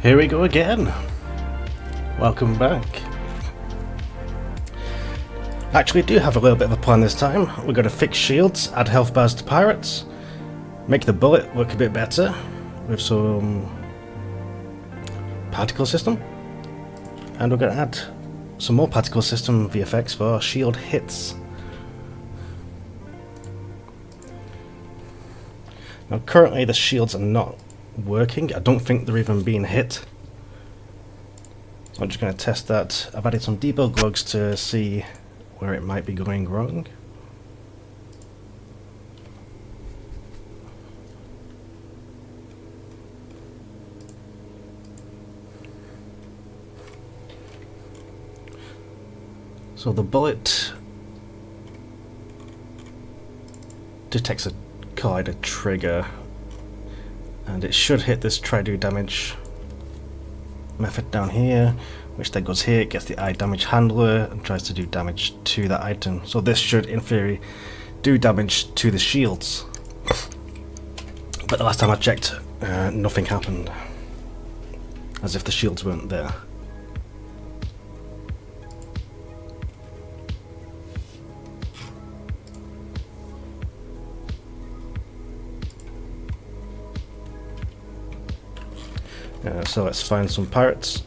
Here we go again. Welcome back. Actually, do have a little bit of a plan this time. We're going to fix shields, add health bars to pirates, make the bullet work a bit better with some particle system, and we're going to add some more particle system VFX for shield hits. Now currently the shields are not working. I don't think they're even being hit. So I'm just going to test that. I've added some debug logs to see where it might be going wrong. So the bullet detects a collider trigger, and it should hit this try do damage method down here, which then goes here, gets the eye damage handler and tries to do damage to that item. So this should in theory do damage to the shields, but the last time I checked nothing happened, as if the shields weren't there. So let's find some pirates.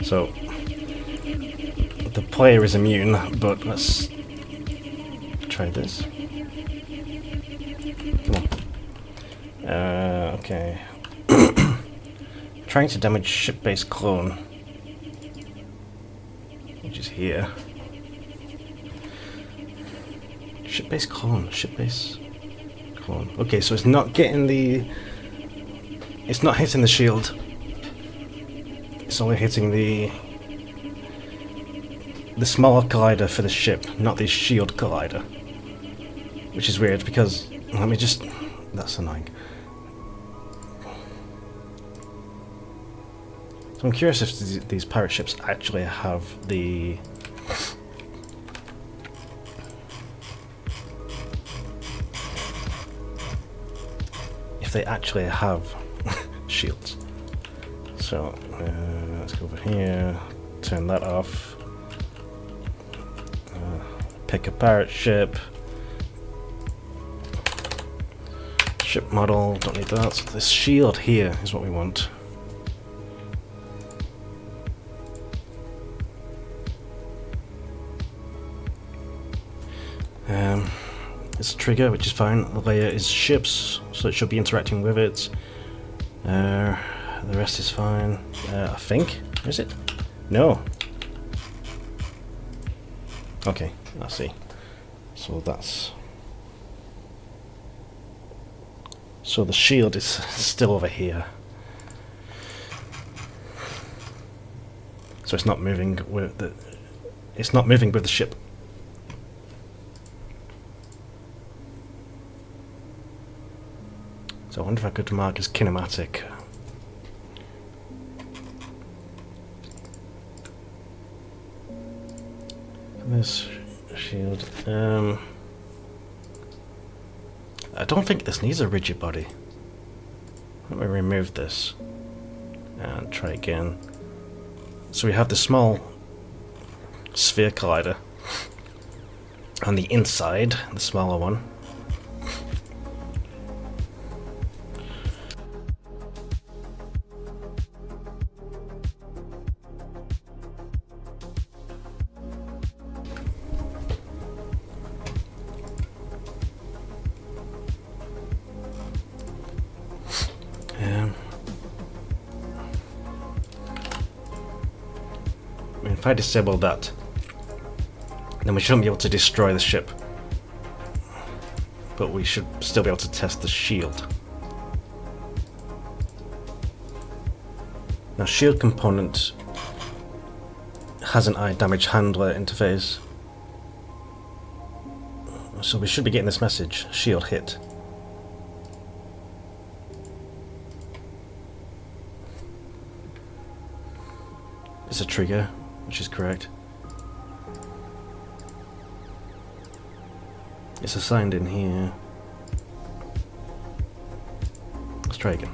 So the player is immune, but let's try this. Come on. Okay. Trying to damage ship-based clone, which is here. Ship-based clone, ship-based clone. Okay, so it's not getting the... It's not hitting the shield. It's only hitting the smaller collider for the ship, not the shield collider. Which is weird because... Let me just... That's annoying. So I'm curious if these pirate ships actually have the... If they actually have shields. So, let's go over here, turn that off, pick a pirate ship, ship model, don't need that, so this shield here is what we want. It's a trigger, which is fine. The layer is ships, so it should be interacting with it. The rest is fine, I think. Is it? No. Okay, I see. So that's... So the shield is still over here. So it's not moving with the... It's not moving with the ship. So I wonder if I could mark as kinematic. This shield. I don't think this needs a rigid body. Let me remove this and try again. So we have the small sphere collider on the inside, the smaller one. If I disable that, then we shouldn't be able to destroy the ship, but we should still be able to test the shield. Now, shield component has an eye damage handler interface, so we should be getting this message, shield hit. It's a trigger, which is correct. It's assigned in here. Let's try again.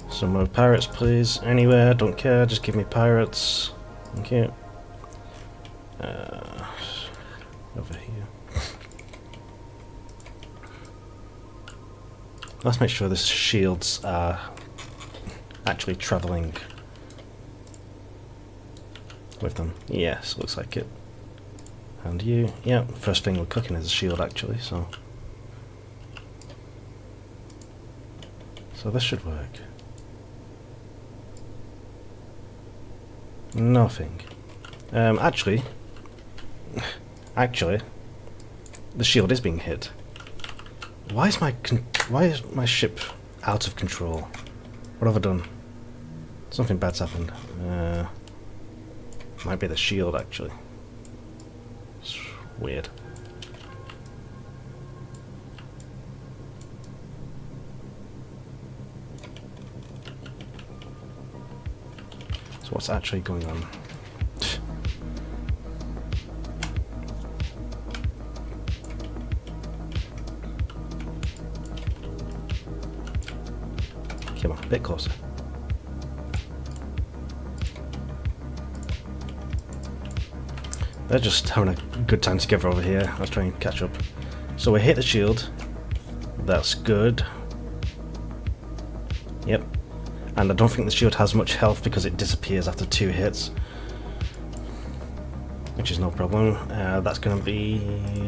Some more pirates, please. Anywhere, don't care, just give me pirates. Thank you. Over here. Let's make sure the shields are actually travelling with them. Yes, looks like it. And you, yeah, first thing we're cooking is a shield actually, so this should work. Nothing. Actually, the shield is being hit. Why is my ship out of control? What have I done? Something bad's happened. Might be the shield actually. It's weird. So what's actually going on? Come on, a bit closer. They're just having a good time together over here. Let's try and catch up. So we hit the shield. That's good. Yep. And I don't think the shield has much health because it disappears after 2 hits. Which is no problem. That's going to be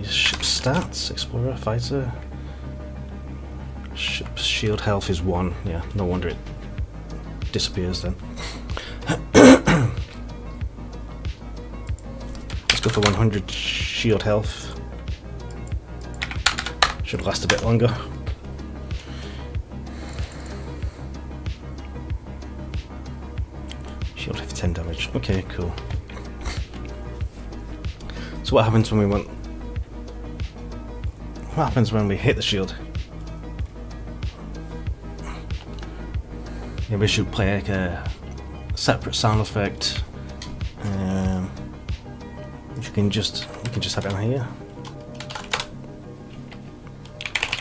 ship stats, explorer, fighter. Ship's shield health is 1. Yeah, no wonder it disappears then. Let's go for 100 shield health. Should last a bit longer. Shield health 10 damage. Okay, cool. So what happens when we hit the shield? Maybe we should play like a separate sound effect. Which you can just have it on here.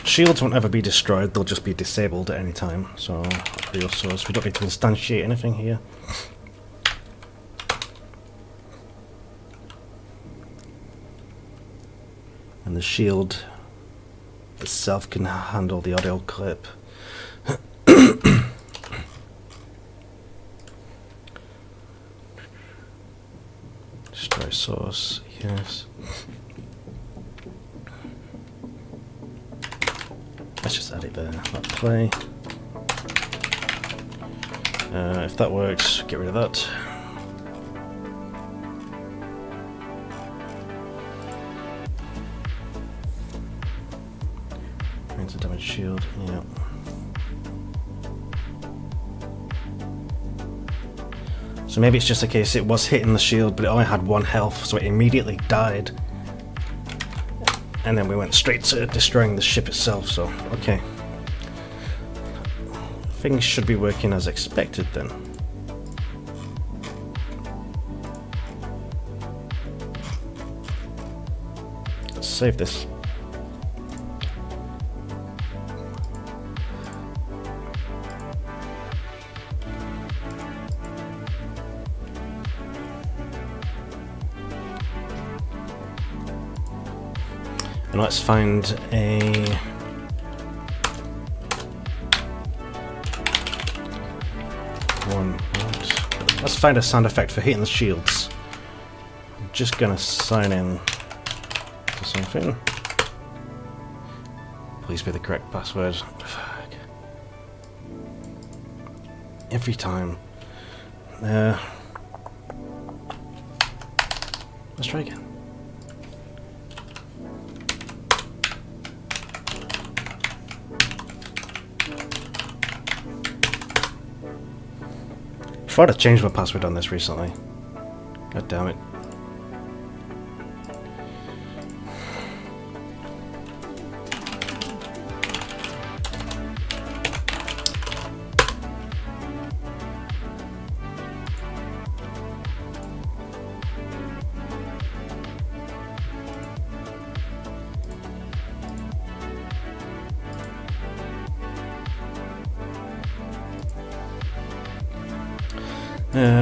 Shields won't ever be destroyed; they'll just be disabled at any time. So we don't need to instantiate anything here. And the shield itself can handle the audio clip. Destroy source, yes. Let's just add it there. Let play. If that works, get rid of that. Drains the damage shield, yeah. So maybe it's just a case it was hitting the shield, but it only had 1 health, so it immediately died. And then we went straight to destroying the ship itself, so okay. Things should be working as expected then. Let's save this. And let's find let's find a sound effect for hitting the shields. I'm just gonna sign in to something. Please be the correct password. Fuck. Every time. Let's try again. I thought I changed my password on this recently. God damn it.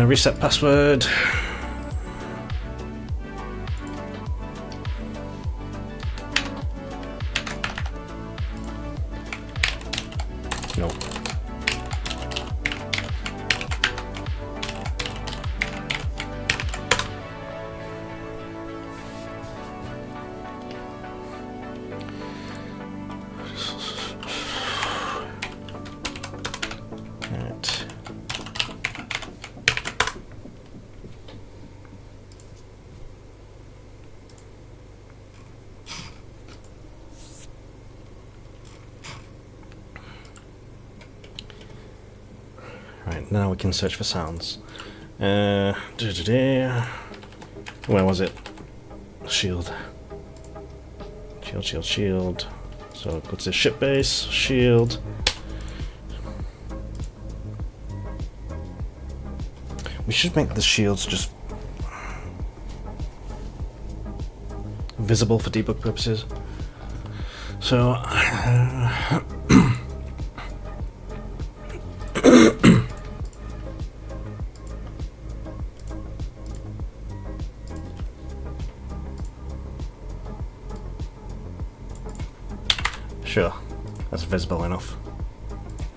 Reset password. No. Right, now we can search for sounds. Where was it? Shield. Shield, shield, shield. So go to the ship base, shield. We should make the shields just visible for debug purposes. So sure, that's visible enough.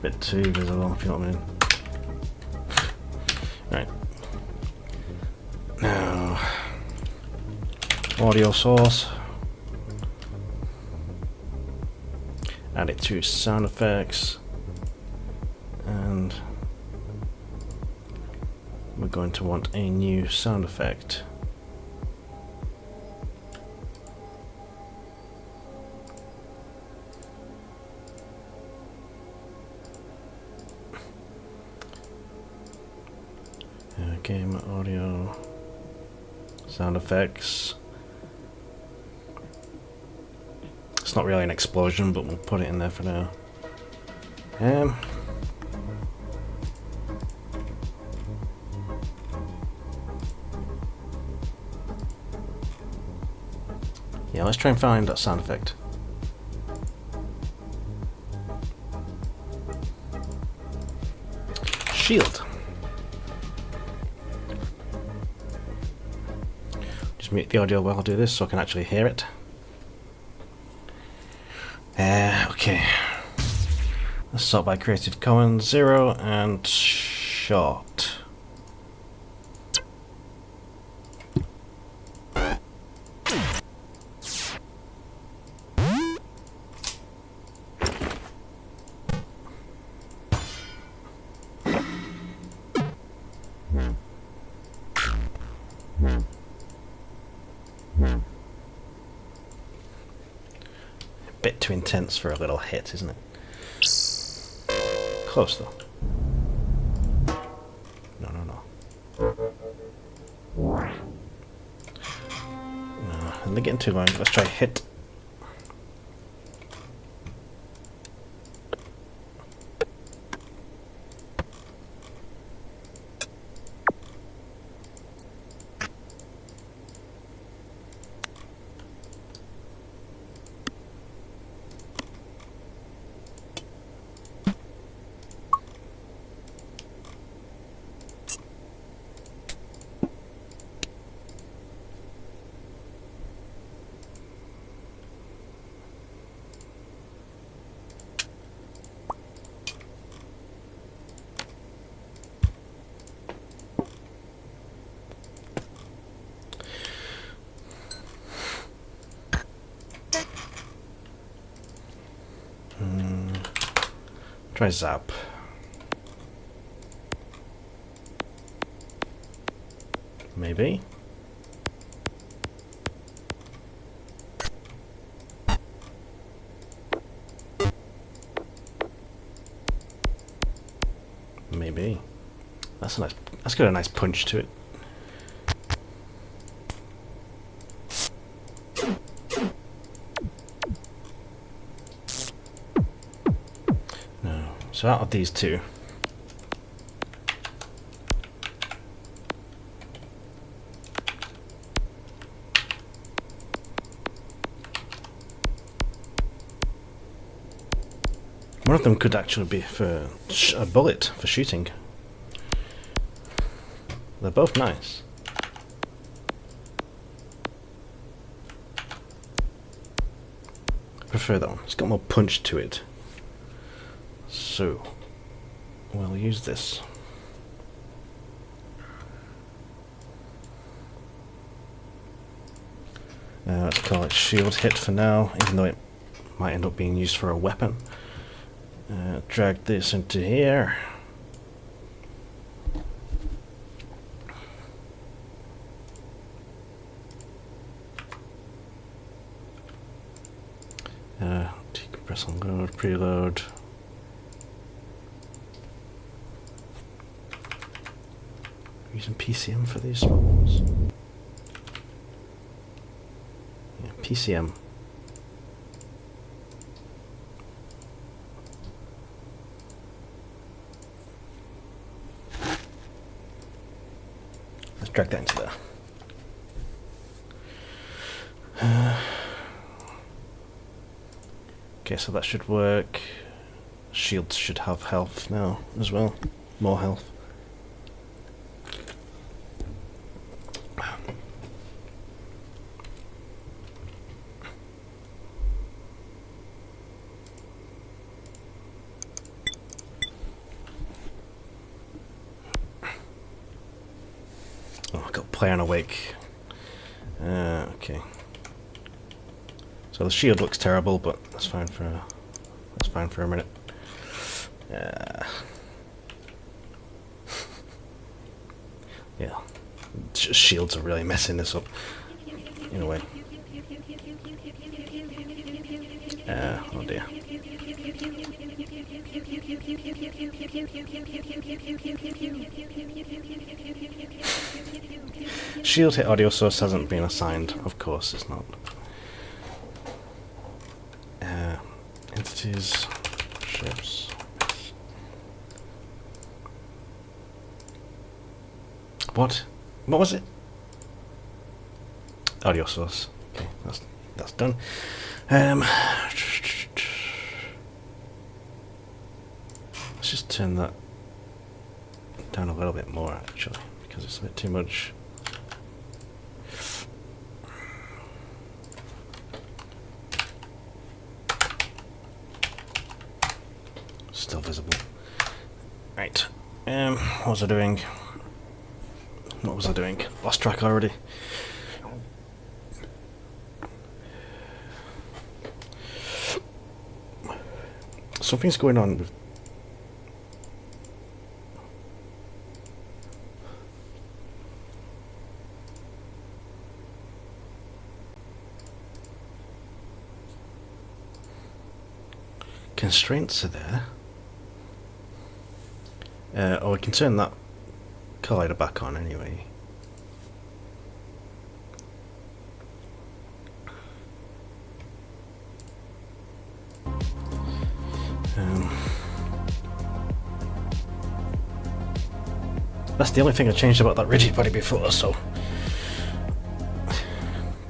Bit too visible, if you know what I mean. Right. Now, audio source. Add it to sound effects. And we're going to want a new sound effect. Game audio sound effects. It's not really an explosion, but we'll put it in there for now. Yeah, let's try and find that sound effect. Shield. Mute the audio while I do this so I can actually hear it. Okay. Let's sort by Creative Commons 0 and short. Bit too intense for a little hit, isn't it? Close though. No, no, no. No, and they're getting too long. Let's try hit. Try zap. Maybe. Maybe. That's a nice. That's got a nice punch to it. No. So out of these two, one of them could actually be for a bullet for shooting. They're both nice. I prefer that one. It's got more punch to it. So, we'll use this. Let's call it shield hit for now, even though it might end up being used for a weapon. Drag this into here. Decompress and load, preload. Using PCM for these small ones. Yeah, PCM. Let's drag that into there. Okay, so that should work. Shields should have health now as well. More health. Oh, I got play on awake. Okay. So the shield looks terrible, but that's fine for a minute. Yeah, shields are really messing this up in a way. Oh dear. Shield hit audio source hasn't been assigned. Of course, it's not. Entities, ships. What? What was it? Audio source. Okay, that's done. Let's just turn that down a little bit more actually, because it's a bit too much. Still visible. Right. What was I doing? What was I doing? Lost track already. Something's going on with constraints are there. Oh, I can turn that collider back on anyway. That's the only thing I changed about that rigid body before, so...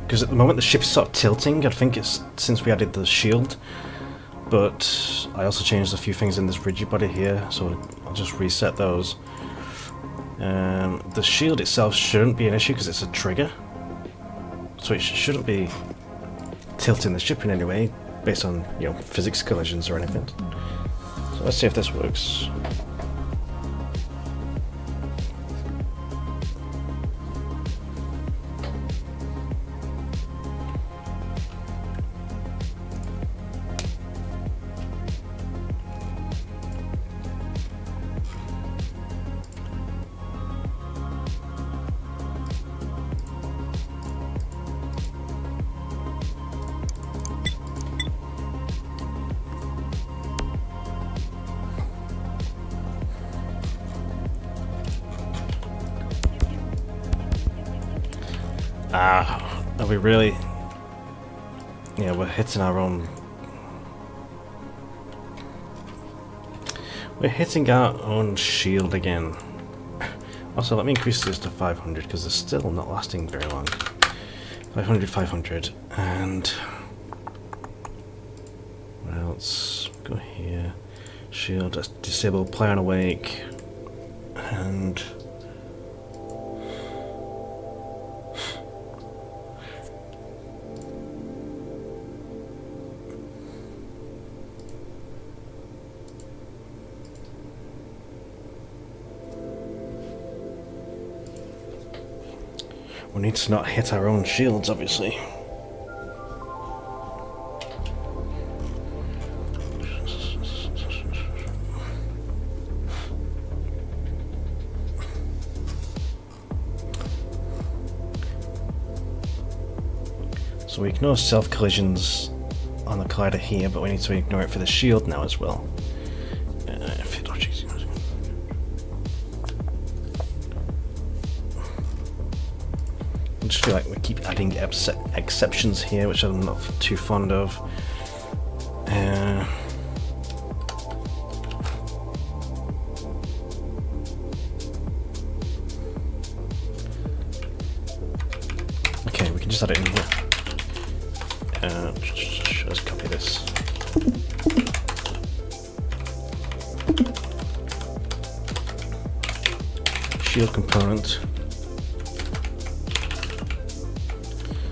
Because at the moment the ship's sort of tilting, I think it's since we added the shield. But I also changed a few things in this rigid body here, so I'll just reset those. The shield itself shouldn't be an issue because it's a trigger, so it shouldn't be tilting the ship in any way based on, you know, physics collisions or anything. So let's see if this works. Are we really? Yeah, we're hitting our own. We're hitting our own shield again. Also, let me increase this to 500 because they're still not lasting very long. 500, 500, and what else? Go here. Shield, disable player and awake, and we need to not hit our own shields, obviously. So we ignore self-collisions on the collider here, but we need to ignore it for the shield now as well. I just feel like we keep adding exceptions here, which I'm not too fond of. Okay, we can just add it in here. Let's copy this. Shield component.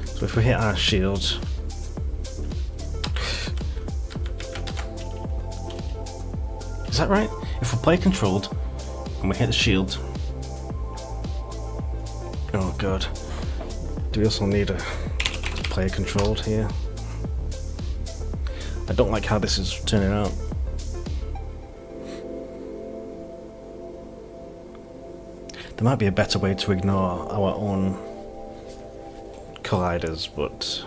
So if we hit our shield, is that right? If we're player controlled and we hit the shield, oh god, do we also need a player controlled here? I don't like how this is turning out. There might be a better way to ignore our own colliders, but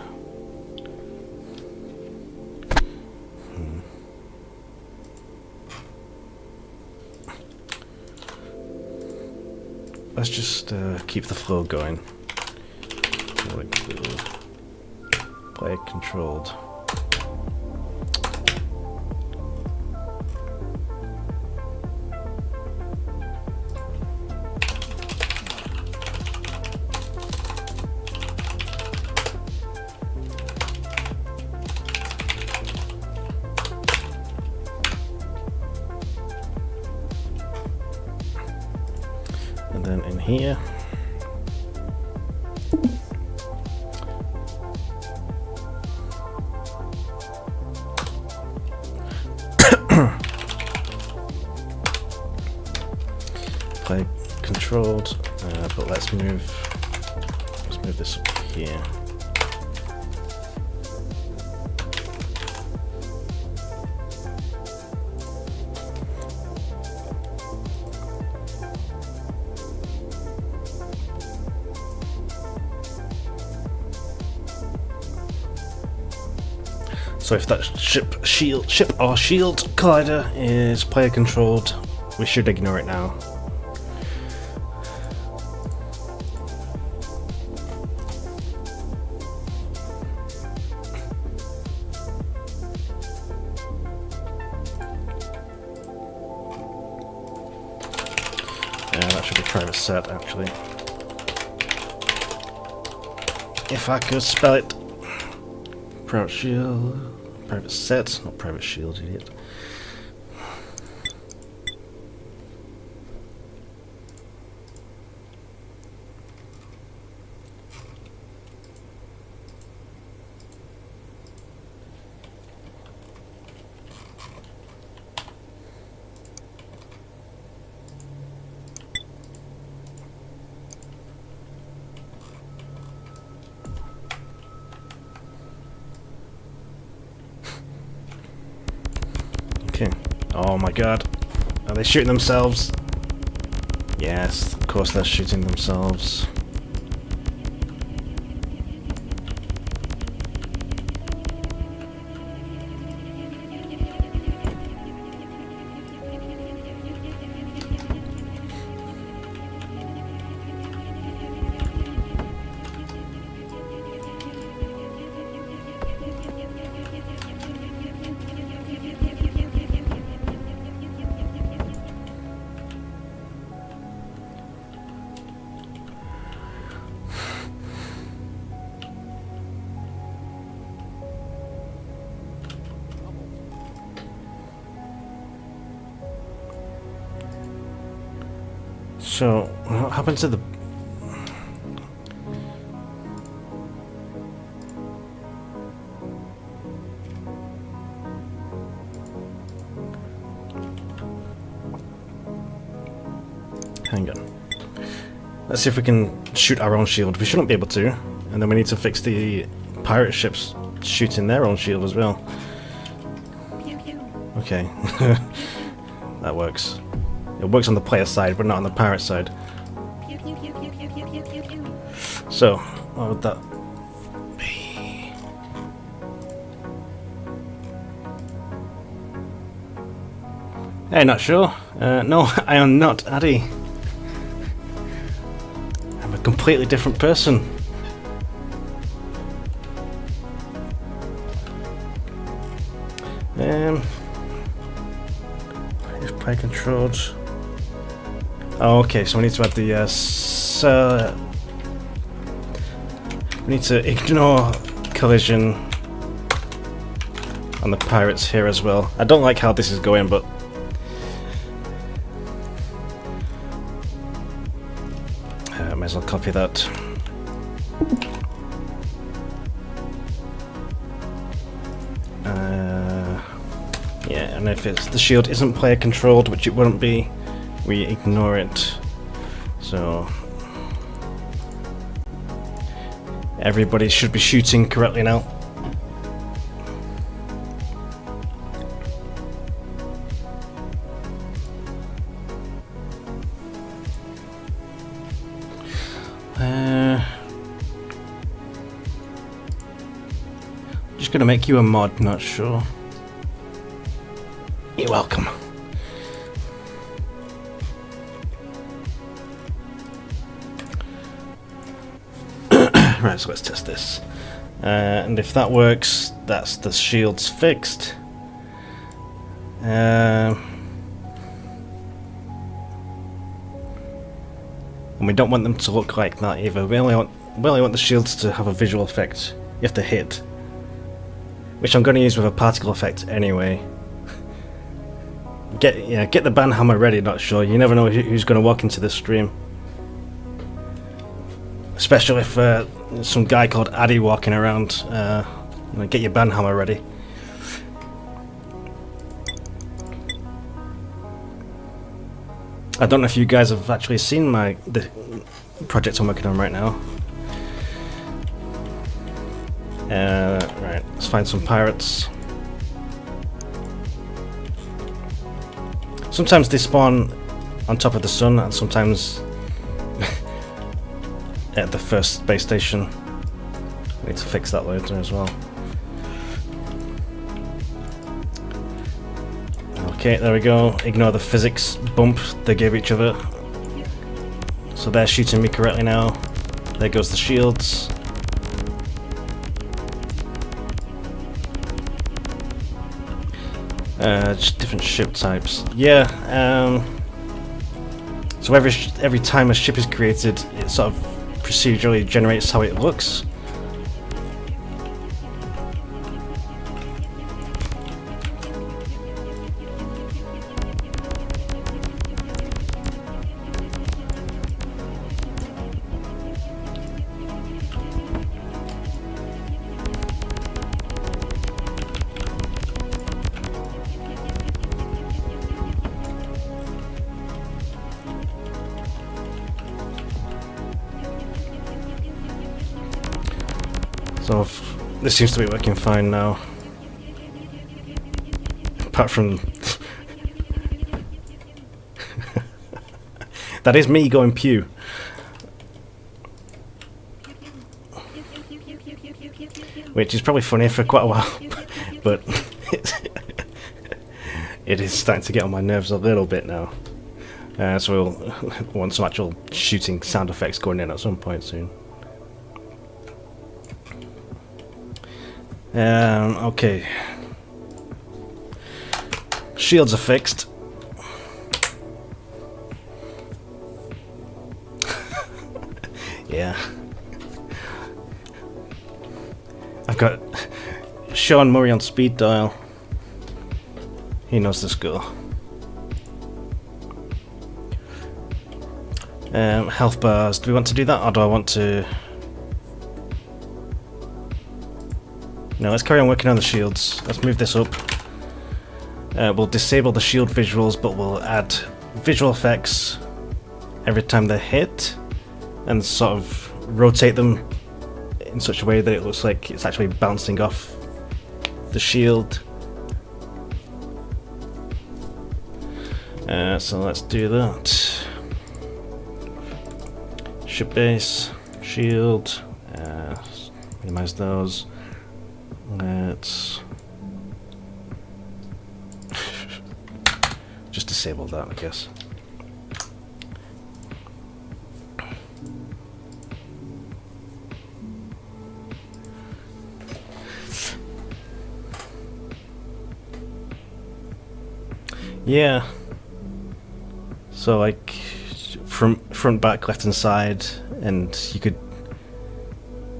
let's just keep the flow going. Player controlled. And then in here, play controlled, but let's move this up here. So if that ship or shield collider is player controlled, we should ignore it now. Yeah, that should be private set actually. If I could spell it. Private shield, private set, not private shield, idiot. Oh my god. Are they shooting themselves? Yes, of course they're shooting themselves. So, what happened to the... Hang on. Let's see if we can shoot our own shield. We shouldn't be able to. And then we need to fix the pirate ships shooting their own shield as well. Okay. That works. It works on the player side, but not on the pirate side. So, what would that be? Hey, not sure. No, I am not Addy. I'm a completely different person. If play controlled. Oh, okay, so we need to add the we need to ignore collision on the pirates here as well. I don't like how this is going, but might as well copy that. Yeah, and if the shield isn't player controlled, which it wouldn't be, we ignore it. So everybody should be shooting correctly now. Just gonna make you a mod, not sure. You're welcome. Right, so let's test this. And if that works, that's the shields fixed. And we don't want them to look like that either. We only want the shields to have a visual effect. You have to hit. Which I'm going to use with a particle effect anyway. Get the banhammer ready, not sure. You never know who's going to walk into this stream. Especially if some guy called Addy walking around. Get your banhammer ready. I don't know if you guys have actually seen the project I'm working on right now. Right, let's find some pirates. Sometimes they spawn on top of the sun, and sometimes at the first space station. We need to fix that later as well. Okay, there we go. Ignore the physics bump they gave each other. So they're shooting me correctly now. There goes the shields. Just different ship types. Yeah. So every time a ship is created, it sort of procedurally generates how it looks. So this seems to be working fine now. Apart from that is me going pew. Which is probably funny for quite a while, but it is starting to get on my nerves a little bit now. So we'll want some actual shooting sound effects going in at some point soon. Okay. Shields are fixed. Yeah. I've got Sean Murray on speed dial. He knows the score. Health bars. Do we want to do that, or do I want to... No, let's carry on working on the shields. Let's move this up. We'll disable the shield visuals, but we'll add visual effects every time they're hit, and sort of rotate them in such a way that it looks like it's actually bouncing off the shield. So let's do that. Ship base, shield, minimize those. Let's just disable that, I guess. Yeah. So like front, back, left and side, and you could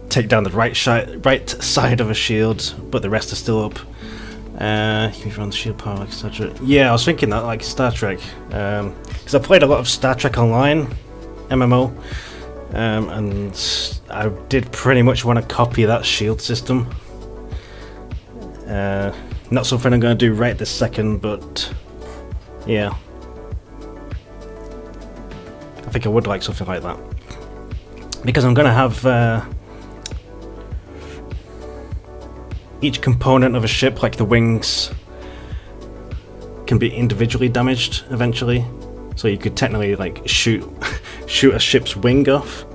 take down the right side of a shield, but the rest are still up. You can run the shield power like Star Trek. Yeah, I was thinking that like Star Trek, because I played a lot of Star Trek Online MMO, and I did pretty much want to copy that shield system. Not something I'm going to do right this second, but yeah, I think I would like something like that, because I'm going to have each component of a ship, like the wings, can be individually damaged eventually. So you could technically like shoot a ship's wing off.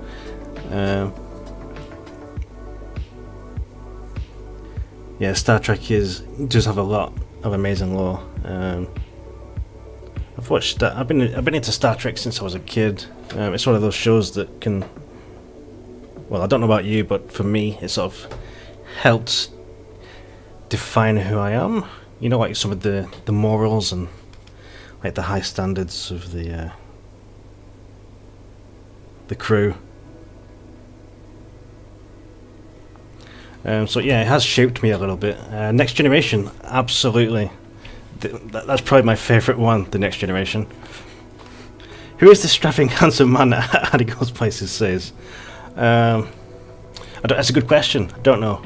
Yeah, Star Trek does have a lot of amazing lore. I've been into Star Trek since I was a kid. It's one of those shows that can, well, I don't know about you, but for me, it sort of helped define who I am. You know, like some of the morals and like the high standards of the crew. So yeah, it has shaped me a little bit. Next Generation, absolutely. That's probably my favourite one, the Next Generation. Who is this strapping handsome man at Addy Goes Places says? That's a good question. I don't know.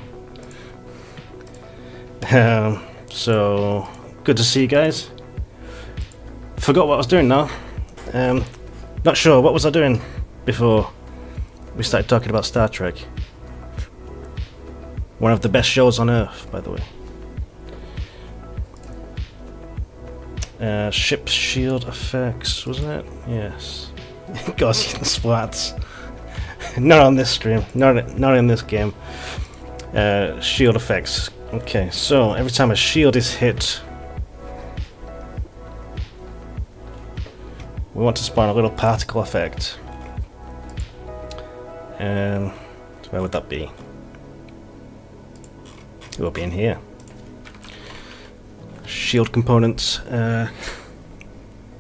So good to see you guys. Forgot what I was doing now. Not sure, what was I doing before we started talking about Star Trek? One of the best shows on Earth, by the way. Ship shield effects, wasn't it? Yes. Gaussian splats. Not on this stream, not in this game. Shield effects. Okay, so every time a shield is hit, we want to spawn a little particle effect. So where would that be? It will be in here. Shield components. Do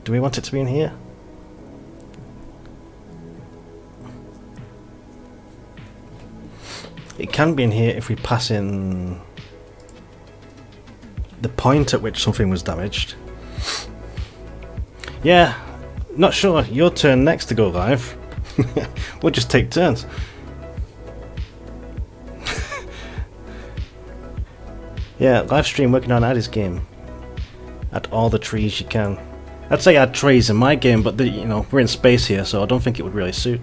we want it to be in here? It can be in here if we pass in the point at which something was damaged. Yeah, not sure. Your turn next to go live. We'll just take turns. Yeah, live stream working on Addy's game. Add all the trees you can. I'd say add trees in my game, but you know, we're in space here, so I don't think it would really suit.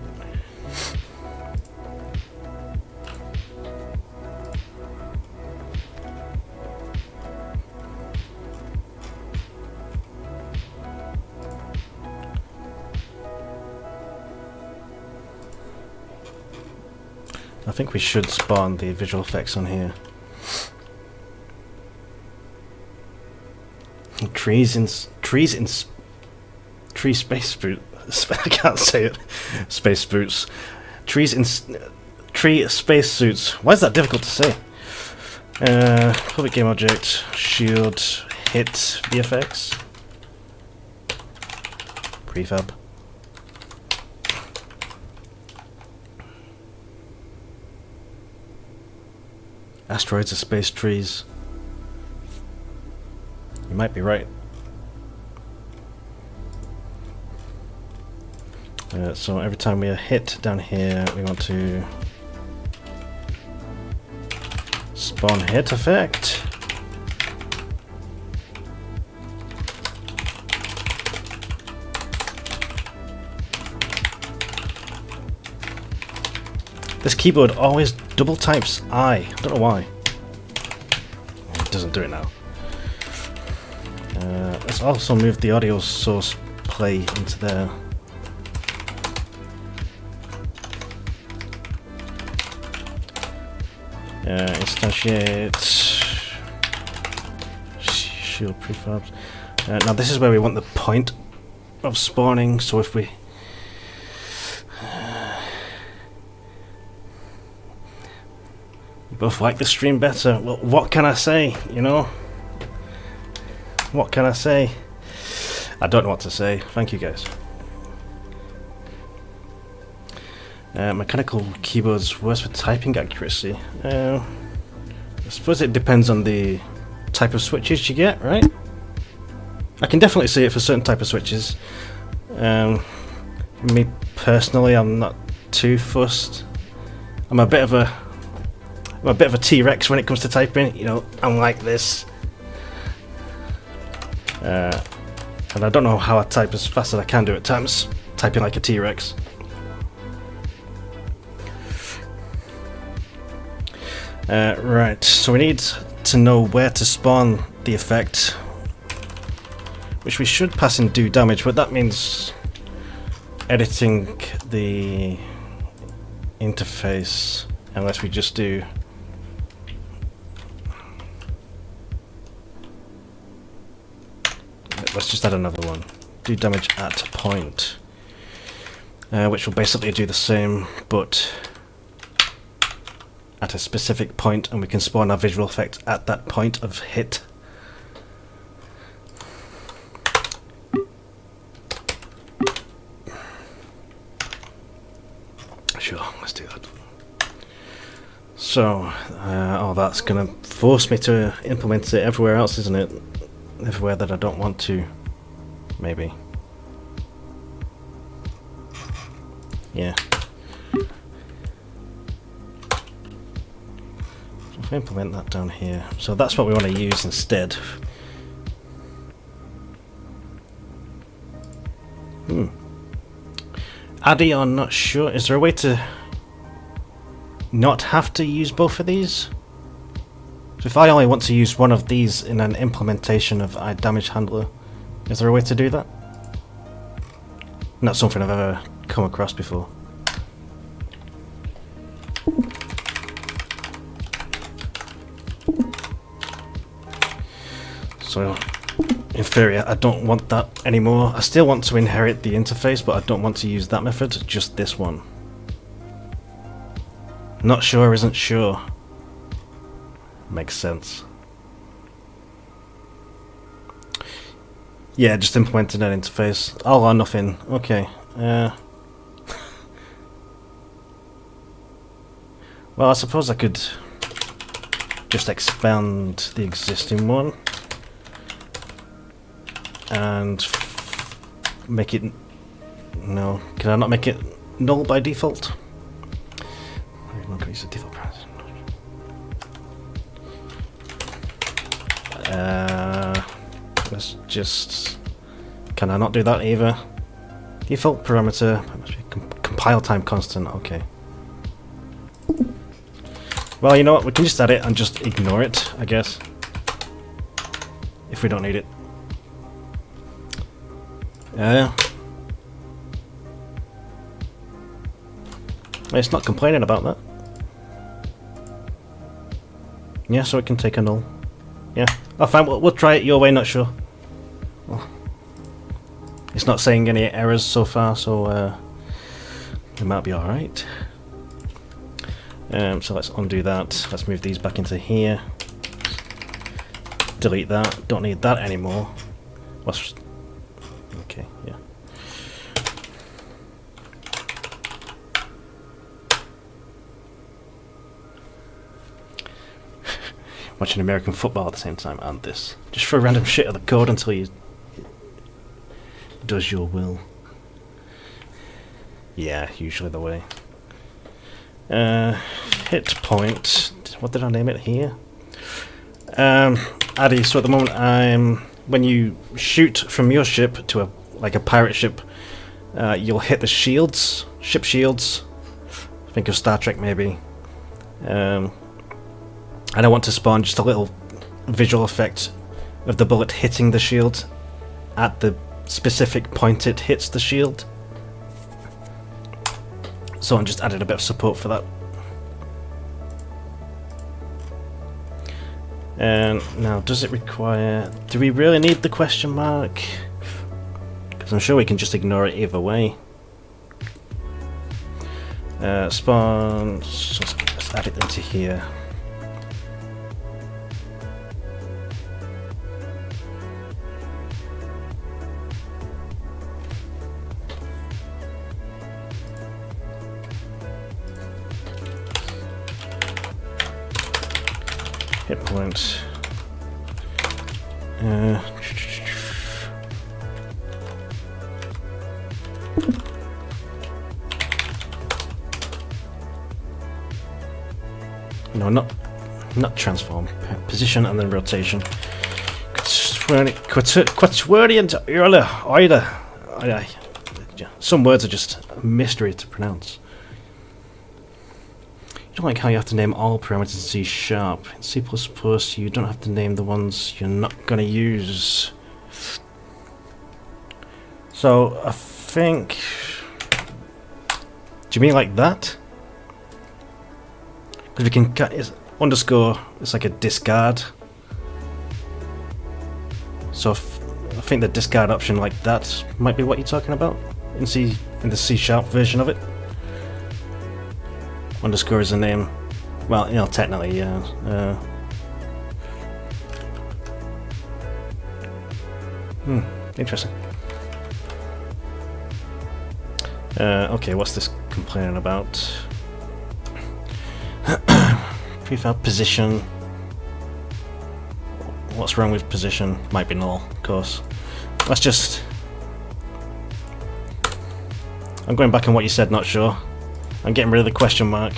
I think we should spawn the visual effects on here. Tree space boot. I can't say it. Space boots. Tree space suits. Why is that difficult to say? Public game object. Shield. Hit VFX. Prefab. Asteroids are space trees. You might be right. So every time we are hit down here, we want to spawn hit effect. This keyboard always double types I. I don't know why. It doesn't do it now. Let's also move the audio source play into there. Instantiate shield prefabs. Now this is where we want the point of spawning. So if we both like the stream better, well, what can I say? You know, what can I say? I don't know what to say. Thank you guys. Mechanical keyboards worse for typing accuracy. I suppose it depends on the type of switches you get, right? I can definitely see it for certain type of switches. Me personally, I'm not too fussed. I'm a bit of a T-Rex when it comes to typing. You know, I'm like this, and I don't know how I type as fast as I can do at times, typing like a T-Rex. Right, so we need to know where to spawn the effect, which we should pass in do damage, but that means editing the interface unless we just do let's just add another one. Do damage at point, which will basically do the same, but at a specific point, and we can spawn our visual effect at that point of hit. Sure, let's do that. So, oh, that's gonna force me to implement it everywhere else, isn't it? Everywhere that I don't want to, maybe. Yeah. If I implement that down here, so that's what we want to use instead. Addy, I'm not sure. Is there a way to not have to use both of these? So if I only want to use one of these in an implementation of iDamage Handler, is there a way to do that? Not something I've ever come across before. So, in theory, I don't want that anymore. I still want to inherit the interface, but I don't want to use that method, just this one. Not sure isn't sure. Makes sense. Yeah, just implementing an interface. All or nothing. Okay. Well, I suppose I could just expand the existing one and make it... No, can I not make it null by default? I'm not going to use the default price. Let's just... Can I not do that either? Default parameter must be compile time constant. Okay. Well, you know what? We can just add it and just ignore it, I guess, if we don't need it. It's not complaining about that. Yeah, so it can take a null. Yeah. Oh, fine. We'll try it your way. Not sure. Well, it's not saying any errors so far, so it might be all right. So let's undo that. Let's move these back into here. Delete that. Don't need that anymore. What's... Okay, yeah. Watching American football at the same time and this. Just throw random shit at the code until you... It does your will. Yeah, usually the way. Hit point. What did I name it here? Addy, so at the moment when you shoot from your ship to a pirate ship, you'll hit the shields, ship shields. Think of Star Trek maybe. And I want to spawn just a little visual effect of the bullet hitting the shield at the specific point it hits the shield. So I'm just added a bit of support for that. And now, does it require... Do we really need the question mark? Because I'm sure we can just ignore it either way. Spawn... So let's add it into here. Hit point. No, not transform. Position and then rotation. Some words are just a mystery to pronounce. I don't like how you have to name all parameters in C#. In C++, you don't have to name the ones you're not going to use. So, I think... Do you mean like that? Because we can... underscore, it's like a discard. So, I think the discard option like that might be what you're talking about in the C# version of it. Underscore is a name. Well, you know, technically, yeah. Interesting. Okay, what's this complaining about? Prefab position. What's wrong with position? Might be null, of course. Let's just... I'm going back on what you said, not sure. I'm getting rid of the question mark.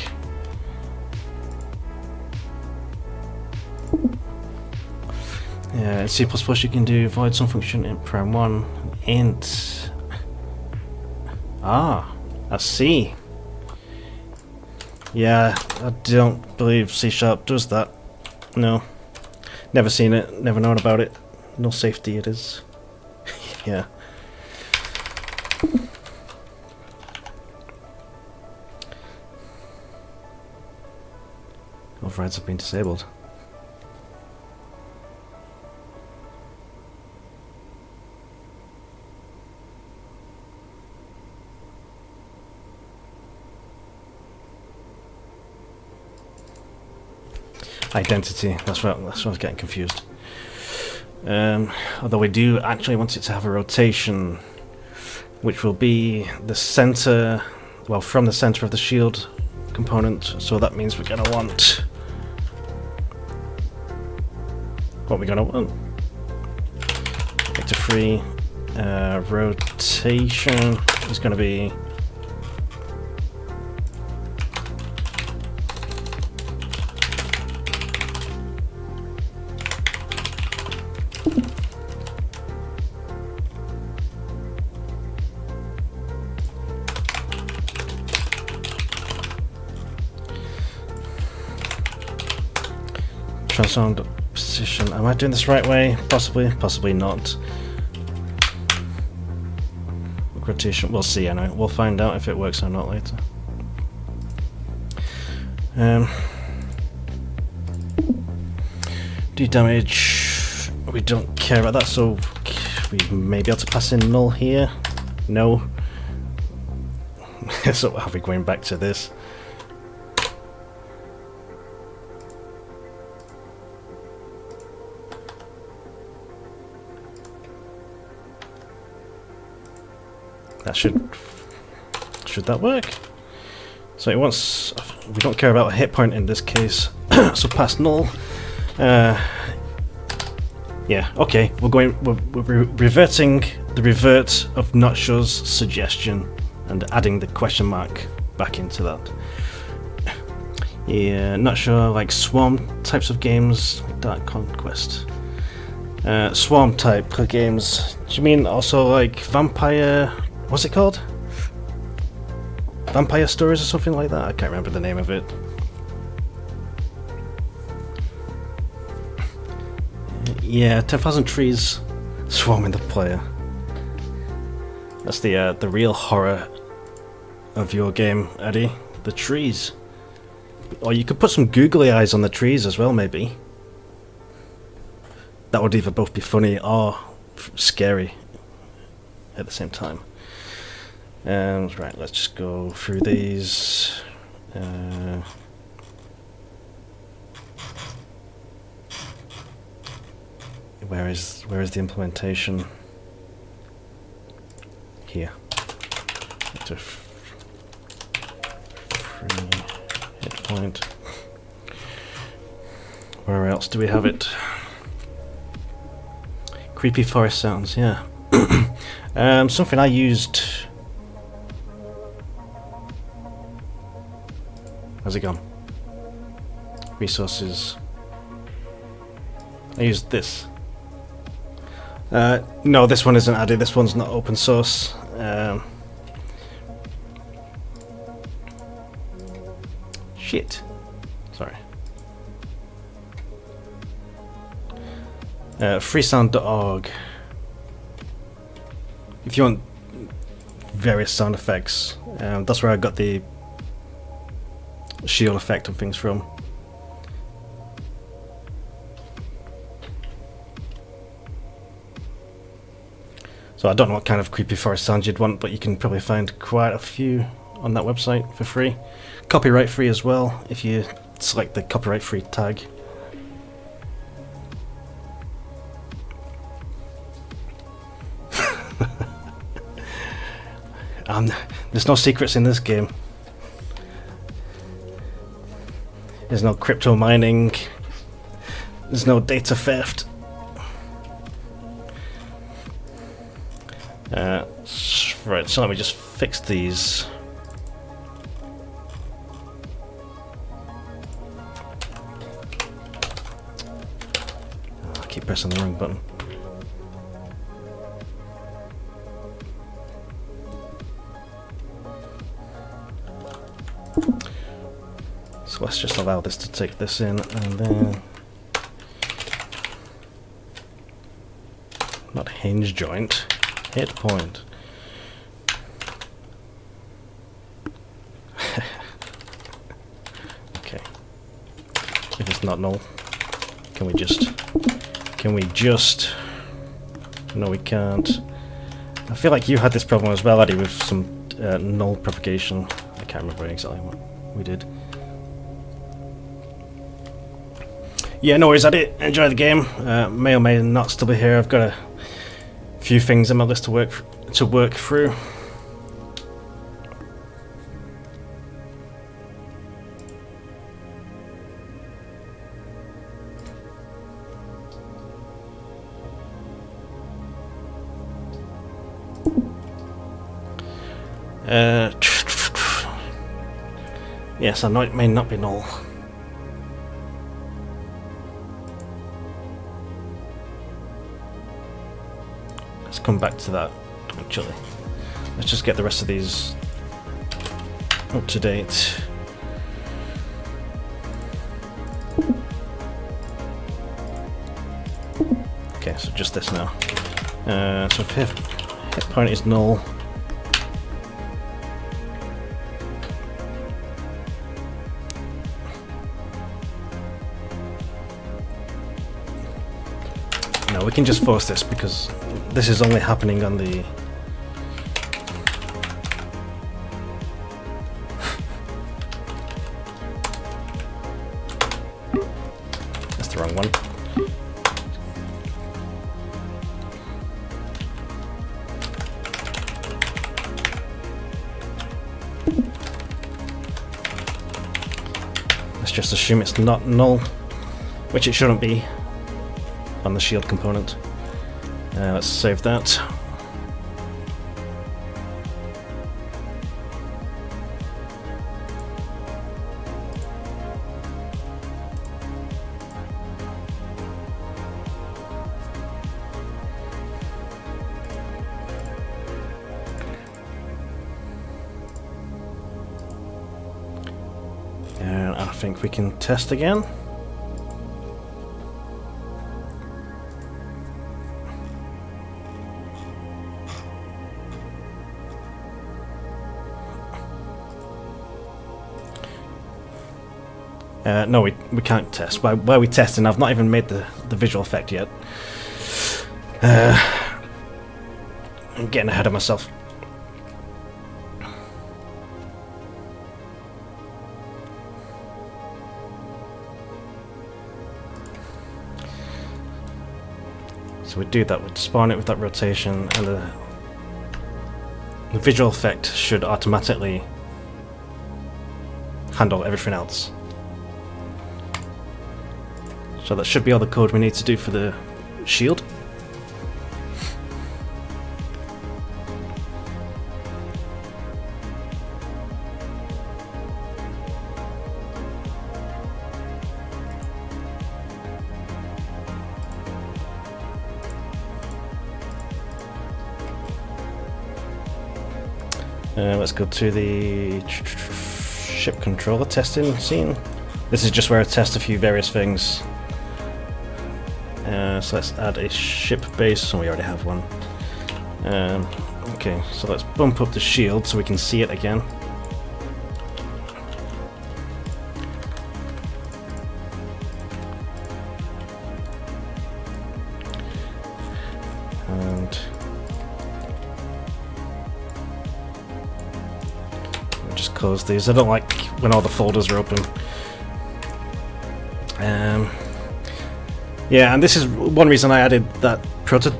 Yeah, in C++ you can do void some function int prim1 int. Ah, I see. Yeah, I don't believe C# does that. No. Never seen it, never known about it. No safety it is. Yeah. Overrides have been disabled. Identity, that's what I was getting confused. Although we do actually want it to have a rotation, which will be the center, well, from the center of the shield component, so that means we're going to want... What we're going to want? Vector free, rotation is going to be... Transformed position. Am I doing this the right way? Possibly, possibly not. Rotation, we'll see anyway. We'll find out if it works or not later. Do damage. We don't care about that, so we may be able to pass in null here. No. So are we going back to this? That should that work? So it wants, we don't care about a hit point in this case, so pass null. Yeah, okay, we're reverting the revert of Notch's suggestion. and adding the question mark back into that. Yeah, not sure, like Swarm types of games, Dark Conquest. Swarm type of games. Do you mean also like Vampire? What's it called? Vampire Stories or something like that? I can't remember the name of it. Yeah, 10,000 trees swarming the player. That's the real horror of your game, Eddie. The trees. Or you could put some googly eyes on the trees as well, maybe. That would either both be funny or scary at the same time. Right, let's just go through these. Where is the implementation? Here. It's a free hit point. Where else do we have it? Creepy forest sounds, yeah. Something I used. How's it gone? Resources. I used this. No, this one isn't added. This one's not open source. Shit. Sorry. Freesound.org. If you want various sound effects, that's where I got the shield effect and things from. So I don't know what kind of creepy forest sounds you'd want, but you can probably find quite a few on that website for free. Copyright free as well, if you select the copyright free tag. There's no secrets in this game. There's no crypto mining. There's no data theft. Right, so let me just fix these. I keep pressing the wrong button. So let's just allow this to take this in, and then not hinge joint, hit point. Okay. If it's not null, can we just no, we can't. I feel like you had this problem as well, Eddie, with some null propagation. I can't remember exactly what we did. Yeah, no worries, Eddie. Enjoy the game. May or may not still be here. I've got a few things on my list to work through. Yes, I know it may not be null. Let's come back to that, actually. Let's just get the rest of these up to date. Okay, so just this now. So if hit point is null, no, we can just force this because this is only happening on the that's the wrong one. Let's just assume it's not null, which it shouldn't be on the shield component. Let's save that. And I think we can test again. No, we can't test. Why are we testing? I've not even made the visual effect yet. I'm getting ahead of myself. So we do that, we'd spawn it with that rotation, and the visual effect should automatically handle everything else. So that should be all the code we need to do for the shield. Let's go to the ship controller testing scene. This is just where I test a few various things. So let's add a ship base, and we already have one. Okay, so let's bump up the shield so we can see it again. And I'll just close these. I don't like when all the folders are open. Yeah, and this is one reason I added that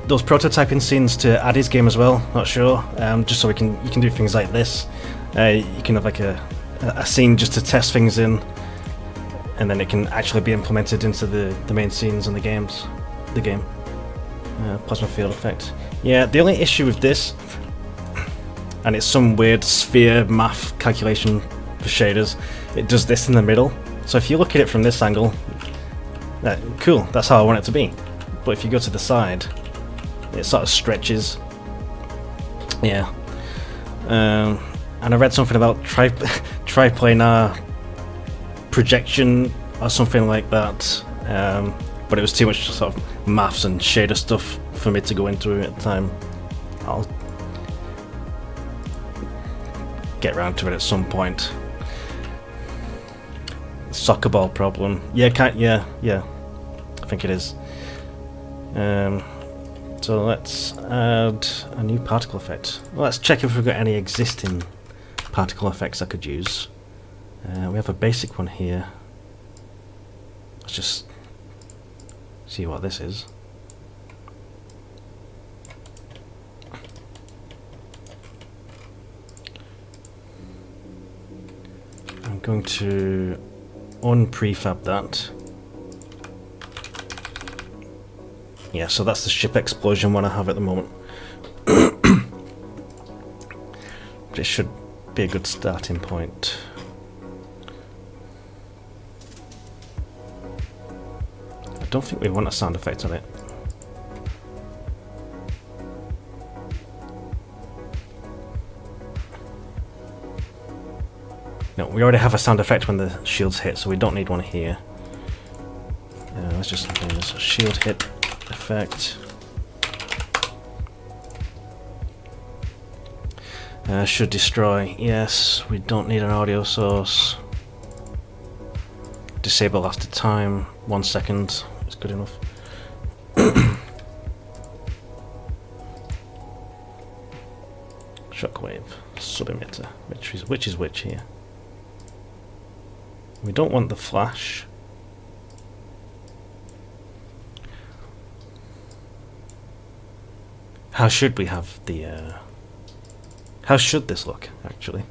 those prototyping scenes to Addy's game as well. Not sure, just so you can do things like this. You can have like a scene just to test things in, and then it can actually be implemented into the main scenes in the game. Plasma field effect. Yeah, the only issue with this, and it's some weird sphere math calculation for shaders, it does this in the middle. So if you look at it from this angle, cool, that's how I want it to be. But if you go to the side, it sort of stretches. Yeah. And I read something about triplanar projection or something like that. But it was too much sort of maths and shader stuff for me to go into at the time. I'll get around to it at some point. Soccer ball problem. Yeah, yeah. I think it is. So let's add a new particle effect. Well, let's check if we've got any existing particle effects I could use. We have a basic one here. Let's just see what this is. I'm going to unprefab that. Yeah, so that's the ship explosion one I have at the moment. It should be a good starting point. I don't think we want a sound effect on it. No, we already have a sound effect when the shields hit, so we don't need one here. Let's just do this shield hit effect. Should destroy. Yes, we don't need an audio source. Disable after time. 1 second. It's good enough. Shockwave. Subemitter. Which is which here? We don't want the flash. How should we have the how should this look, actually?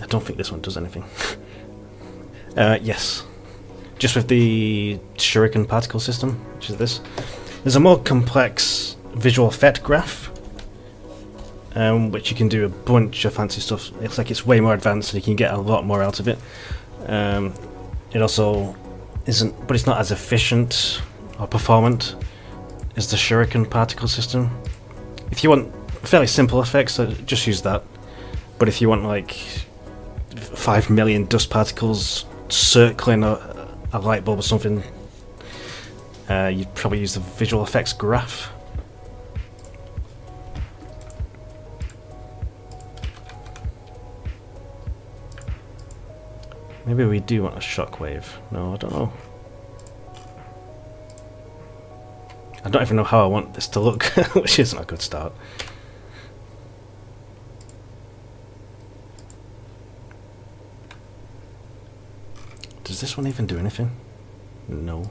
I don't think this one does anything. Yes. Just with the shuriken particle system, which is this. There's a more complex visual effect graph, which you can do a bunch of fancy stuff. It's like it's way more advanced and you can get a lot more out of it. It also isn't, but it's not as efficient or performant as the shuriken particle system. If you want fairly simple effect, so just use that. But if you want like 5 million dust particles circling a light bulb or something, you'd probably use the visual effects graph. Maybe we do want a shockwave. No, I don't know. I don't even know how I want this to look, which isn't a good start. Does this one even do anything? No.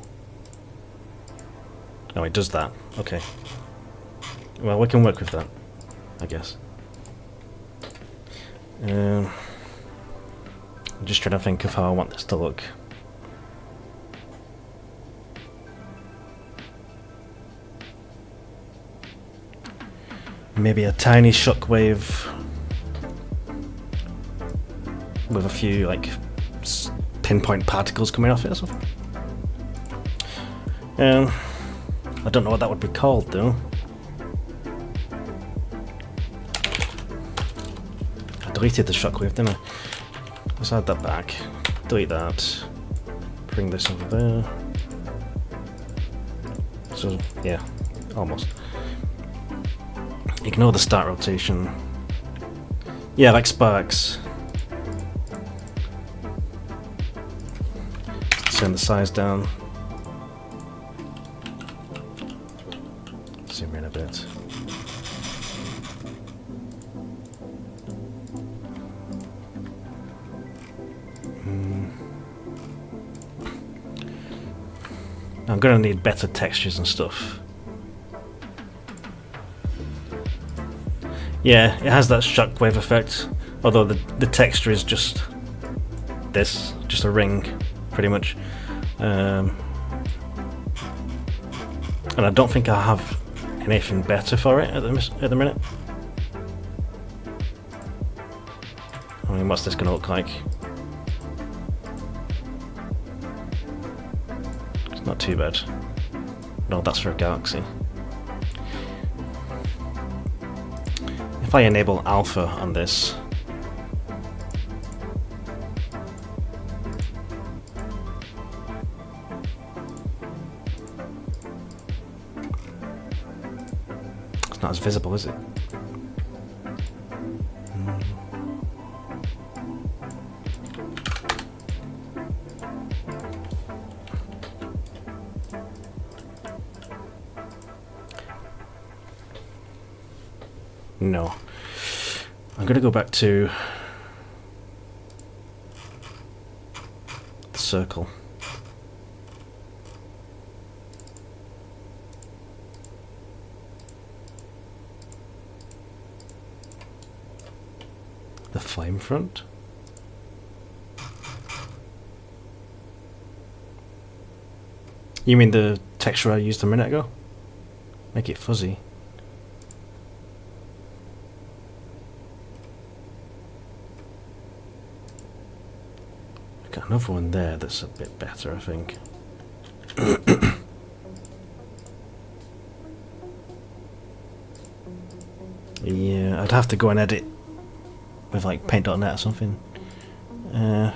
Oh, it does that. Okay. Well, we can work with that, I guess. I'm just trying to think of how I want this to look. Maybe a tiny shockwave with a few like pinpoint particles coming off it or something. I don't know what that would be called though. I deleted the shockwave, didn't I? Let's add that back. Delete that. Bring this over there. So yeah, almost. Ignore the start rotation. Yeah, like sparks. Turn the size down. Zoom in a bit. I'm gonna need better textures and stuff. Yeah, it has that shockwave effect, although the texture is just this, just a ring, pretty much. And I don't think I have anything better for it at the minute. I mean, what's this going to look like? It's not too bad. No, that's for a galaxy. If I enable alpha on this, it's not as visible, is it? No. I'm going to go back to the circle. The flame front. You mean the texture I used a minute ago? Make it fuzzy. Got another one there that's a bit better, I think. Yeah, I'd have to go and edit with like paint.net or something. Yeah,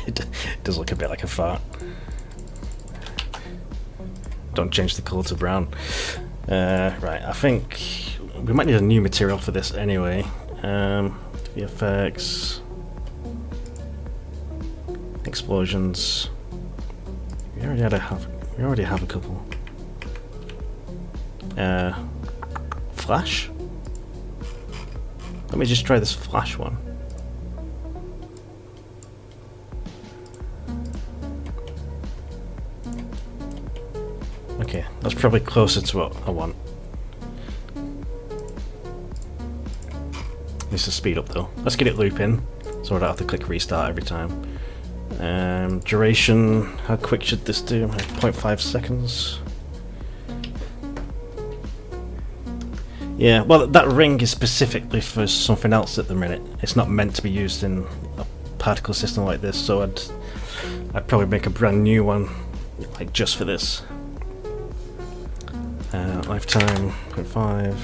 it does look a bit like a fart. Don't change the colour to brown. Right, I think we might need a new material for this anyway. VFX, explosions. We already have a couple. Flash. Let me just try this flash one. Okay, that's probably closer to what I want. Needs to speed up though. Let's get it looping, so I don't have to click restart every time. Duration, how quick should this do? 0.5 seconds. Yeah, well that ring is specifically for something else at the minute. It's not meant to be used in a particle system like this, so I'd probably make a brand new one, like just for this. Lifetime 0.5.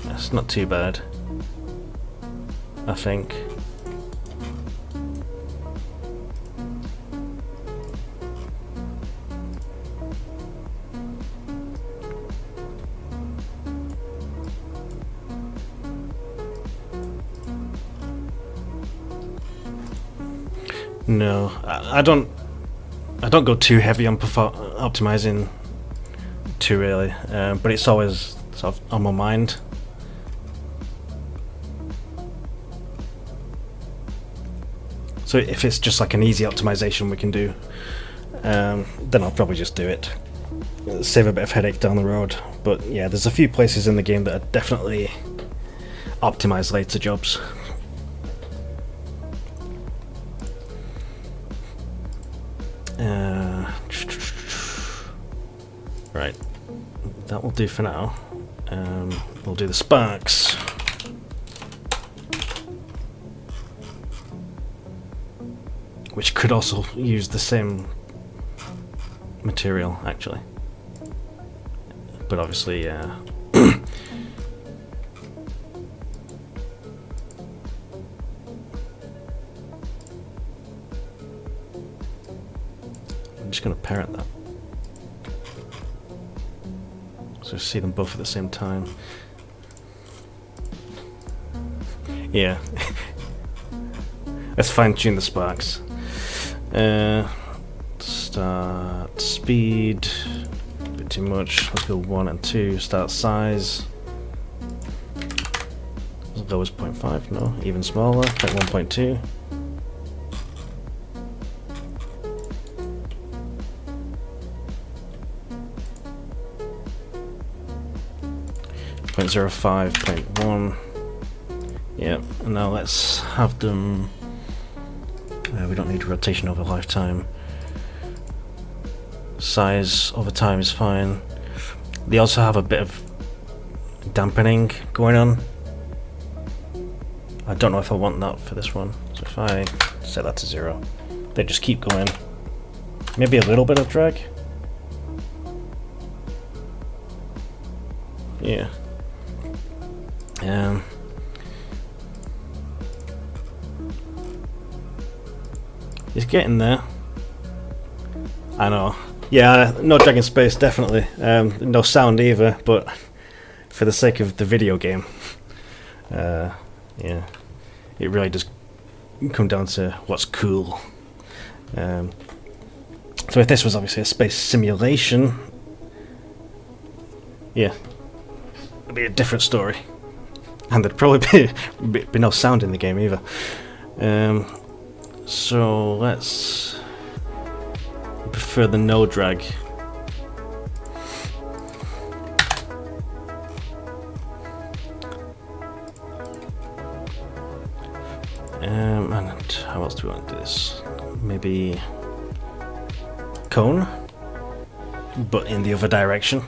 That's not too bad, I think. No, I don't go too heavy on optimizing too really, but it's always sort of on my mind. So if it's just like an easy optimization we can do, then I'll probably just do it. Save a bit of headache down the road. But yeah, there's a few places in the game that are definitely optimized later jobs. Right, that will do for now. We'll do the sparks. Which could also use the same material, actually. But obviously, I'm just going to parent that. So see them both at the same time. Yeah. Let's fine tune the sparks. Start speed. A bit too much. Let's go 1 and 2. Start size. As low as 0.5. No, even smaller. Like 1.2. Point 0.05, 0.1. Yeah, and now let's have them. We don't need rotation over lifetime. Size over time is fine. They also have a bit of dampening going on. I don't know if I want that for this one. So if I set that to 0, they just keep going. Maybe a little bit of drag. Yeah. It's getting there. I know. Yeah, no drag in space, definitely. No sound either, but for the sake of the video game, yeah, it really does come down to what's cool. So if this was obviously a space simulation, yeah, it'd be a different story. And there'd probably be no sound in the game either. So let's prefer the no drag. And how else do we want to do this? Maybe cone, but in the other direction.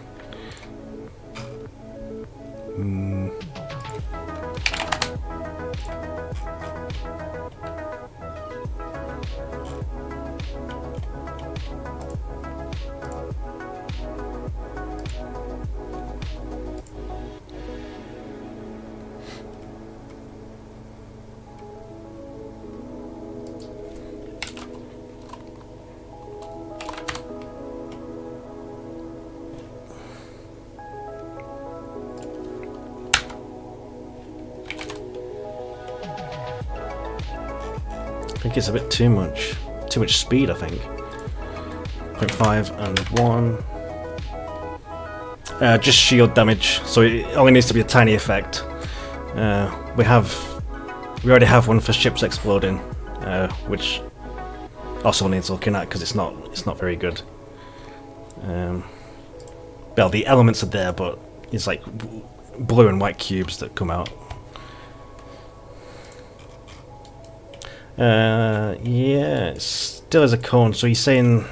I think it's a bit too much speed, I think. 0.5 and 1. Just shield damage, so it only needs to be a tiny effect. We already have one for ships exploding, which also needs looking at because it's not very good. Well, the elements are there, but it's like blue and white cubes that come out. Yeah, it still is a cone, so he's saying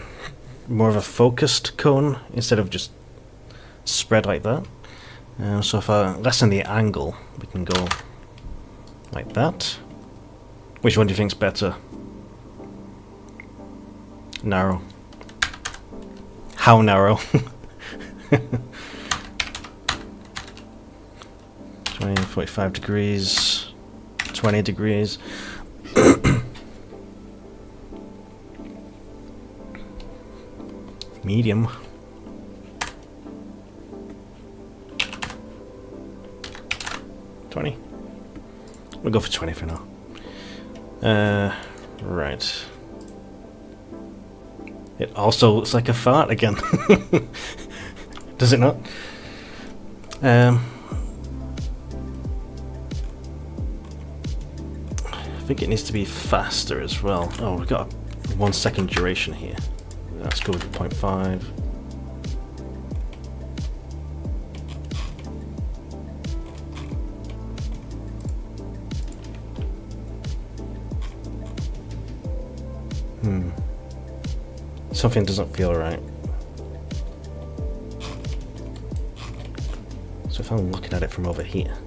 more of a focused cone instead of just spread like that. So if I lessen the angle, we can go like that. Which one do you think's better? Narrow. How narrow? 20, 45 degrees, 20 degrees. Medium. We'll go for 20 for now. Right. It also looks like a fart again. Does it not? I think it needs to be faster as well. Oh, we've got a 1 second duration here. Let's go with 0.5. Something doesn't feel right. So if I'm looking at it from over here.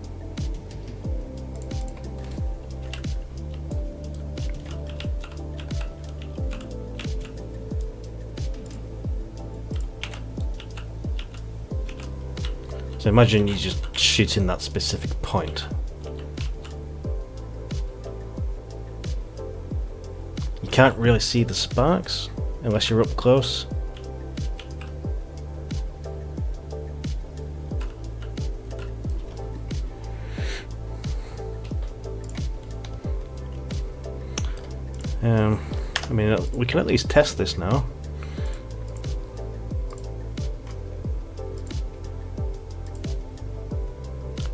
So imagine you just shoot in that specific point. You can't really see the sparks unless you're up close. I mean, we can at least test this now.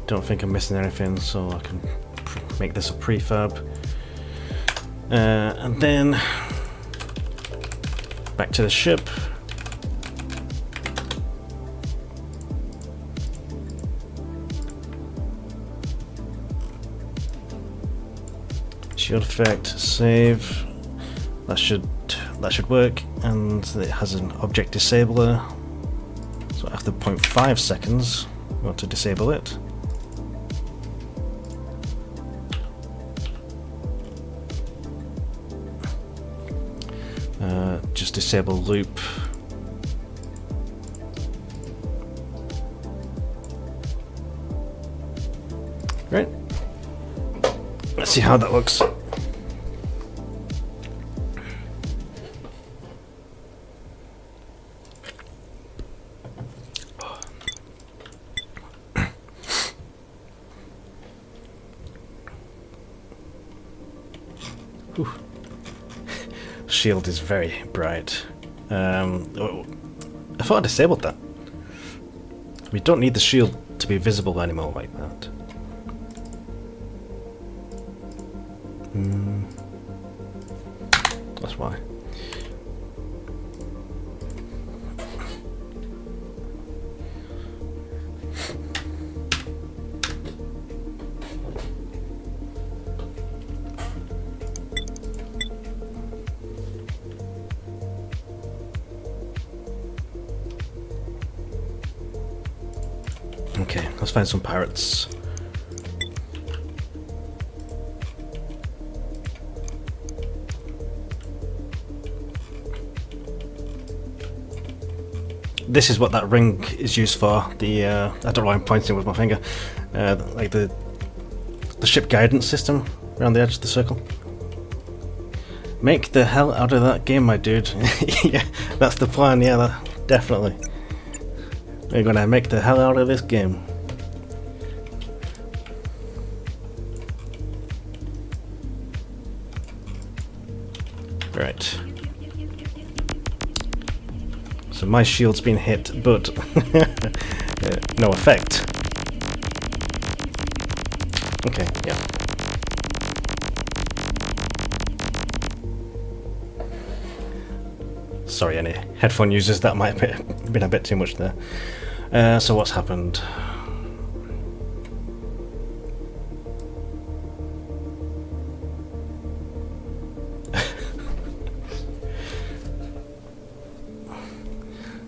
Don't think I'm missing anything, so I can make this a prefab. And then back to the ship. Shield effect, save. That should work, and it has an object disabler. So after 0.5 seconds, we want to disable it. Just disable loop. Right. Let's see how that looks. Whew. Shield is very bright. I thought I disabled that. We don't need the shield to be visible anymore like that. That's why. Okay, let's find some pirates. This is what that ring is used for. The I don't know why I'm pointing with my finger. Like the ship guidance system around the edge of the circle. Make the hell out of that game, my dude. Yeah, that's the plan. Yeah, definitely. We're gonna make the hell out of this game. Right. So my shield's been hit, but no effect. Okay, yeah. Sorry, any headphone users, that might have been a bit too much there. So what's happened?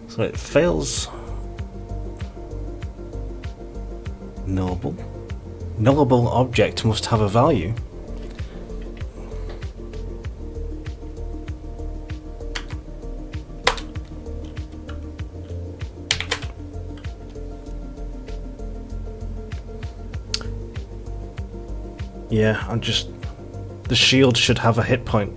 So it fails nullable. Nullable object must have a value. Yeah, the shield should have a hit point.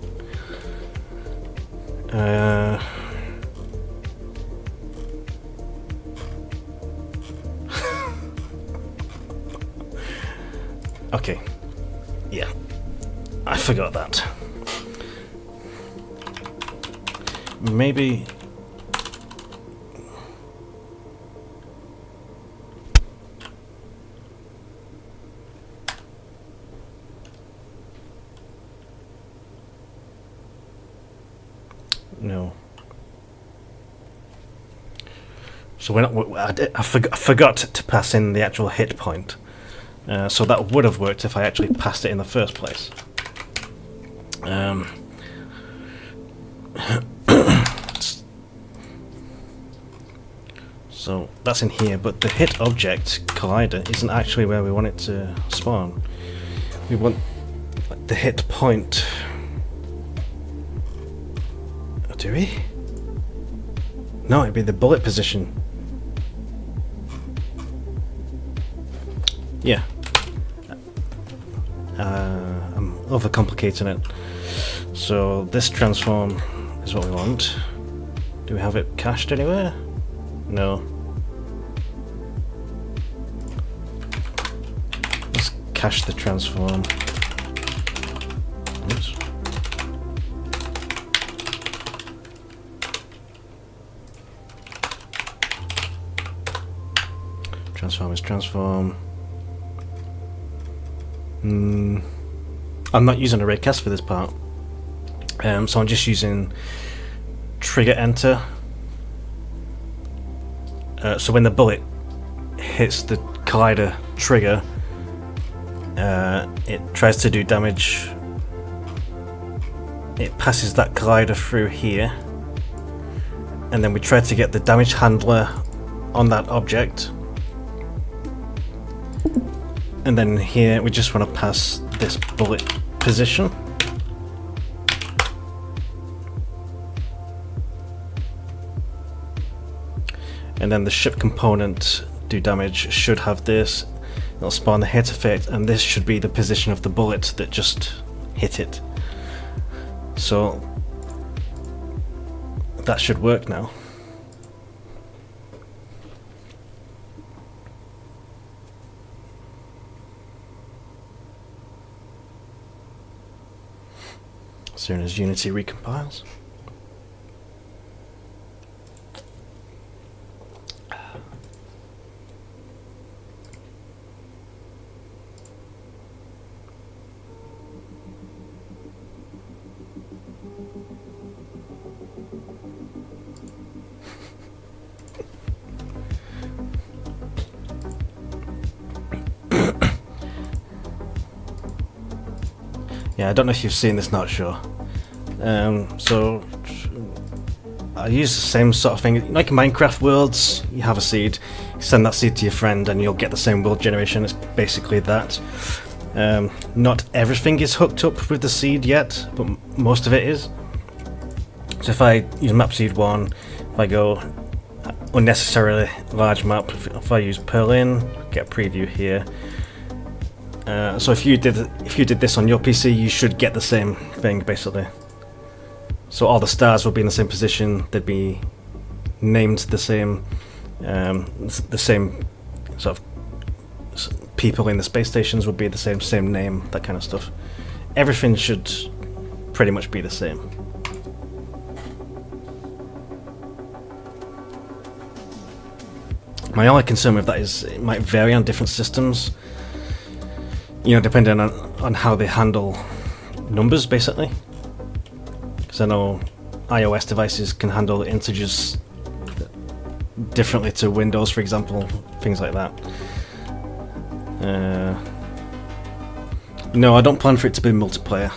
Okay. Yeah. I forgot that. Maybe... No. So we're not, I forgot to pass in the actual hit point. So that would have worked if I actually passed it in the first place. So that's in here, but the hit object collider isn't actually where we want it to spawn. We want the hit point. Oh, do we? No, it'd be the bullet position. Yeah. I'm overcomplicating it. So this transform is what we want. Do we have it cached anywhere? No. Let's cache the transform. Oops. Transform is transform. I'm not using a raycast for this part, so I'm just using trigger enter. So when the bullet hits the collider trigger, it tries to do damage. It passes that collider through here, and then we try to get the damage handler on that object. And then here we just want to pass this bullet position. And then the ship component do damage should have this. It'll spawn the hit effect, and this should be the position of the bullet that just hit it. So that should work now. As soon as Unity recompiles. Yeah, I don't know if you've seen this, not sure. So I use the same sort of thing. Like in Minecraft worlds, you have a seed, you send that seed to your friend and you'll get the same world generation. It's basically that. Not everything is hooked up with the seed yet, but most of it is. So if I use map seed 1, if I go unnecessarily large map, if I use Perlin, get a preview here. So if you did this on your PC, you should get the same thing basically. So all the stars will be in the same position. They'd be named the same sort of people in the space stations would be the same name, that kind of stuff. Everything should pretty much be the same. My only concern with that is it might vary on different systems. You know, depending on how they handle numbers, basically. Because I know iOS devices can handle integers differently to Windows, for example, things like that. No, I don't plan for it to be multiplayer.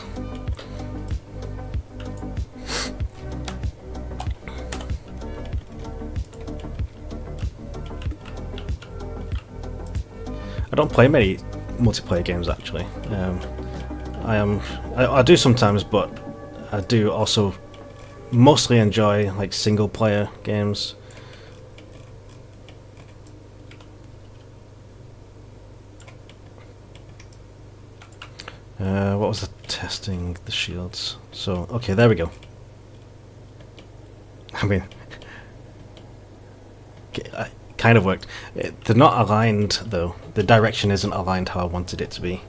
I don't play many multiplayer games actually. I do sometimes, but I do also mostly enjoy like single player games. What was the testing the shields? So okay, there we go. I mean, kind of worked. They're not aligned though. The direction isn't aligned how I wanted it to be.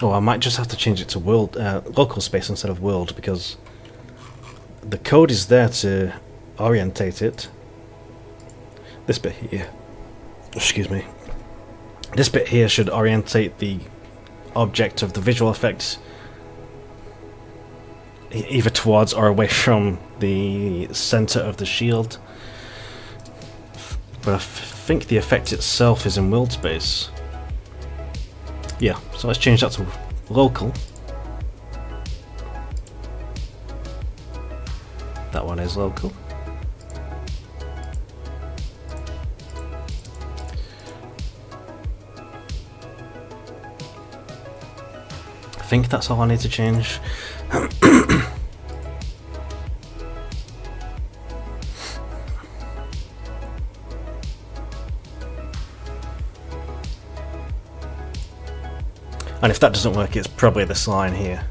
Oh, I might just have to change it to world, local space instead of world, because the code is there to orientate it. This bit here, excuse me. This bit here should orientate the object of the visual effect either towards or away from the center of the shield. But I think the effect itself is in world space. Yeah, so let's change that to local. That one is local. I think that's all I need to change. And if that doesn't work, it's probably this line here.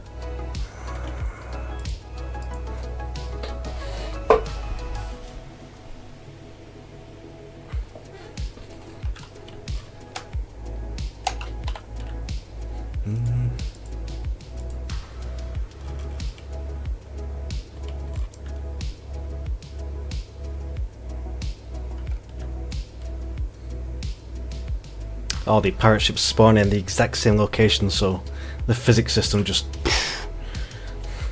All the pirate ships spawn in the exact same location, so the physics system just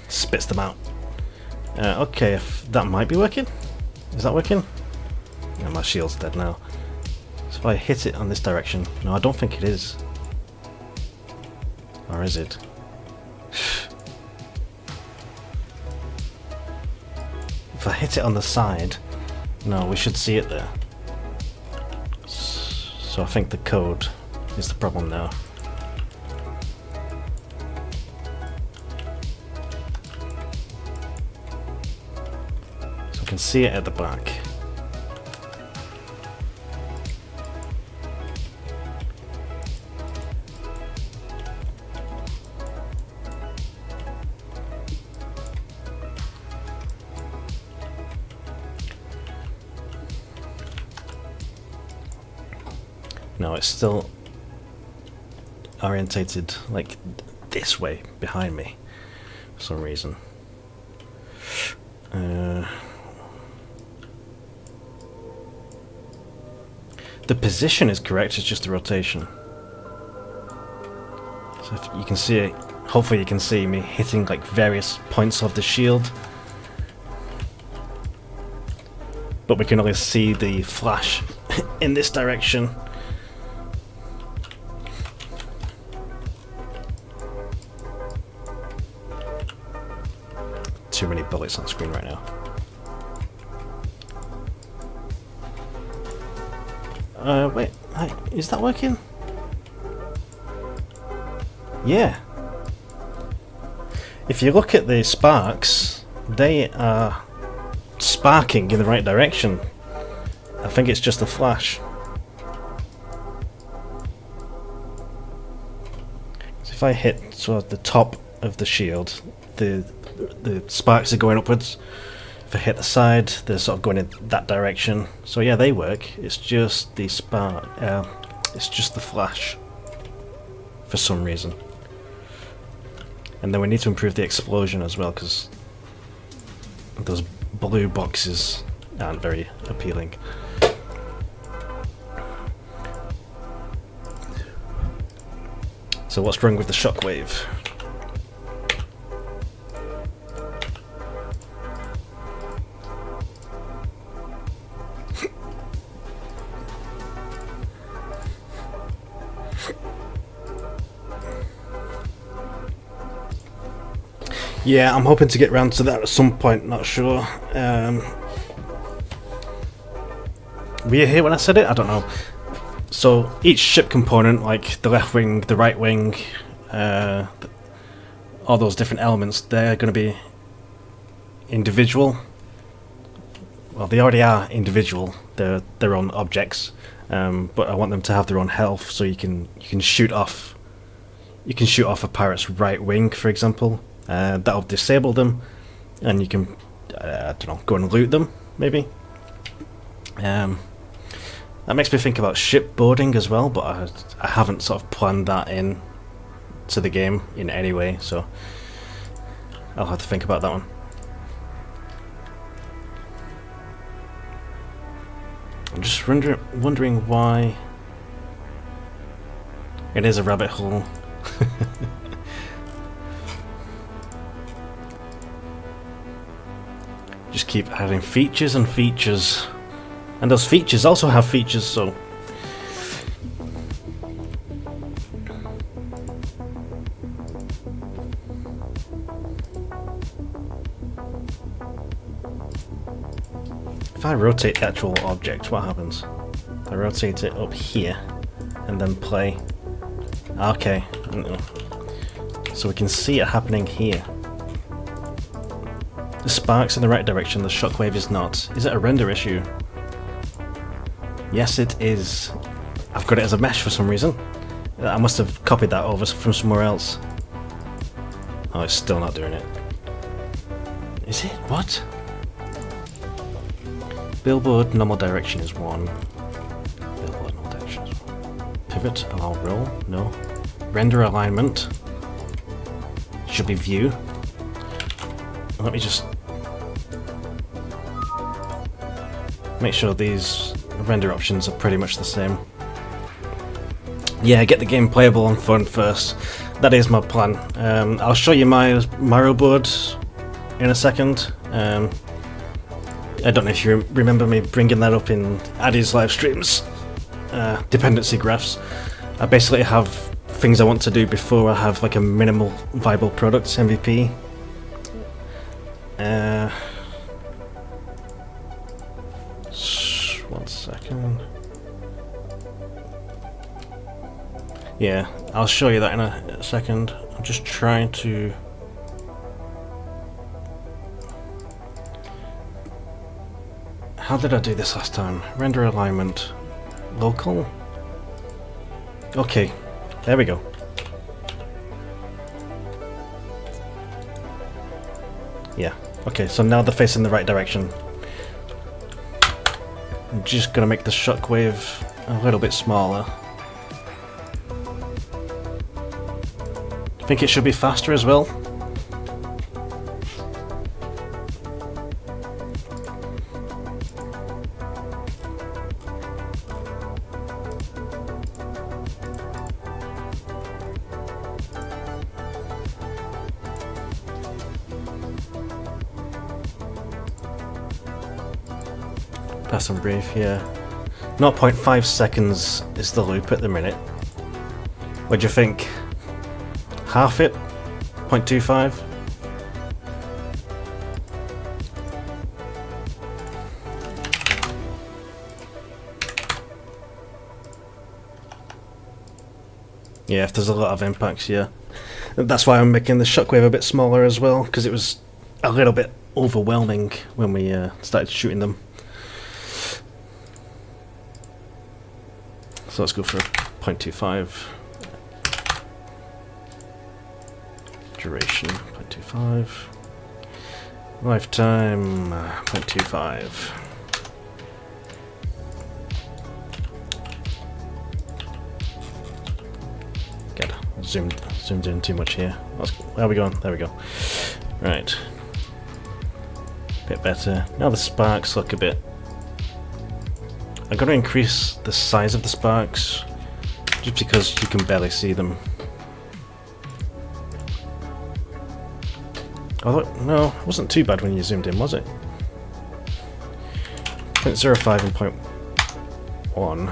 spits them out. Okay, if that might be working. Is that working? Yeah, my shield's dead now. So if I hit it on this direction, no, I don't think it is. Or is it? If I hit it on the side, no, we should see it there. So I think the code is the problem now. So I can see it at the back. No, it's still orientated like this way behind me for some reason. The position is correct, it's just the rotation. So if you can see it, hopefully you can see me hitting like various points of the shield. But we can only see the flash in this direction. Too many bullets on screen right now. Wait, is that working? Yeah. If you look at the sparks, they are sparking in the right direction. I think it's just a flash. So if I hit sort of the top of the shield, the sparks are going upwards. If I hit the side, they're sort of going in that direction. So yeah, they work. It's just the spark. It's just the flash for some reason. And then we need to improve the explosion as well, because those blue boxes aren't very appealing. So what's wrong with the shockwave? Yeah, I'm hoping to get round to that at some point, not sure. The were you here when I said it? I don't know. So each ship component, like the left wing, the right wing, all those different elements, they're going to be individual. Well, they already are individual. They're their own objects, but I want them to have their own health, so you can shoot off. You can shoot off a pirate's right wing, for example. That'll disable them, and you can, I don't know, go and loot them, maybe. That makes me think about shipboarding as well, but I haven't sort of planned that in to the game in any way, so I'll have to think about that one. I'm just wondering why it is a rabbit hole. Just keep adding features and features. And those features also have features, so... If I rotate the actual object, what happens? I rotate it up here, and then play. Okay. So we can see it happening here. The spark's in the right direction, the shockwave is not. Is it a render issue? Yes, it is. I've got it as a mesh for some reason. I must have copied that over from somewhere else. Oh, it's still not doing it. Is it? What? Billboard normal direction is 1. Billboard normal direction is 1. Pivot, allow roll? No. Render alignment. Should be view. Let me just make sure these render options are pretty much the same. Yeah, get the game playable and fun first. That is my plan. I'll show you my Mario board in a second. I don't know if you remember me bringing that up in Addy's live streams. Dependency graphs. I basically have things I want to do before I have like a minimal viable product, MVP. 1 second. Yeah, I'll show you that in a second. I'm just trying to... How did I do this last time? Render alignment. Local? Okay, there we go. Yeah, okay, so now they're facing the right direction. I'm just gonna make the shockwave a little bit smaller. I think it should be faster as well. Pass and brief, yeah. 0.5 seconds is the loop at the minute. What do you think? Half it? 0.25? Yeah, if there's a lot of impacts, yeah. That's why I'm making the shockwave a bit smaller as well, because it was a little bit overwhelming when we started shooting them. So let's go for 0.25. Duration 0.25. Lifetime 0.25. Good. Zoomed in too much here. Where are we going? There we go. Right. Bit better. Now the sparks look a bit... I'm going to increase the size of the sparks just because you can barely see them. Although, no, it wasn't too bad when you zoomed in, was it? 0.05 and 0.1.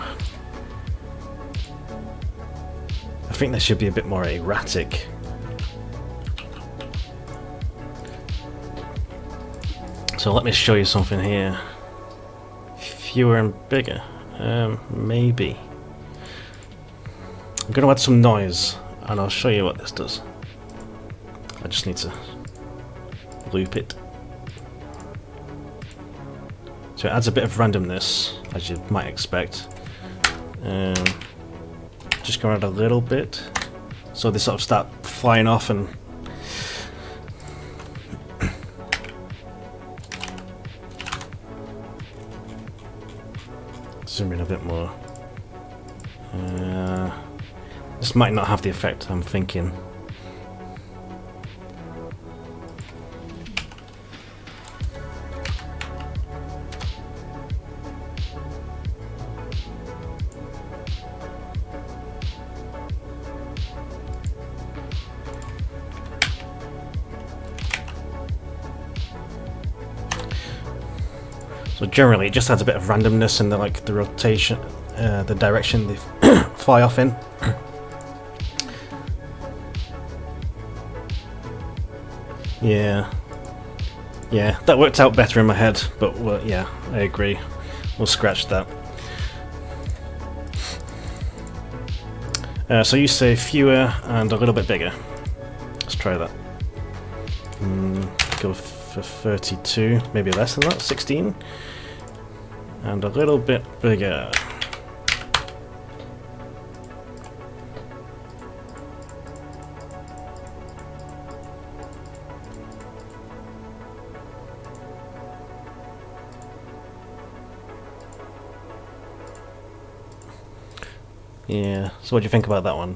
I think they should be a bit more erratic. So let me show you something here. fewer and bigger? Maybe. I'm going to add some noise, and I'll show you what this does. I just need to loop it. So it adds a bit of randomness, as you might expect. Just going to add a little bit, so they sort of start flying off and zoom in a bit more. This might not have the effect I'm thinking. So generally, it just adds a bit of randomness in the rotation, the direction they fly off in. Yeah, that worked out better in my head, but well, yeah, I agree. We'll scratch that. So you say fewer and a little bit bigger. Let's try that. Go for 32, maybe less than that, 16. And a little bit bigger. Yeah, so what do you think about that one?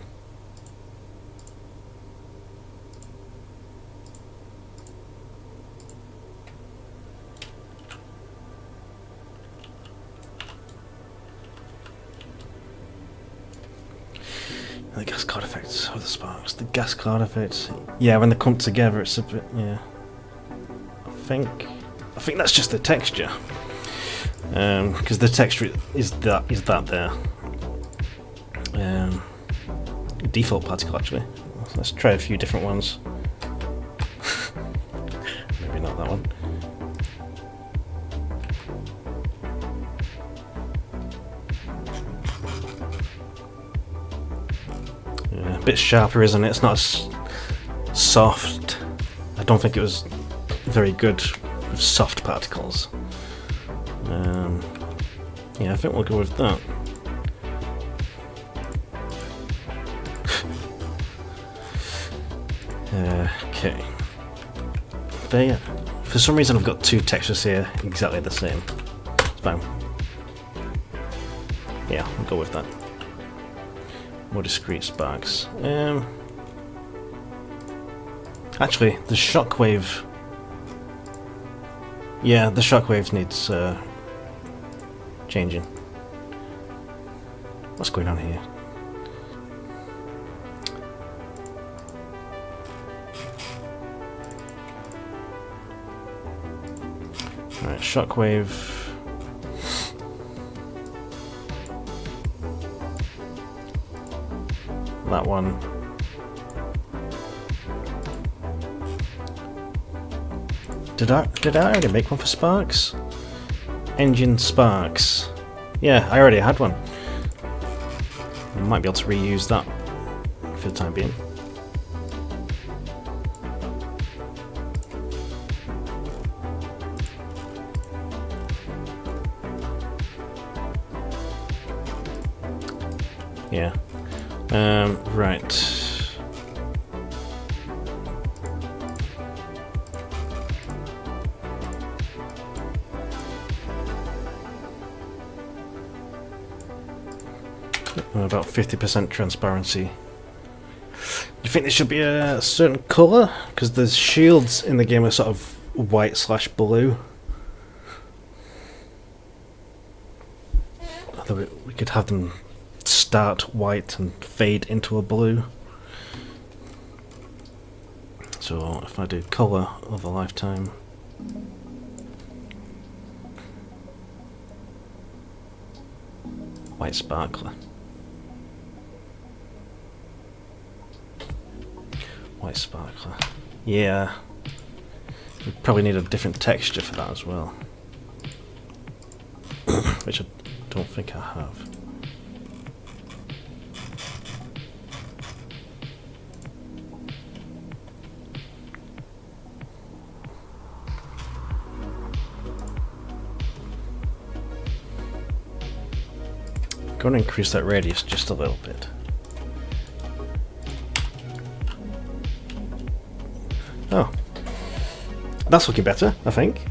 The gas cloud effects of the sparks. The gas cloud effects. Yeah, when they come together, it's a bit. Yeah. I think that's just the texture. Because the texture is that there. Default particle actually. Let's try a few different ones. Maybe not that one. Yeah, a bit sharper, isn't it? It's not as soft. I don't think it was very good with soft particles. Yeah, I think we'll go with that. Okay. There. For some reason, I've got two textures here exactly the same. It's fine. Yeah, I'll go with that. More discrete sparks. Actually, the shockwave. Yeah, the shockwave needs changing. What's going on here? Alright, shockwave. That one. Did I already make one for sparks? Engine sparks. Yeah, I already had one. I might be able to reuse that for the time being. Yeah. Right. About 50% transparency. You think there should be a certain colour? Because the shields in the game are sort of white/blue. Although we could have them start white and fade into a blue. So if I do colour of a lifetime. White sparkler. White sparkler. Yeah. We probably need a different texture for that as well. which I don't think I have. Going to increase that radius just a little bit. Oh, that's looking better, I think.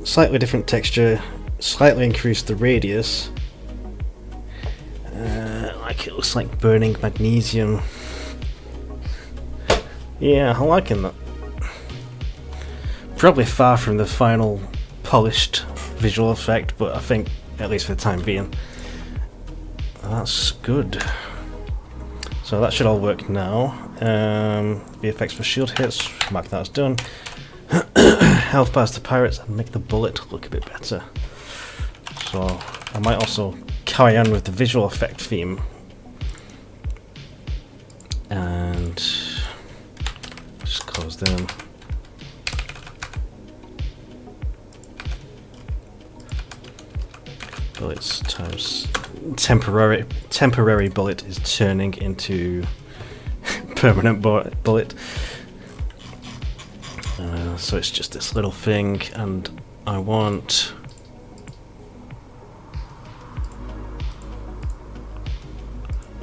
Slightly different texture, slightly increased the radius. Like it looks like burning magnesium. Yeah, I'm liking that. Probably far from the final polished visual effect, but I think, at least for the time being, that's good. So that should all work now. The effects for shield hits, mark that as done. Health bars to pirates and make the bullet look a bit better. So I might also carry on with the visual effect theme. And just close them. Bullets times temporary bullet is turning into permanent bullet. So it's just this little thing, and I want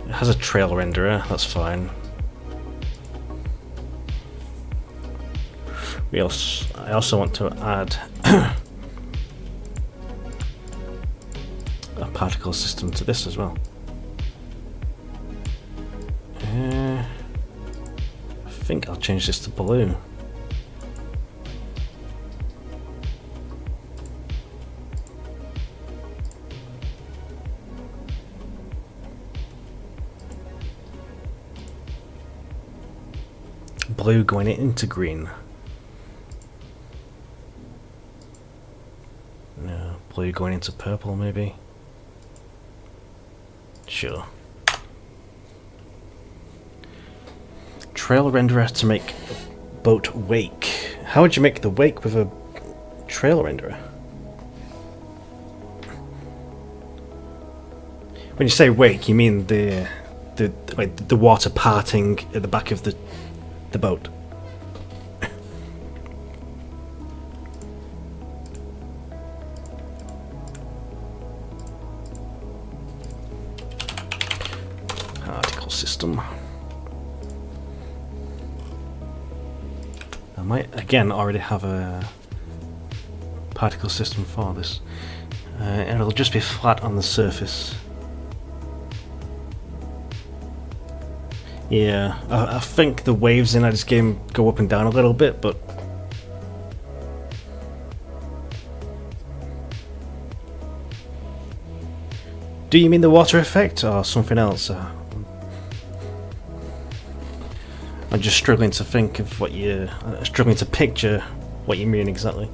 it has a trail renderer, that's fine. I also want to add a particle system to this as well. I think I'll change this to blue. Blue going into green. No, blue going into purple maybe. Sure. Trail renderer to make boat wake. How would you make the wake with a trail renderer? When you say wake, you mean the water parting at the back of the boat. Particle system. I might again already have a particle system for this, and it'll just be flat on the surface. Yeah, I think the waves in this game go up and down a little bit, but do you mean the water effect or something else? I'm just struggling to think of what you, struggling to picture what you mean exactly.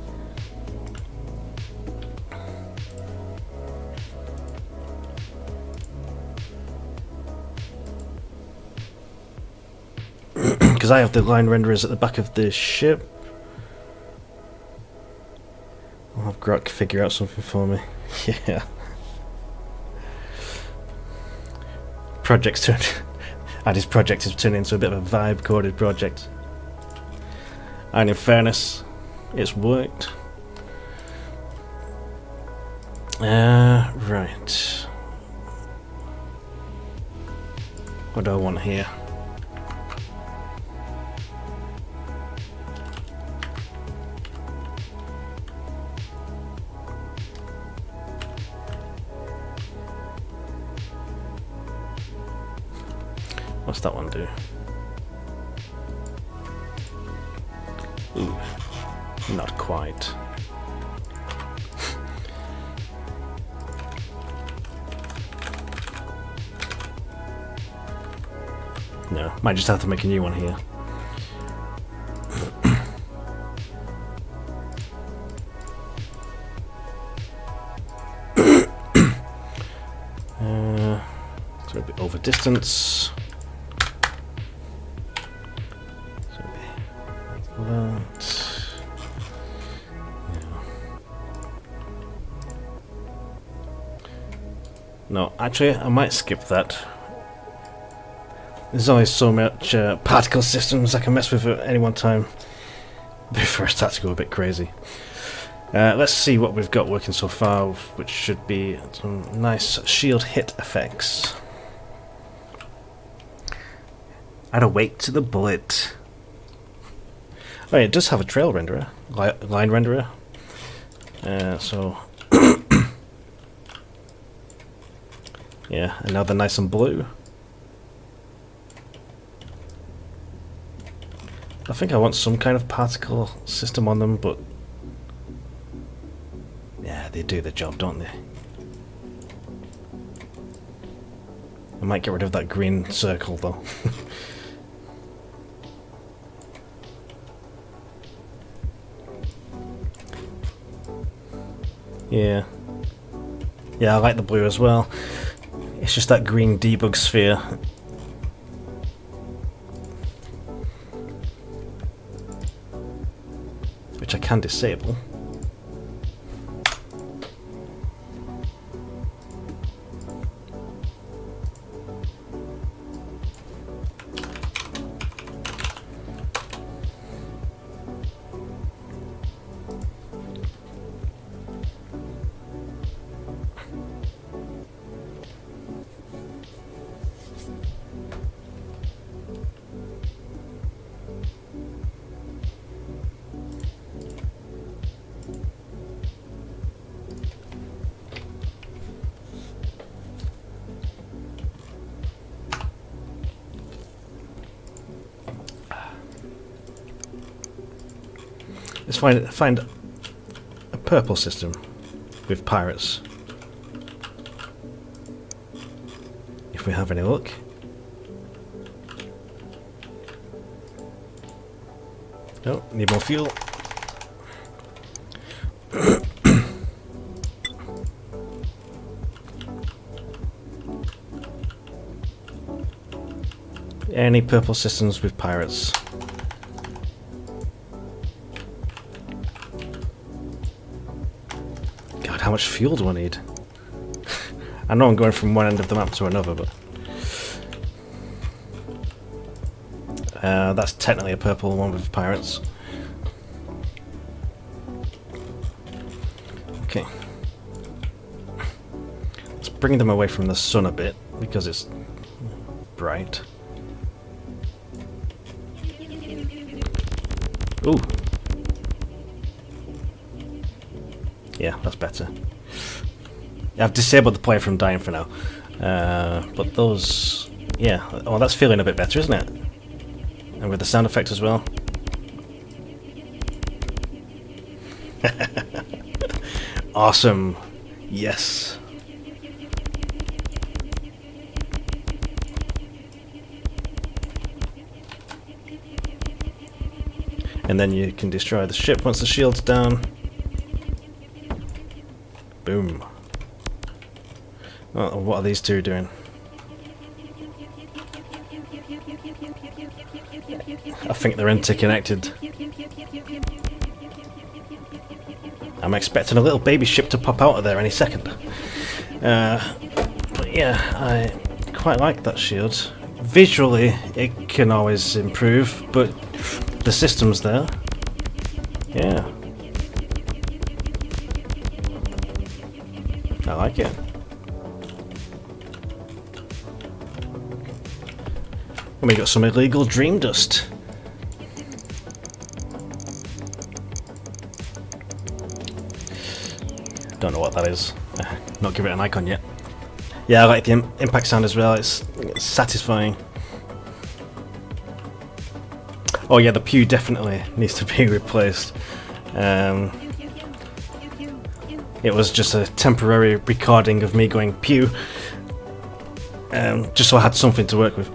Because I have the line renderers at the back of the ship. I'll have Grok figure out something for me. Yeah. Project's turned. His project has turned into a bit of a vibe coded project. And in fairness, it's worked. Right. What do I want here? What's that one do? Ooh, not quite. No, might just have to make a new one here. So a bit over distance. No, actually, I might skip that. There's only so much particle systems I can mess with at any one time before I start to go a bit crazy. Let's see what we've got working so far, which should be some nice shield hit effects. Add a weight to the bullet. Oh, yeah, it does have a trail renderer, line renderer. So yeah, and now they're nice and blue. I think I want some kind of particle system on them, but yeah, they do the job, don't they? I might get rid of that green circle though. Yeah. Yeah, I like the blue as well. It's just that green debug sphere. Which I can disable. Let's find a purple system with pirates. If we have any luck. Oh, need more fuel. Any purple systems with pirates. God, how much fuel do I need? I know I'm going from one end of the map to another, but that's technically a purple one with pirates. Okay. Let's bring them away from the sun a bit, because it's bright. Ooh. Yeah, that's better. I've disabled the player from dying for now. But those... yeah. Oh, that's feeling a bit better, isn't it? And with the sound effect as well. Awesome. Yes. And then you can destroy the ship once the shield's down. Boom. Oh, what are these two doing? I think they're interconnected. I'm expecting a little baby ship to pop out of there any second. But yeah, I quite like that shield. Visually, it can always improve, but the system's there. Yeah. I like it. And we got some illegal dream dust. Don't know what that is. Not give it an icon yet. Yeah, I like the impact sound as well. It's satisfying. Oh yeah, the pew definitely needs to be replaced. It was just a temporary recording of me going pew, just so I had something to work with.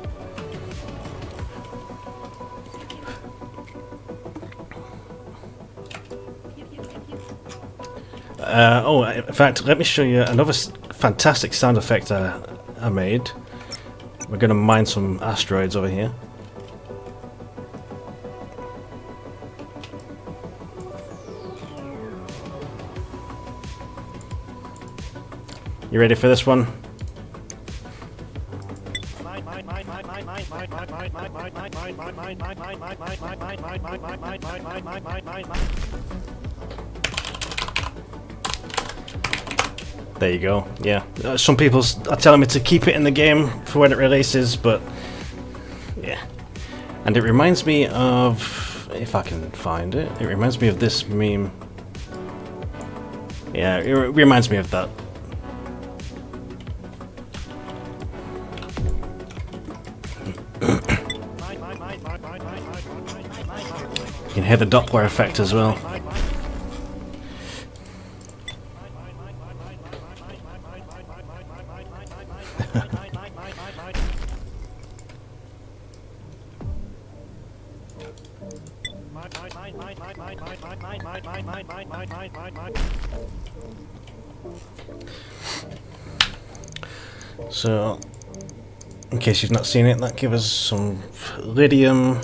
Oh, in fact, let me show you another fantastic sound effect I made. We're going to mine some asteroids over here. You ready for this one? There you go. Yeah, some people are telling me to keep it in the game for when it releases, but yeah. And it reminds me of, if I can find it, it reminds me of this meme. Yeah, it reminds me of that. You can hear the Doppler effect as well. So, in case you've not seen it, that gives us some lithium,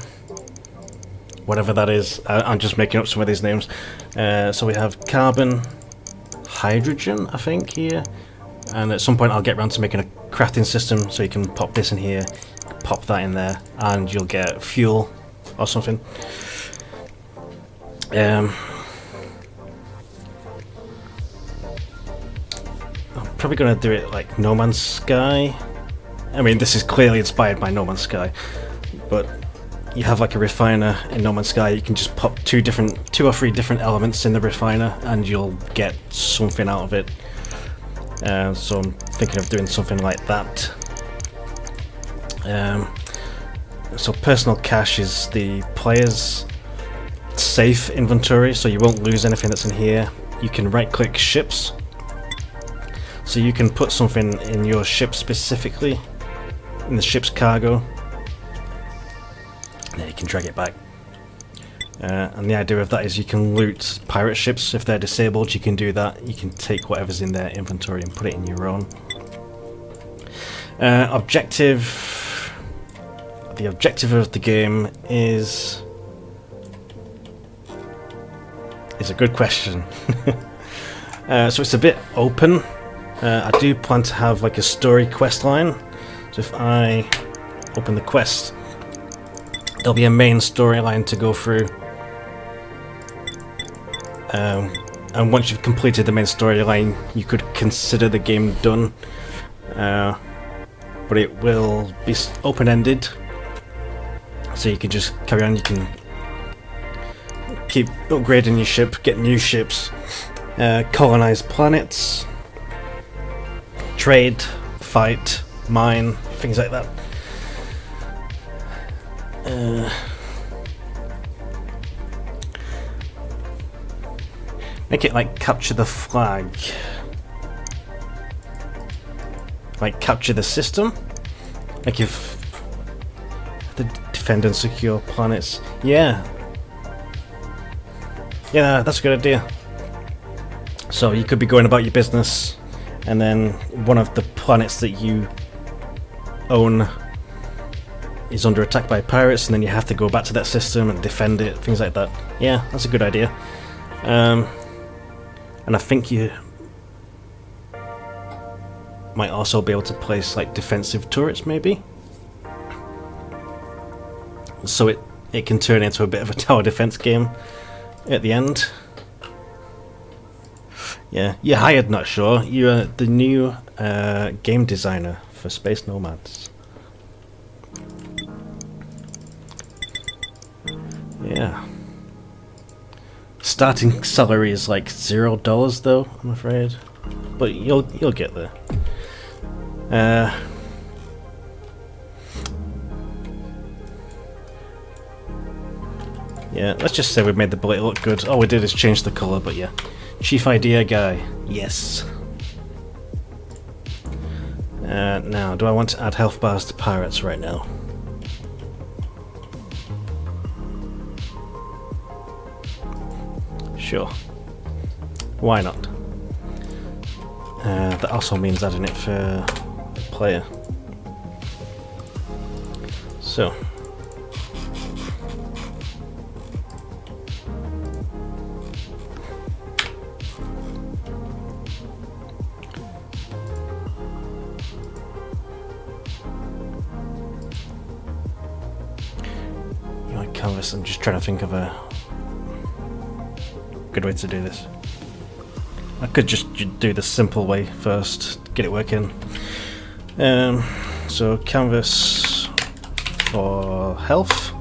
whatever that is. I'm just making up some of these names. So we have carbon, hydrogen, I think, here. And at some point I'll get around to making a crafting system, so you can pop this in here, pop that in there, and you'll get fuel or something. I'm probably going to do it like No Man's Sky. I mean, this is clearly inspired by No Man's Sky, but you have like a refiner in No Man's Sky. You can just pop two or three different elements in the refiner, and you'll get something out of it. So I'm thinking of doing something like that. So personal cache is the player's safe inventory, so you won't lose anything that's in here. You can right-click ships, so you can put something in your ship specifically, in the ship's cargo. Then you can drag it back. And the idea of that is you can loot pirate ships if they're disabled. You can do that. You can take whatever's in their inventory and put it in your own. Objective. The objective of the game is a good question. So it's a bit open. I do plan to have like a story quest line. So if I open the quest, there'll be a main storyline to go through. And once you've completed the main storyline, you could consider the game done. But it will be open-ended, so you can just carry on. You can keep upgrading your ship, get new ships, colonize planets, trade, fight, mine, things like that. Make it like capture the flag. Like capture the system. Like if the defend and secure planets. Yeah. Yeah, that's a good idea. So you could be going about your business, and then one of the planets that you own is under attack by pirates, and then you have to go back to that system and defend it, things like that. Yeah, that's a good idea. And I think you might also be able to place like defensive turrets, maybe, so it can turn into a bit of a tower defense game at the end. Yeah, you're hired, not sure. You're the new game designer for Space Nomads. Yeah. Starting salary is like $0 though, I'm afraid. But you'll get there. Yeah, let's just say we've made the bullet look good. All we did is change the colour, but yeah. Chief idea guy. Yes. Now, do I want to add health bars to pirates right now? Sure. Why not? That also means adding it for the player. So. canvas. I'm just trying to think of a good way to do this. I could just do the simple way first, get it working. So canvas for health,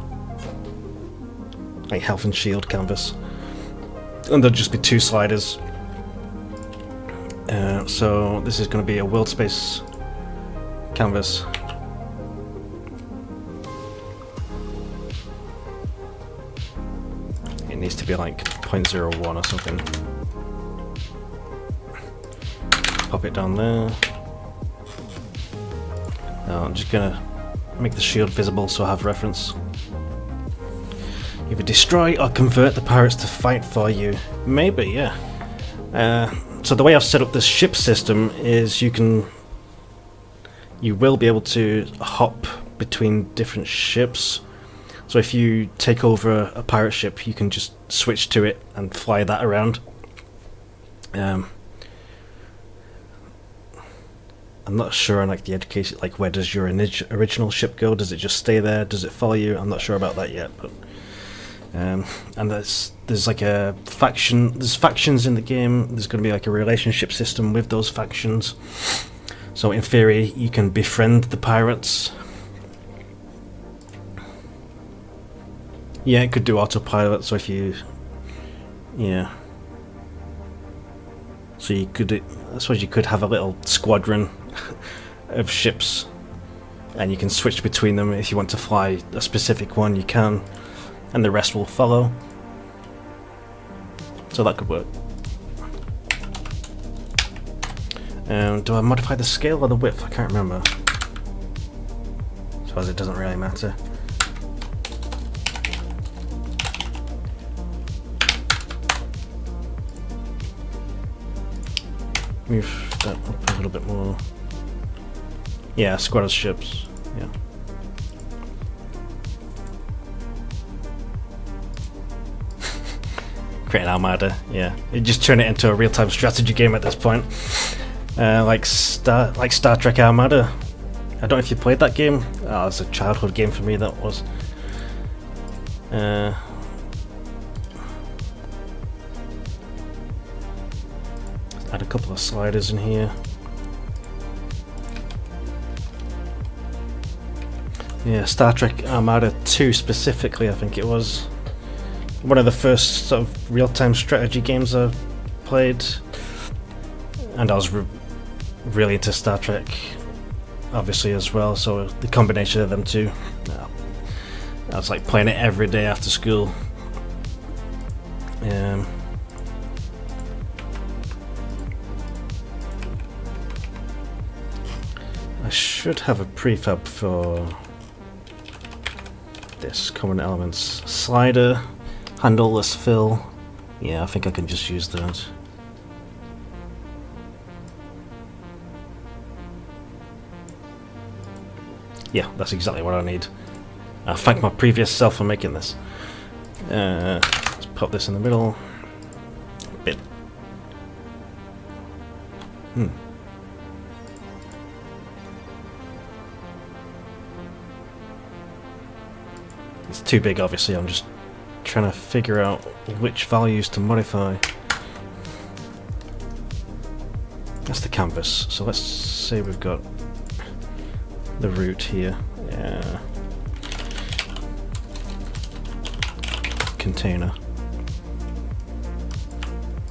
like health and shield canvas, and there'll just be 2 sliders. So this is going to be a world space canvas. It needs to be like 0.01 or something. Pop it down there. Now I'm just gonna make the shield visible so I have reference. Either destroy or convert the pirates to fight for you. Maybe, yeah. So the way I've set up this ship system is you will be able to hop between different ships. So if you take over a pirate ship, you can just switch to it and fly that around. I'm not sure on like the education, like where does your original ship go? Does it just stay there? Does it follow you? I'm not sure about that yet. But and there's like a faction. There's factions in the game. There's going to be like a relationship system with those factions. So in theory, you can befriend the pirates. Yeah, it could do autopilot. So if you, yeah. So you could, I suppose you could have a little squadron of ships, and you can switch between them. If you want to fly a specific one, you can, and the rest will follow. So that could work. Do I modify the scale or the width? I can't remember. I suppose it doesn't really matter. Move that up a little bit more. Yeah, squad of ships. Yeah. Create an armada. Yeah, you just turn it into a real-time strategy game at this point, like Star Trek Armada. I don't know if you played that game. Oh, it's a childhood game for me. That was. Add a couple of sliders in here. Yeah, Star Trek Armada 2 specifically, I think it was. One of the first sort of real-time strategy games I played. And I was really into Star Trek, obviously, as well, so the combination of them two. I was like playing it every day after school. I should have a prefab for this common elements slider, handleless fill. Yeah, I think I can just use that. Yeah, that's exactly what I need. I thank my previous self for making this. Let's pop this in the middle. Bit. It's too big, obviously. I'm just trying to figure out which values to modify. That's the canvas. So let's say we've got the root here. Yeah. Container.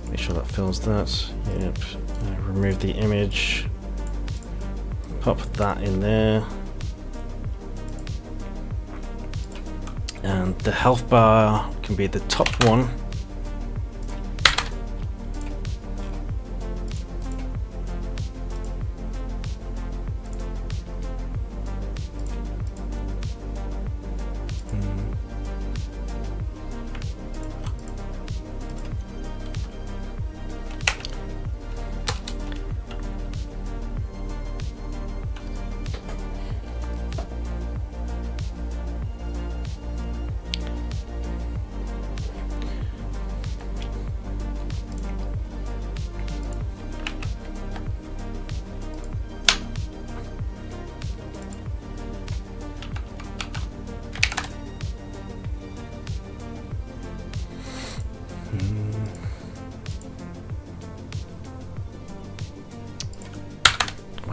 Make sure that fills that. Yep. Remove the image. Pop that in there. And the health bar can be the top one.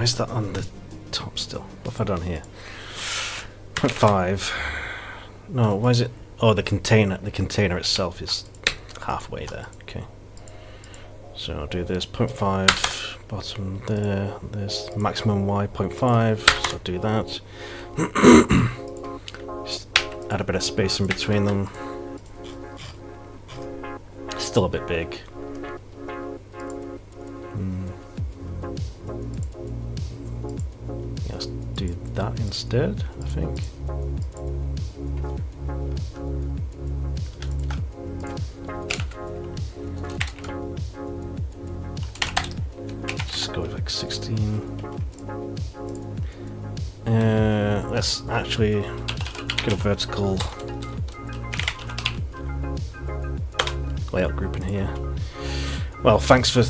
is that on the top still? What have I done here? 0.5. No, why is it? Oh, the container. The container itself is halfway there. Okay. So I'll do this 0.5 bottom there. There's maximum Y 0.5. So I'll do that. Just add a bit of space in between them. Still a bit big. Yeah, let's do that instead, I think. Just go with like 16. Let's actually get a vertical layout group in here. Well, thanks for...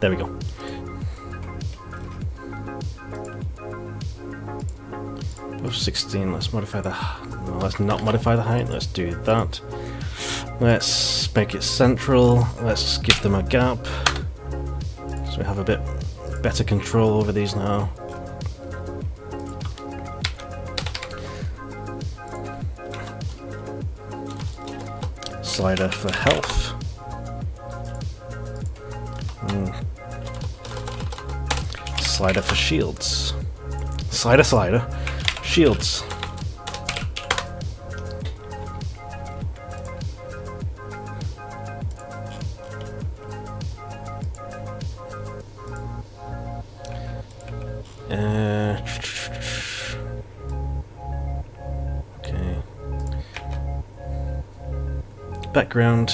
There we go. Oh, 16, let's modify the... No, let's not modify the height, let's do that. Let's make it central, let's give them a gap. So we have a bit better control over these now. Slider for health. Slider for shields. Slider, shields. Okay. Background.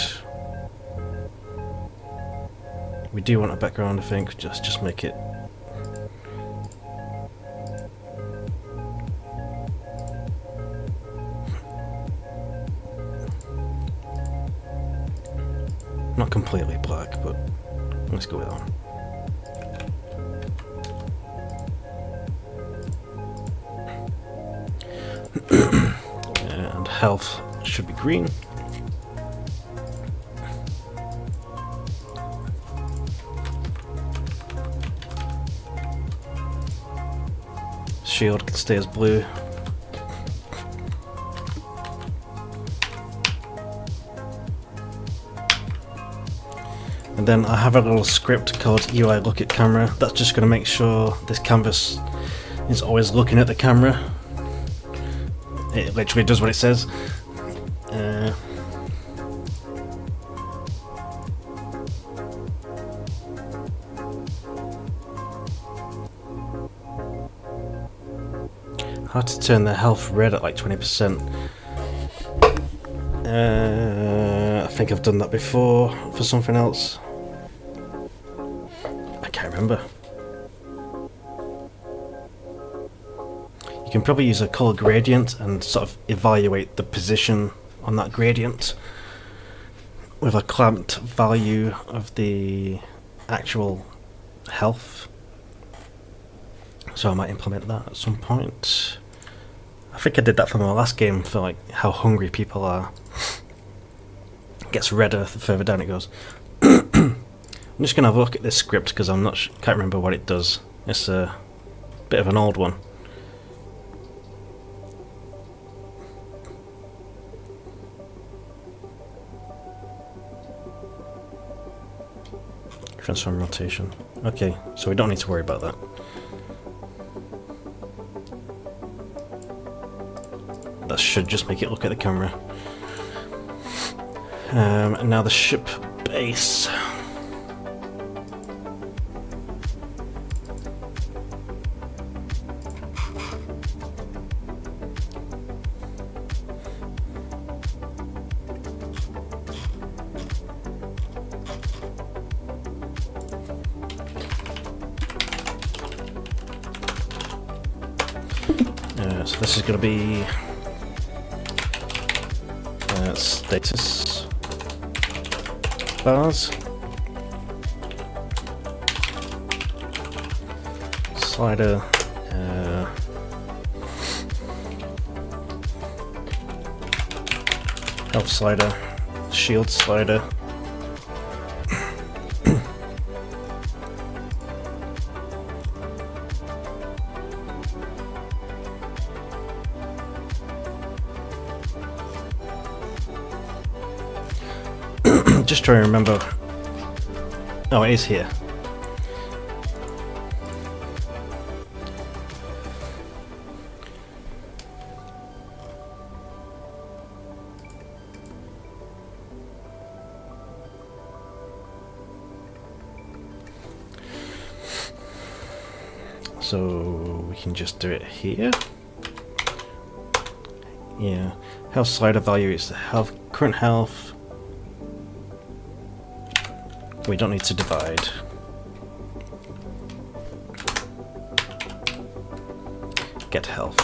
We do want a background, I think. Just make it. Not completely black, but let's go with that one. And health should be green. Shield can stay as blue. And then I have a little script called UI look at camera. That's just going to make sure this canvas is always looking at the camera. It literally does what it says. How to turn the health red at like 20%. I think I've done that before for something else. I can't remember. You can probably use a color gradient and sort of evaluate the position on that gradient with a clamped value of the actual health. So I might implement that at some point. I think I did that for my last game for like how hungry people are. It gets redder the further down it goes. I'm just gonna have a look at this script because I'm not can't remember what it does. It's a bit of an old one. Transform rotation. Okay, so we don't need to worry about that. That should just make it look at the camera. And now the ship base. So this is going to be status bars, slider, health slider, shield slider, Just trying to remember. Oh, it is here. So we can just do it here. Yeah, health slider value is the current health. We don't need to divide. Get health.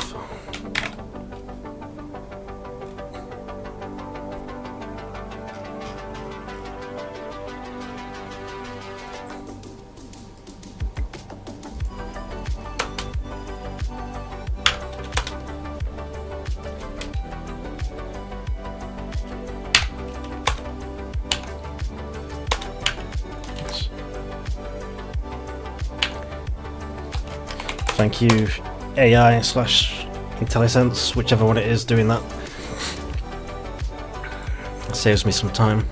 Thank you, AI / IntelliSense, whichever one it is doing that. It saves me some time.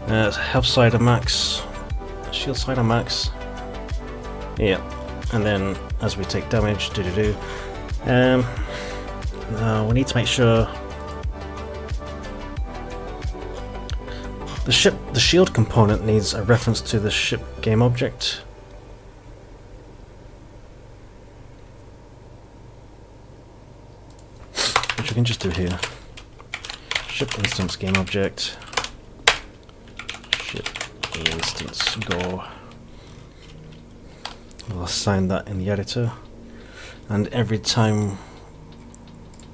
Health slider max, shield slider max. Yeah, and then as we take damage, now we need to make sure the shield component needs a reference to the ship game object. Which we can just do here. Ship instance game object. Ship instance go. We'll assign that in the editor. And every time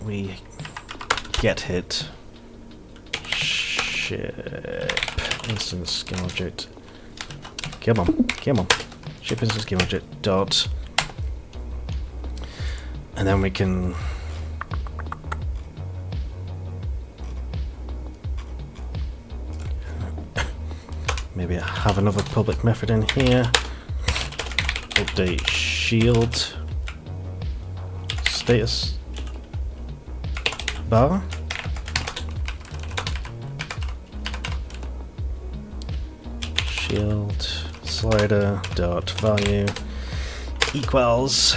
we get hit, ship instance game object. Come on. Ship instance game object dot. And then we can maybe have another public method in here. Update shield status bar. Shield slider dot value equals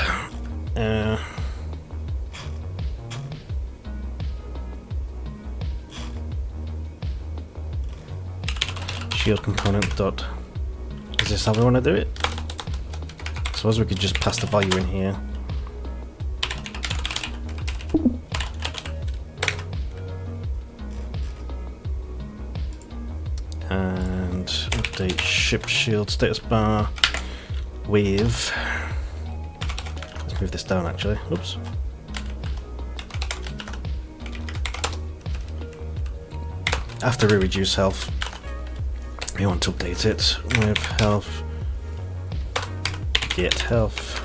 shield component dot. Is this how we want to do it? I suppose we could just pass the value in here. And update ship shield status bar with. Let's move this down actually. Oops. After we reduce health, we want to update it with health, get health.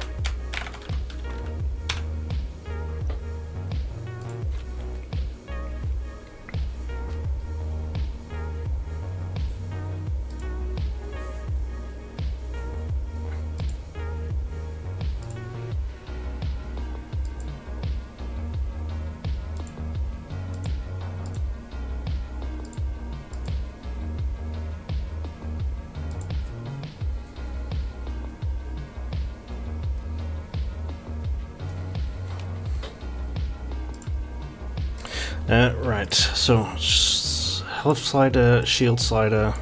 Right, so health slider, shield slider,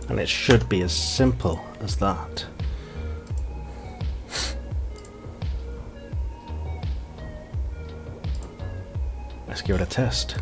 and it should be as simple as that. Let's give it a test.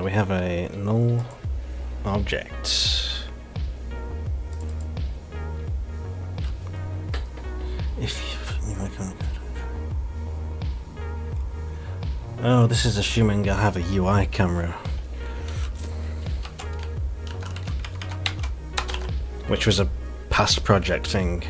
We have a null object. Oh, this is assuming I have a UI camera. which was a past project thing.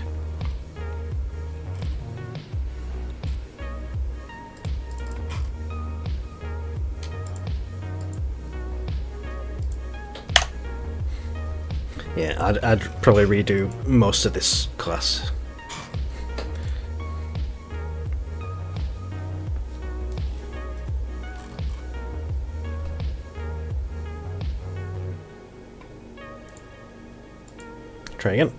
Yeah, I'd probably redo most of this class. Try again.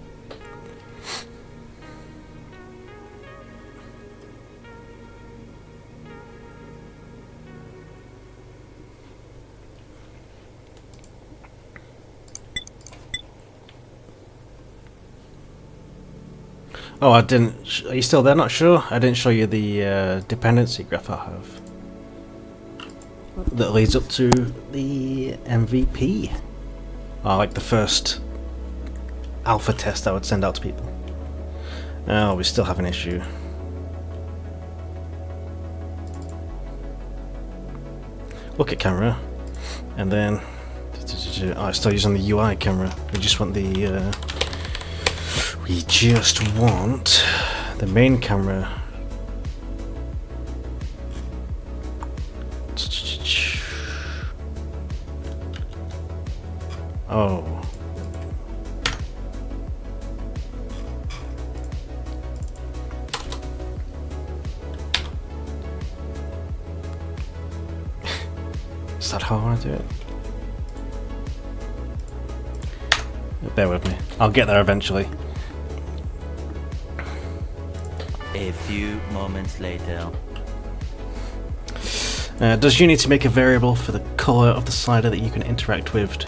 Oh, I didn't. Are you still there? Not sure. I didn't show you the dependency graph I have that leads up to the MVP. Oh, like the first alpha test I would send out to people. Oh, we still have an issue. Look at camera, and then oh, it's still using the UI camera. We just want the main camera. Oh. Is that how I want to do it? Bear with me. I'll get there eventually. A few moments later. Does you need to make a variable for the color of the slider that you can interact with?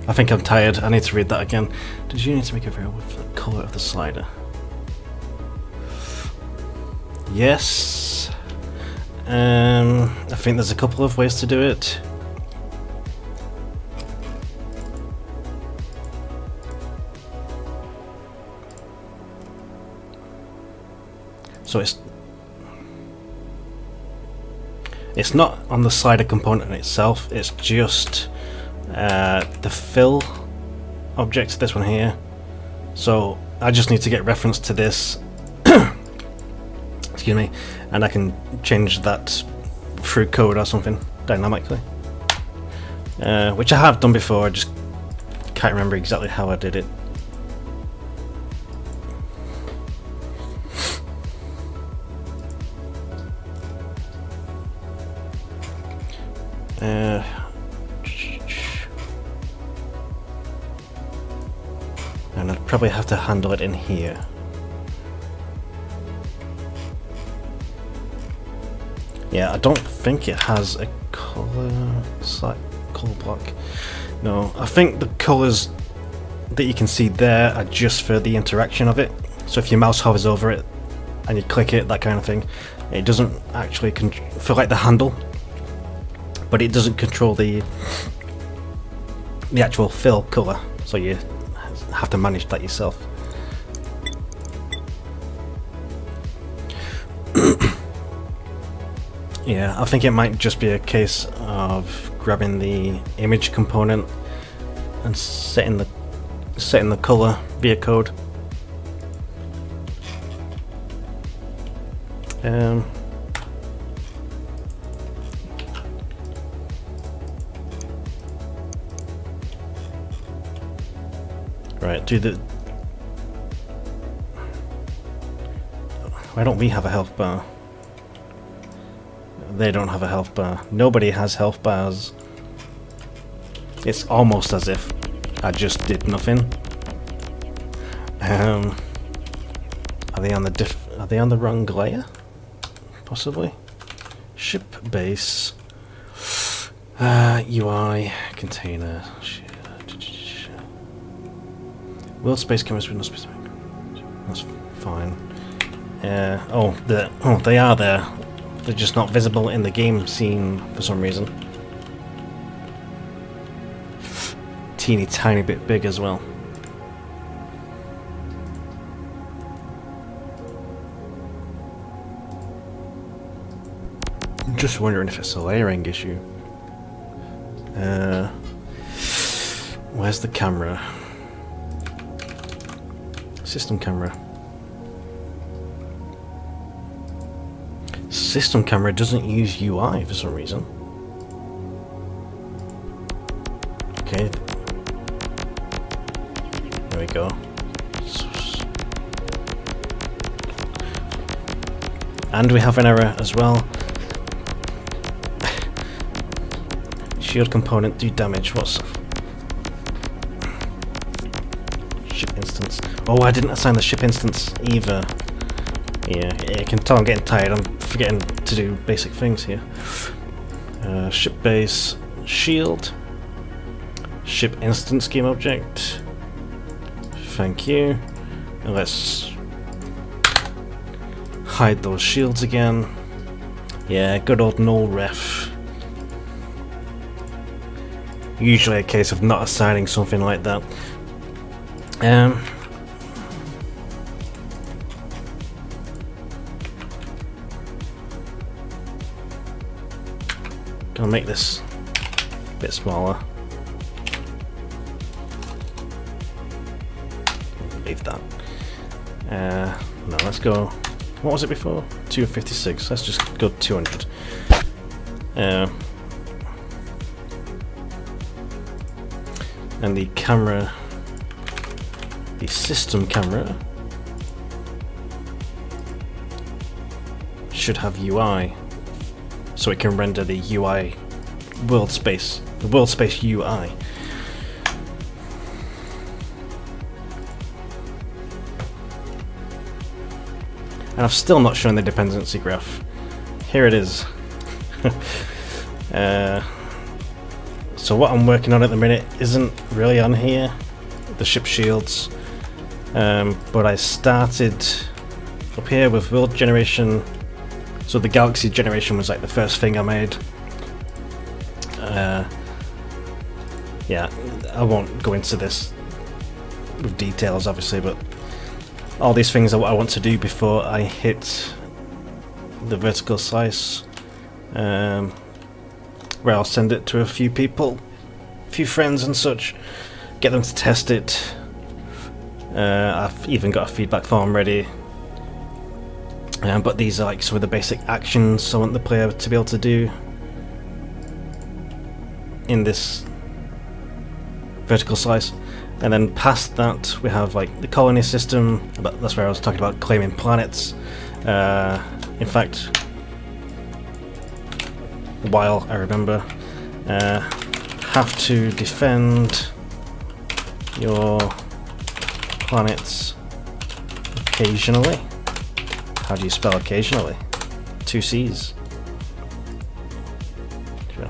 I think I'm tired. I need to read that again. Does you need to make a variable for the color of the slider? Yes. I think there's a couple of ways to do it. So it's not on the slider component itself, it's just the fill object, this one here. So I just need to get reference to this, excuse me, and I can change that through code or something dynamically. Which I have done before, I just can't remember exactly how I did it. And I'd probably have to handle it in here. Yeah, I don't think it has a color block. No, I think the colors that you can see there are just for the interaction of it. So if your mouse hovers over it and you click it, that kind of thing, it doesn't actually for like the handle, but it doesn't control the actual fill color. So you have to manage that yourself. Yeah, I think it might just be a case of grabbing the image component and setting the color via code. Right, why don't we have a health bar? They don't have a health bar. Nobody has health bars. It's almost as if I just did nothing. Are they on the wrong layer? Possibly. Ship base. UI container. World space chemistry, no space. That's fine. They are there. They're just not visible in the game scene for some reason. Teeny tiny bit big as well. I'm just wondering if it's a layering issue. Where's the camera? System camera. System camera doesn't use UI for some reason. Okay. There we go. And we have an error as well. Shield component do damage. What's ship instance? Oh, I didn't assign the ship instance either. Yeah, you can tell I'm getting tired. I'm forgetting to do basic things here. Ship base, shield, ship instance game object. Thank you. And let's hide those shields again. Yeah, good old null ref. Usually a case of not assigning something like that. Gonna make this a bit smaller. Leave that. No, let's go. What was it before? 256. Let's just go 200. And the camera, the system camera, should have UI, so it can render the UI world space, the world space UI. And I've still not shown the dependency graph. Here it is. So what I'm working on at the minute isn't really on here, the ship shields, but I started up here with world generation. So the galaxy generation was like the first thing I made. Yeah, I won't go into this with details obviously, but all these things are what I want to do before I hit the vertical slice, where I'll send it to a few people, a few friends and such, get them to test it. I've even got a feedback form ready, but these are like some of the basic actions I want the player to be able to do in this vertical slice. And then past that we have like the colony system. That's where I was talking about claiming planets. In fact, while I remember, have to defend your planets occasionally. How do you spell occasionally? 2 C's. Sure.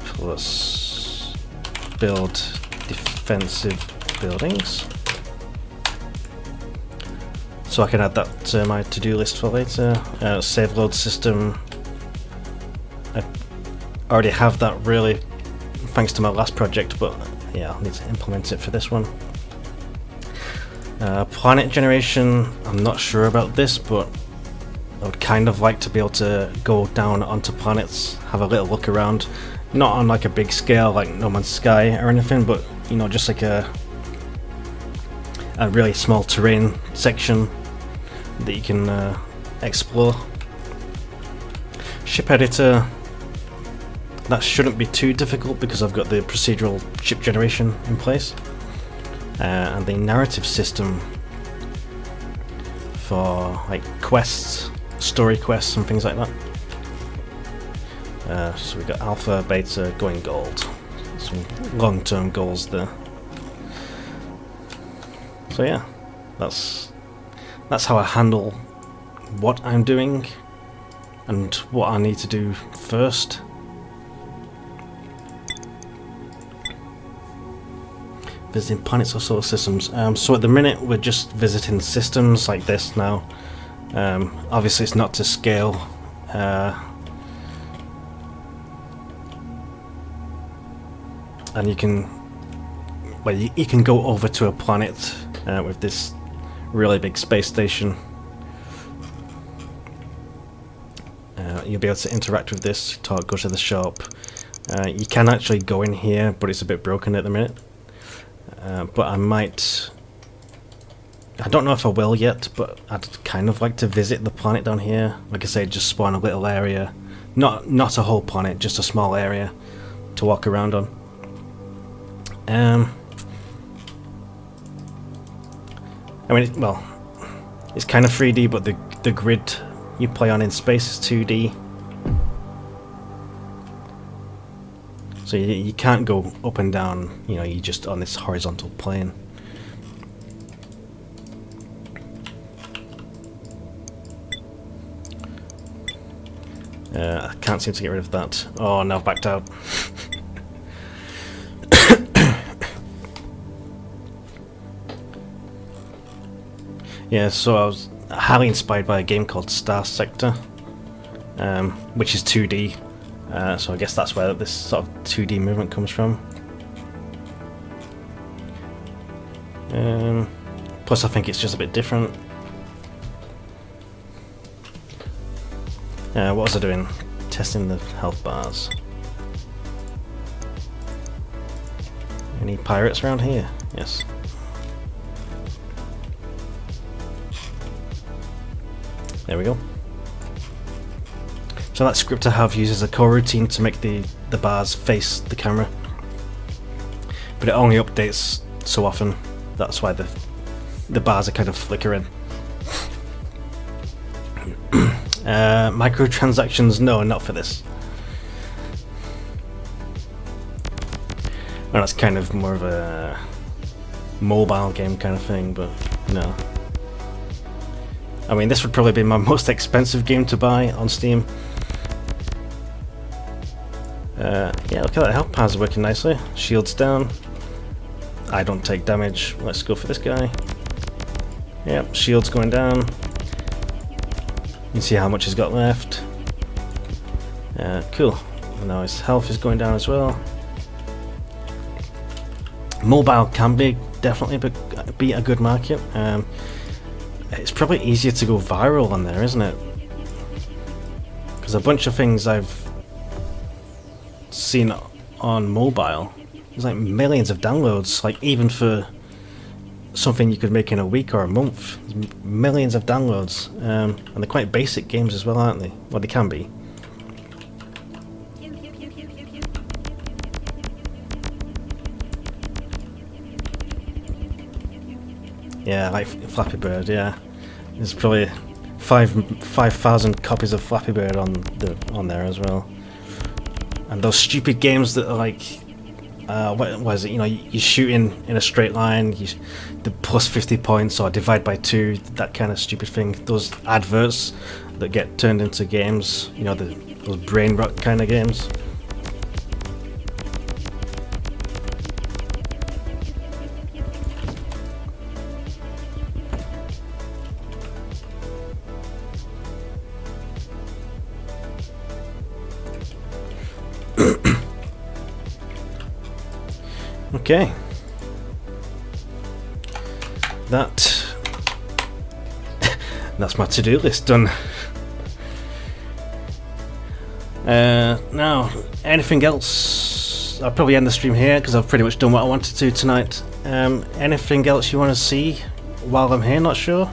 Plus build defensive buildings. So I can add that to my to-do list for later. Save load system. I already have that really, thanks to my last project, but yeah, I'll need to implement it for this one. Planet generation, I'm not sure about this, but I would kind of like to be able to go down onto planets, have a little look around. Not on like a big scale like No Man's Sky or anything, but you know, just like a really small terrain section that you can explore. Ship editor, that shouldn't be too difficult because I've got the procedural ship generation in place, and the narrative system for like quests, story quests and things like that. So we've got alpha, beta, going gold. Some long-term goals there. So yeah, that's how I handle what I'm doing and what I need to do first. Visiting planets or solar systems. So at the minute we're just visiting systems like this now. Obviously it's not to scale. And you can, well, you can go over to a planet with this really big space station. You'll be able to interact with this, go to the shop, You can actually go in here, but it's a bit broken at the minute. But I might... I don't know if I will yet, but I'd kind of like to visit the planet down here. Like I say, just spawn a little area. Not a whole planet, just a small area to walk around on. I mean, well, it's kind of 3D, but the grid you play on in space is 2D. So you can't go up and down, you know, you're just on this horizontal plane. I can't seem to get rid of that. Oh, now I've backed out. Yeah, so I was highly inspired by a game called Star Sector, which is 2D. So I guess that's where this sort of 2D movement comes from. Plus I think it's just a bit different. What was I doing? Testing the health bars. Any pirates around here? Yes. There we go. So that script I have uses a coroutine to make the bars face the camera, but it only updates so often. That's why the bars are kind of flickering. Microtransactions, no, not for this. Well, that's kind of more of a mobile game kind of thing, but no. I mean, this would probably be my most expensive game to buy on Steam. Yeah, look at that, health bars are working nicely. Shields down. I don't take damage. Let's go for this guy. Yep, shields going down. You can see how much he's got left. Cool. Now his health is going down as well. Mobile can be definitely be a good market. It's probably easier to go viral on there, isn't it? Because a bunch of things I've seen on mobile, there's like millions of downloads, like even for something you could make in a week or a month. Millions of downloads, and they're quite basic games as well, aren't they? Well, they can be. Yeah, like Flappy Bird, yeah. There's probably 5,000 copies of Flappy Bird on there as well. And those stupid games that are like, what is it? You know, you shoot in a straight line, the plus 50 points or divide by 2, that kind of stupid thing. Those adverts that get turned into games, you know, those brain rot kind of games. Okay, that's my to-do list done. Now, anything else? I'll probably end the stream here because I've pretty much done what I wanted to tonight. Anything else you want to see while I'm here? Not sure.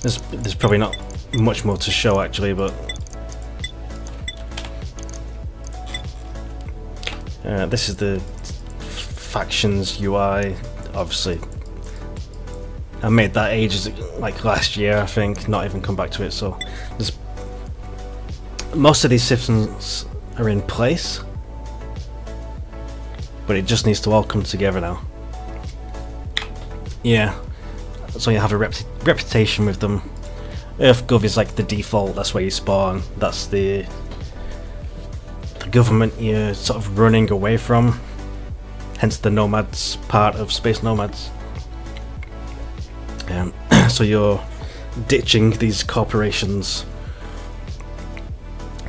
There's probably not much more to show actually, but this is the factions UI. Obviously, I made that ages like last year, I think. Not even come back to it. So most of these systems are in place, but it just needs to all come together now. Yeah, so you have a reputation with them. EarthGov is like the default. That's where you spawn. That's the government you're sort of running away from, hence the Nomads part of Space Nomads. So you're ditching these corporations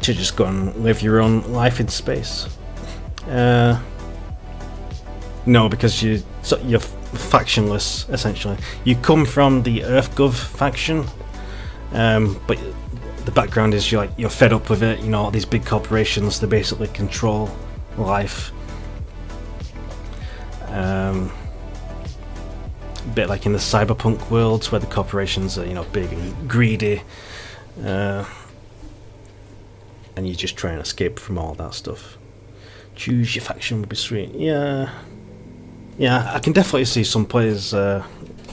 to just go and live your own life in space. No, because you're factionless essentially. You come from the EarthGov faction, but the background is you're fed up with it. You know, all these big corporations, they basically control life. A bit like in the cyberpunk world, where the corporations are, you know, big and greedy, and you just try and escape from all that stuff. Choose your faction would be sweet. Yeah, I can definitely see some players,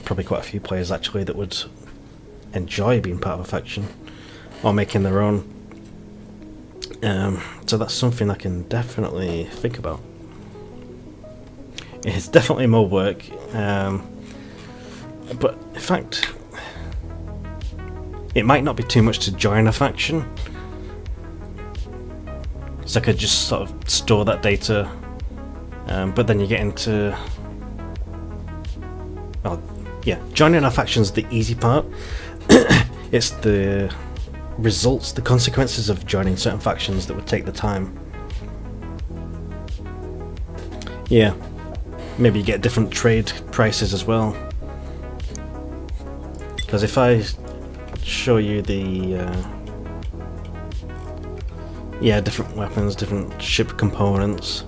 probably quite a few players actually, that would enjoy being part of a faction or making their own. So that's something I can definitely think about. It's definitely more work, but in fact, it might not be too much to join a faction. So I could just sort of store that data, but then you get into... Oh, yeah, joining a faction's the easy part. It's the results, the consequences of joining certain factions that would take the time. Yeah, maybe you get different trade prices as well. Because if I show you the... yeah, different weapons, different ship components.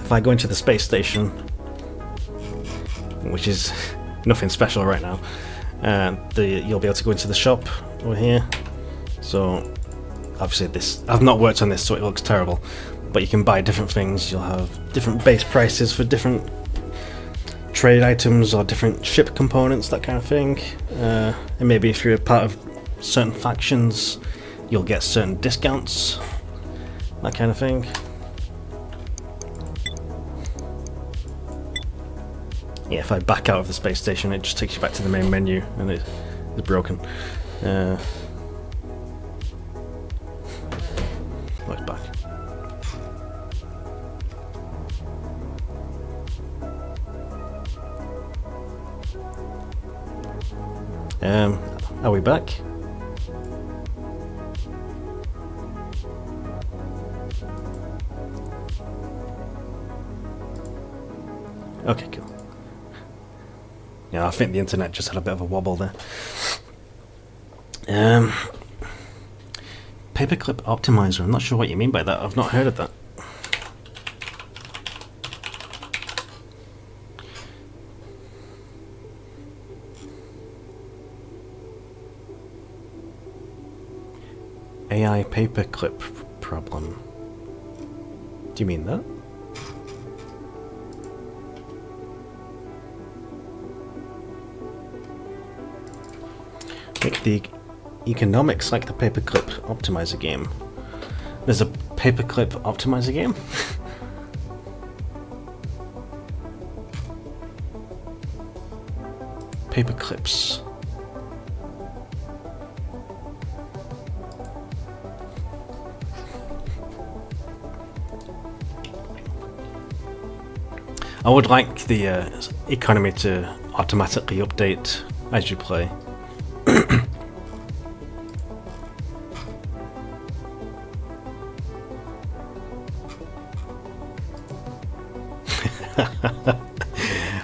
If I go into the space station, which is nothing special right now, you'll be able to go into the shop over here. So obviously I've not worked on this, so it looks terrible, but you can buy different things. You'll have different base prices for different trade items or different ship components, that kind of thing. And maybe if you're a part of certain factions, you'll get certain discounts, that kind of thing. Yeah, if I back out of the space station, it just takes you back to the main menu, and it's broken. Oh, it's back. Are we back? Okay, cool. Yeah, I think the internet just had a bit of a wobble there. Paperclip optimizer. I'm not sure what you mean by that. I've not heard of that. AI paperclip problem. Do you mean that? Make the economics like the paperclip optimizer game. There's a paperclip optimizer game? Paperclips. I would like the economy to automatically update as you play.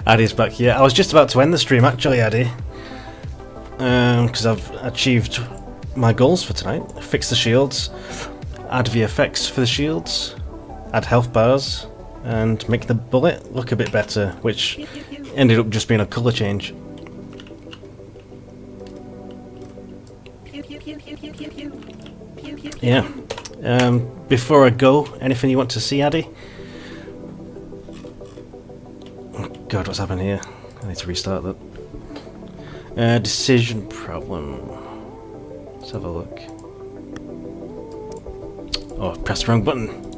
Addy's back. Yeah, I was just about to end the stream actually, Addy, because I've achieved my goals for tonight. Fix the shields, add VFX for the shields, add health bars, and make the bullet look a bit better, which ended up just being a colour change. Yeah. Before I go, anything you want to see, Addy? Oh God, what's happened here? I need to restart that. Decision problem. Let's have a look. Oh, I pressed the wrong button.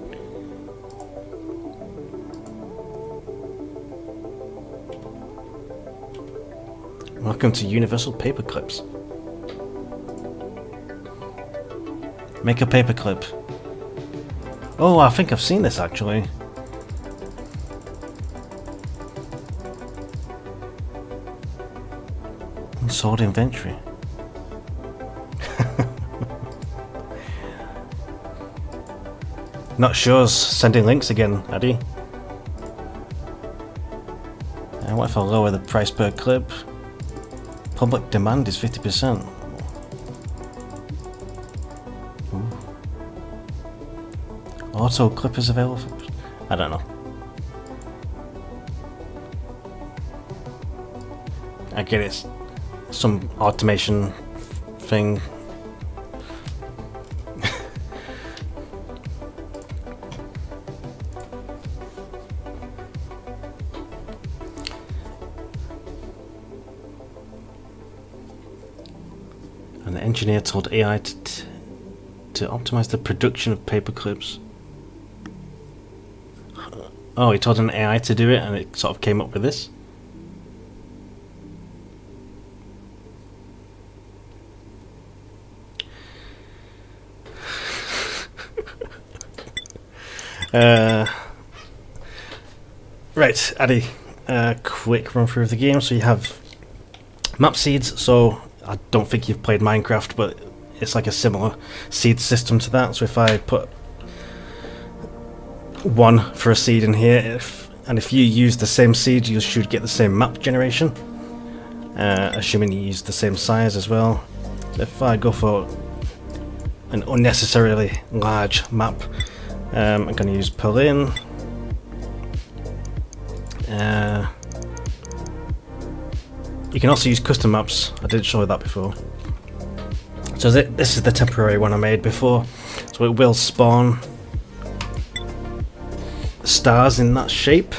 Welcome to Universal Paperclips. Make a paperclip. Oh, I think I've seen this actually. Unsold inventory. Not sure. Sending links again, Addy. What if I lower the price per clip? Public demand is 50%. Ooh. Auto clippers available for, I don't know. I get it's some automation thing. And the engineer told AI to optimize the production of paper clips. Oh, he told an AI to do it and it sort of came up with this? Right, Addy, quick run through of the game. So you have map seeds, so I don't think you've played Minecraft, but it's like a similar seed system to that. So if I put 1 for a seed in here, if you use the same seed, you should get the same map generation, assuming you use the same size as well. If I go for an unnecessarily large map, I'm going to use pull in. You can also use custom maps. I did show you that before. So this is the temporary one I made before. So it will spawn stars in that shape.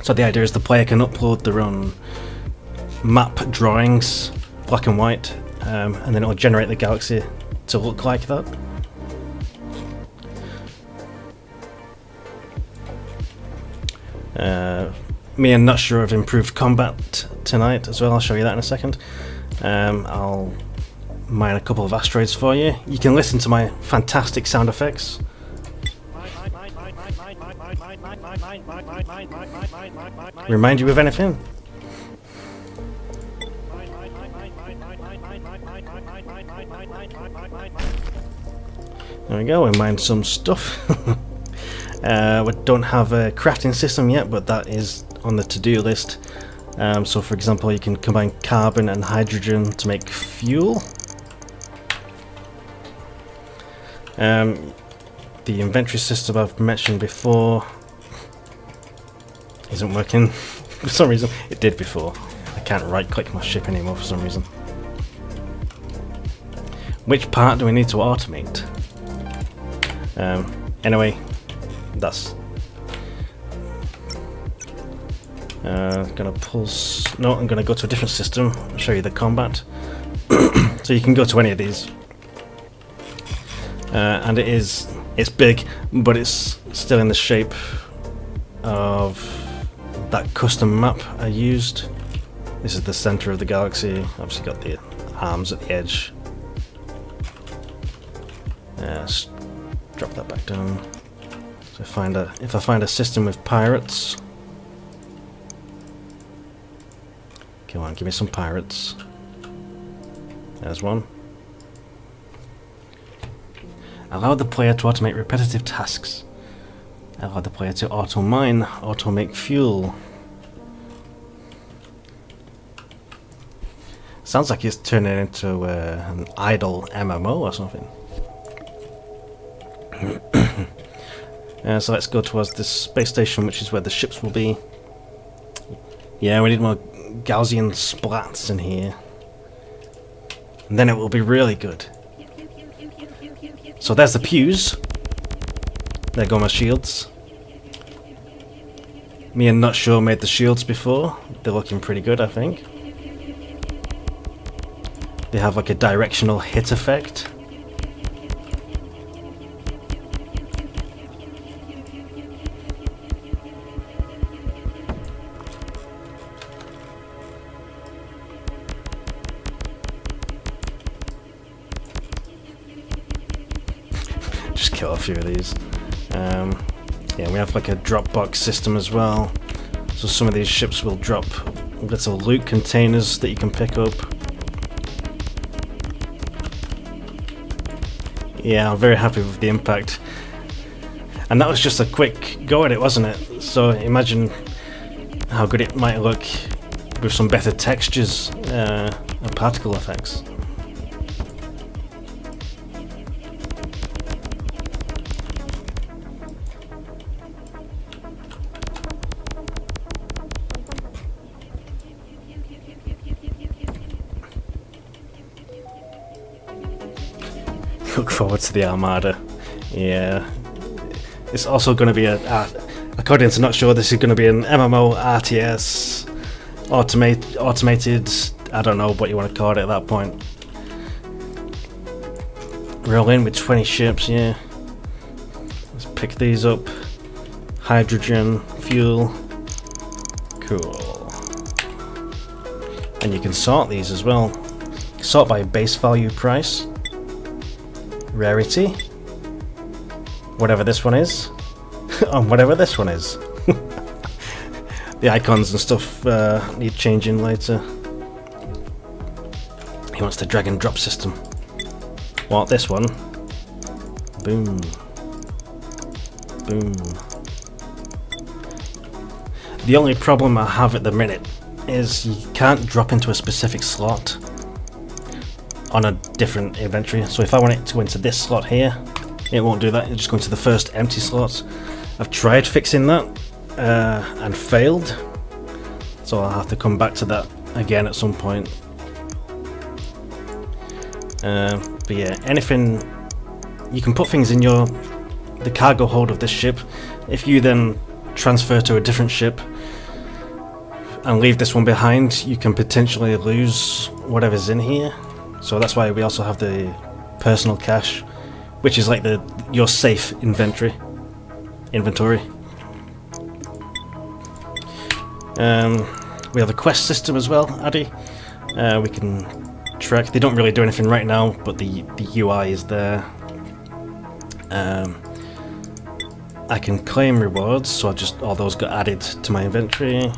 So the idea is the player can upload their own map drawings, black and white, and then it will generate the galaxy to look like that. Me and Not Sure have improved combat tonight as well. I'll show you that in a second. I'll mine a couple of asteroids for you. You can listen to my fantastic sound effects. Remind you of anything? There we go, we mined some stuff. We don't have a crafting system yet, but that is on the to-do list. So for example, you can combine carbon and hydrogen to make fuel. The inventory system I've mentioned before isn't working for some reason. It did before. I can't right click my ship anymore for some reason. Which part do we need to automate? Anyway, that's gonna pulse. No, I'm gonna go to a different system. I'll show you the combat. So you can go to any of these, and it's big, but it's still in the shape of that custom map I used. This is the center of the galaxy. Obviously got the arms at the edge. Let's drop that back down. So if I find a system with pirates, come on, give me some pirates. There's one. Allow the player to automate repetitive tasks. Allow the player to auto mine, auto make fuel. Sounds like it's turning into an idle MMO or something. So let's go towards this space station, which is where the ships will be. Yeah, we need more Gaussian splats in here. And then it will be really good. So there's the pews. There go my shields. Me and Not Sure made the shields before. They're looking pretty good, I think. They have like a directional hit effect. Just kill a few of these. Yeah, we have like a drop box system as well. So some of these ships will drop little loot containers that you can pick up. Yeah, I'm very happy with the impact. And that was just a quick go at it, wasn't it? So imagine how good it might look with some better textures and particle effects. Look forward to the Armada. Yeah, it's also going to be according to Not Sure, this is going to be an MMO RTS automated. I don't know what you want to call it at that point. Roll in with 20 ships. Yeah, let's pick these up. Hydrogen, fuel, cool. And you can sort these as well. Sort by base value price. Rarity, whatever this one is, and whatever this one is. The icons and stuff need changing later. He wants the drag and drop system. What, this one? Boom. Boom. The only problem I have at the minute is you can't drop into a specific slot on a different inventory. So if I want it to go into this slot here, it won't do that. It'll just go into the first empty slot. I've tried fixing that and failed, so I'll have to come back to that again at some point. But yeah, anything you can put things in the cargo hold of this ship. If you then transfer to a different ship and leave this one behind, you can potentially lose whatever's in here. So that's why we also have the personal cache, which is like your safe inventory. We have a quest system as well, Addy. We can track. They don't really do anything right now, but the UI is there. I can claim rewards, so all those got added to my inventory.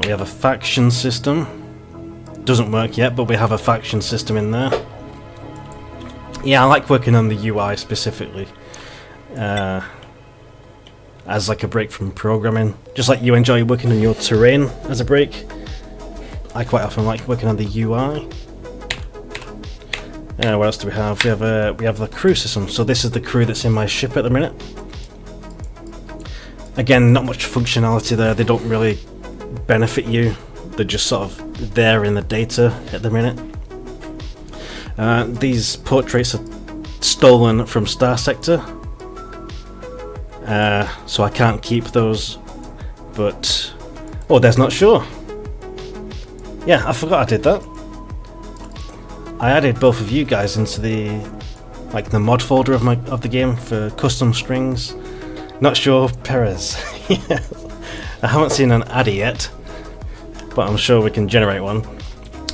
We have a faction system. Doesn't work yet, but we have a faction system in there. Yeah, I like working on the UI specifically as like a break from programming. Just like you enjoy working on your terrain as a break, I quite often like working on the UI. What else do we have? We have the crew system. So this is the crew that's in my ship at the minute. Again, not much functionality there. They don't really benefit you. They're just sort of there in the data at the minute. These portraits are stolen from Star Sector, so I can't keep those. But there's Not Sure. Yeah, I forgot I did that. I added both of you guys into the mod folder of the game for custom strings. Not Sure Perez. Yeah. I haven't seen an Addy yet, but I'm sure we can generate one.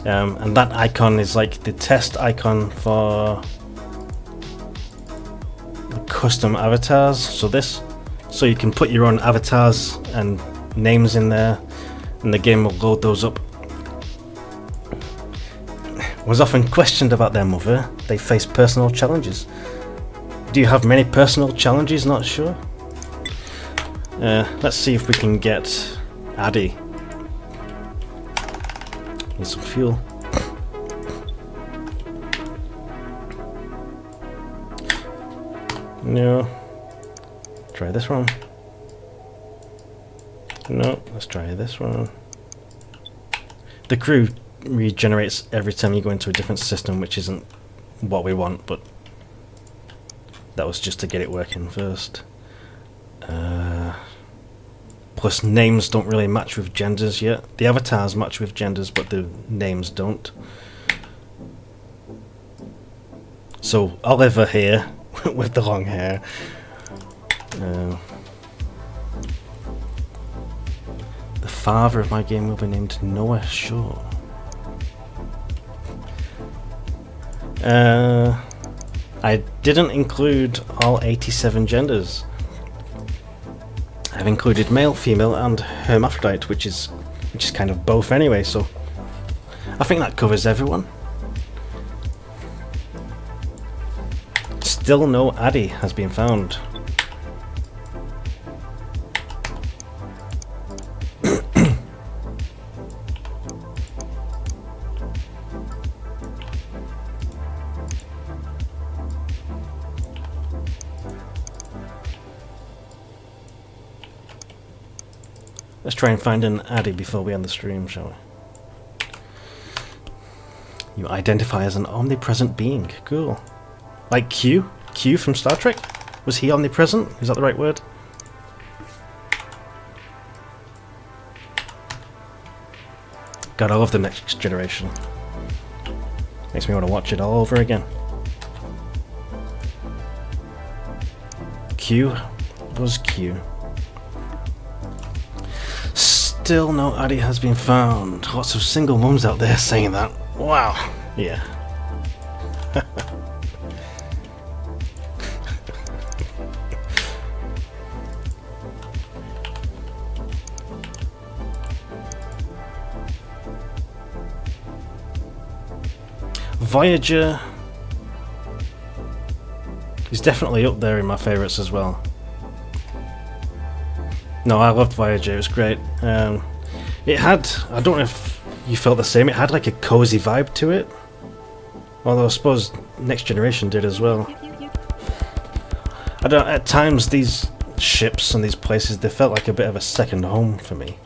And that icon is like the test icon for the custom avatars. So you can put your own avatars and names in there, and the game will load those up. Was often questioned about their mother. They face personal challenges. Do you have many personal challenges? Not sure. Let's see if we can get Addy. Need some fuel. No. Try this one. No, let's try this one. The crew regenerates every time you go into a different system, which isn't what we want, but that was just to get it working first. Plus names don't really match with genders yet. The avatars match with genders, but the names don't. So Oliver here with the long hair. The father of my game will be named Noah Shaw. I didn't include all 87 genders. I've included male, female, and hermaphrodite, which is kind of both anyway. So I think that covers everyone. Still no Addy has been found. Let's try and find an Addy before we end the stream, shall we? You identify as an omnipresent being. Cool. Like Q? Q from Star Trek? Was he omnipresent? Is that the right word? God, I love the Next Generation. Makes me want to watch it all over again. Q was Q. Still no Addy has been found. Lots of single mums out there saying that. Wow. Yeah. Voyager is definitely up there in my favourites as well. No, I loved Voyager, it was great. It had, I don't know if you felt the same, it had like a cozy vibe to it. Although I suppose Next Generation did as well. I don't at times these ships and these places, they felt like a bit of a second home for me.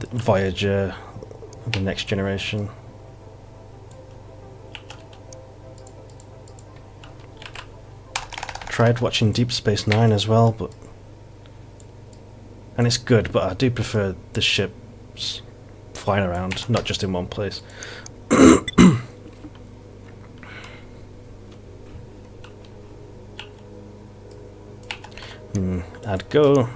The Voyager, the Next Generation. Tried watching Deep Space Nine as well, but and it's good, but I do prefer the ships flying around, not just in one place. I'd go.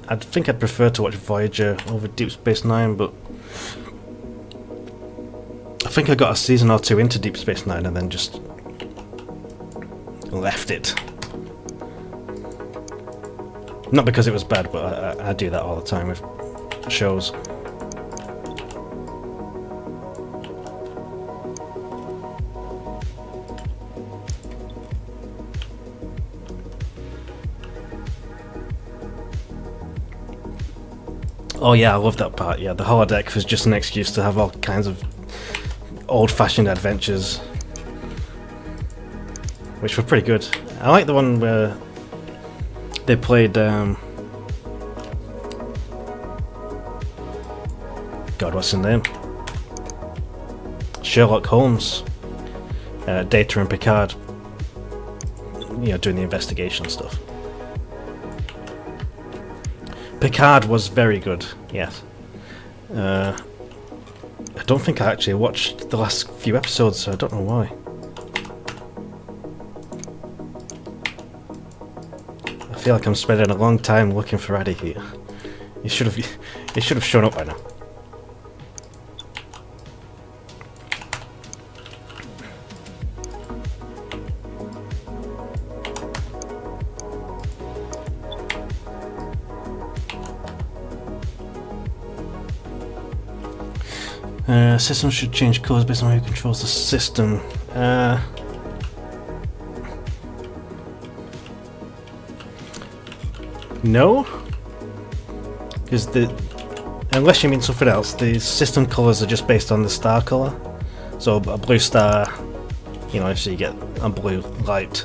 I'd think I'd prefer to watch Voyager over Deep Space Nine, but I think I got a season or two into Deep Space Nine and then just left it. Not because it was bad, but I do that all the time with shows. Oh yeah, I love that part. Yeah, the holodeck was just an excuse to have all kinds of old-fashioned adventures, which were pretty good. I like the one where they played God, what's his name? Sherlock Holmes, Data and Picard, you know, doing the investigation stuff. Picard was very good, yes. I don't think I actually watched the last few episodes, so I don't know why. I feel like I'm spending a long time looking for Addy here. He should have shown up by now. Systems should change colours based on who controls the system. No, because unless you mean something else, the system colours are just based on the star colour. So a blue star, you know, so you get a blue light.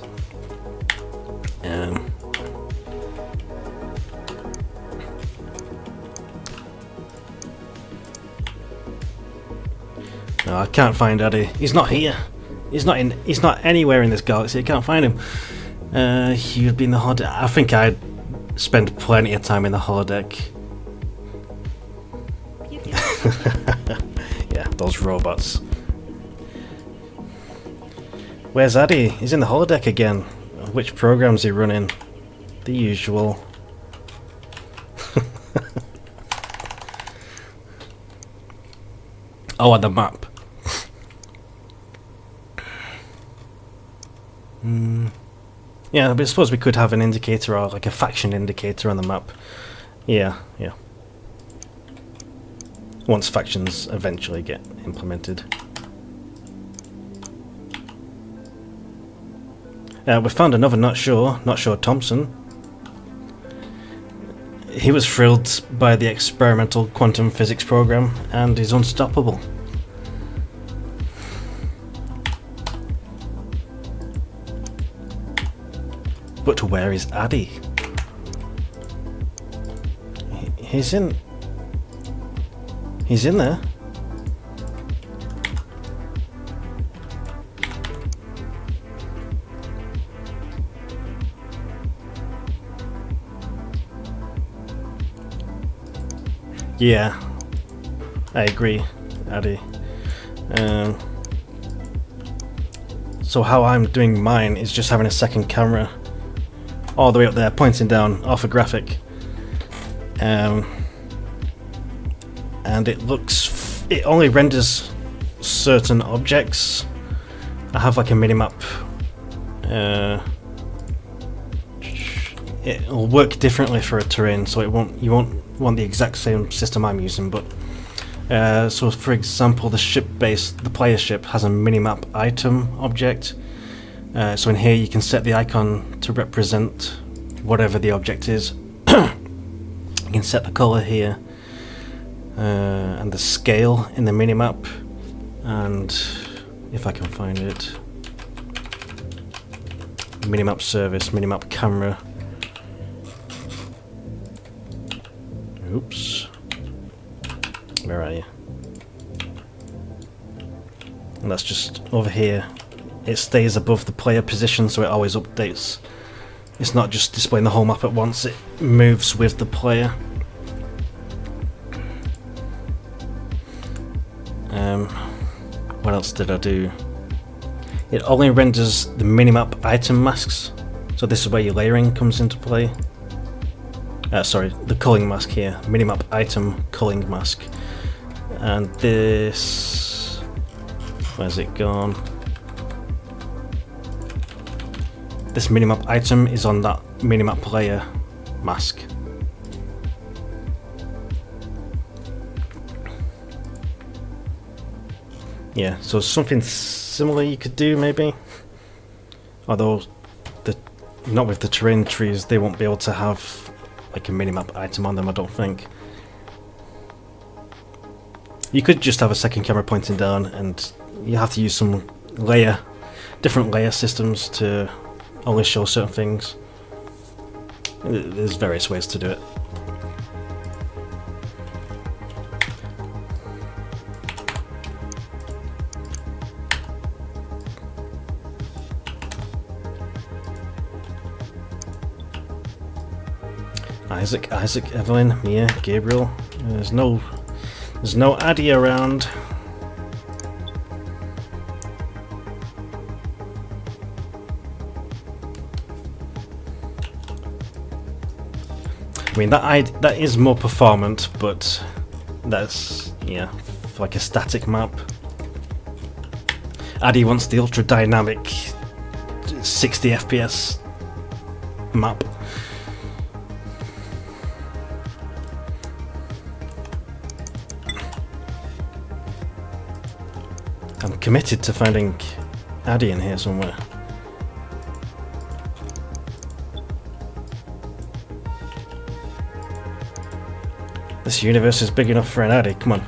No, I can't find Addy. He's not here. He's not anywhere in this galaxy. I can't find him. He would be in the holodeck. I think I'd spend plenty of time in the holodeck. Yeah, those robots. Where's Addy? He's in the holodeck again. Which program's he running? The usual. Oh, on the map. Yeah, but I suppose we could have an indicator or like a faction indicator on the map. Yeah, yeah. Once factions eventually get implemented. We found another Not Sure Thompson. He was thrilled by the experimental quantum physics program and is unstoppable. But where is Addy? He's in there. Yeah, I agree, Addy. So how I'm doing mine is just having a second camera all the way up there, pointing down orthographic. And it only renders certain objects. I have like a minimap. It'll work differently for a terrain, so you won't want the exact same system I'm using, but so for example, the player ship has a minimap item object. So in here you can set the icon to represent whatever the object is. You can set the color here and the scale in the minimap, and if I can find it, minimap service, minimap camera. Oops. Where are you? And that's just over here. It stays above the player position, so it always updates. It's not just displaying the whole map at once, it moves with the player. What else did I do? It only renders the minimap item masks, so this is where your layering comes into play. Sorry, the culling mask here, minimap item culling mask. And this... where's it gone? This minimap item is on that minimap player mask. Yeah, so something similar you could do maybe. Although, not with the terrain trees, they won't be able to have like a minimap item on them, I don't think. You could just have a second camera pointing down, and you have to use some different layer systems to only show certain things. There's various ways to do it. Isaac, Evelyn, Mia, Gabriel. There's no Addy around. I mean that is more performant, but that's like a static map. Addy wants the ultra dynamic 60 FPS map. I'm committed to finding Addy in here somewhere. This universe is big enough for an Addy, come on.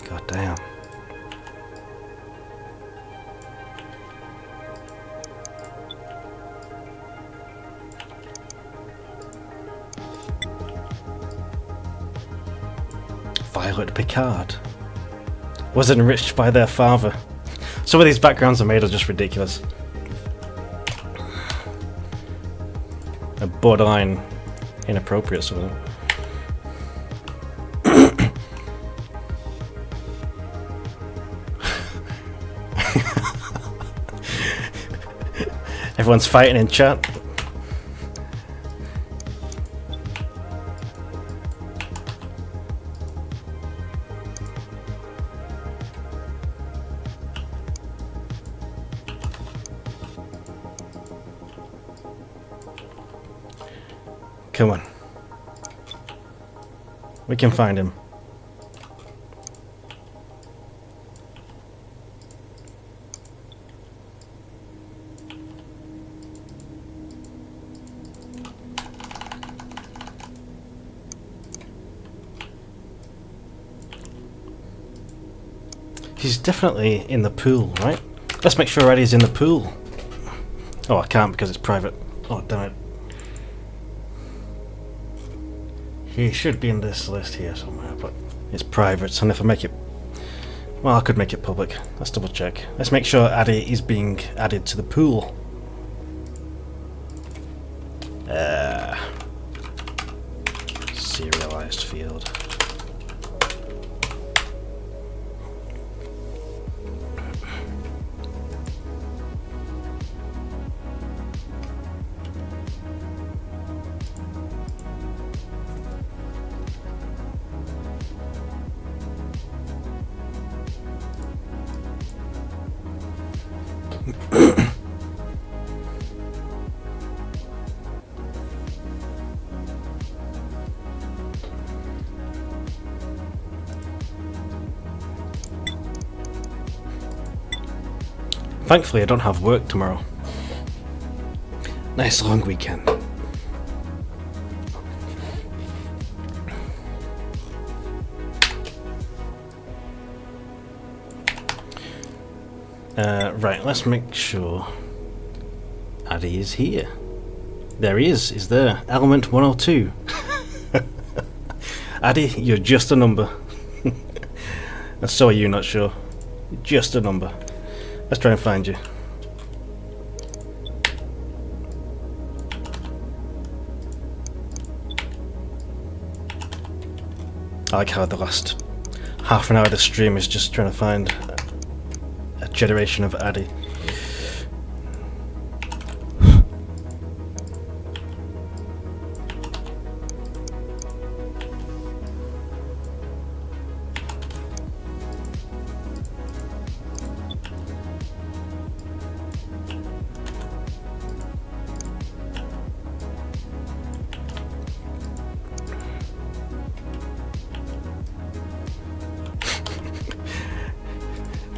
God damn. Violet Picard was enriched by their father. Some of these backgrounds are made are just ridiculous. They're borderline inappropriate, some of them. Everyone's fighting in chat. Come on. We can find him. he's definitely in the pool, right? Let's make sure Eddie's in the pool. Oh, I can't because it's private. Oh, damn it. He should be in this list here somewhere, but it's private, and if I make it... Well, I could make it public. Let's double check. Let's make sure Addy is being added to the pool. Serialized field. Thankfully, I don't have work tomorrow. Nice long weekend. Right, let's make sure Addy is here. There he is. He's there. Element 102. Addy, you're just a number. And so are you, not sure. Just a number. Let's try and find you. I like how the last half an hour of the stream is just trying to find a generation of Addy.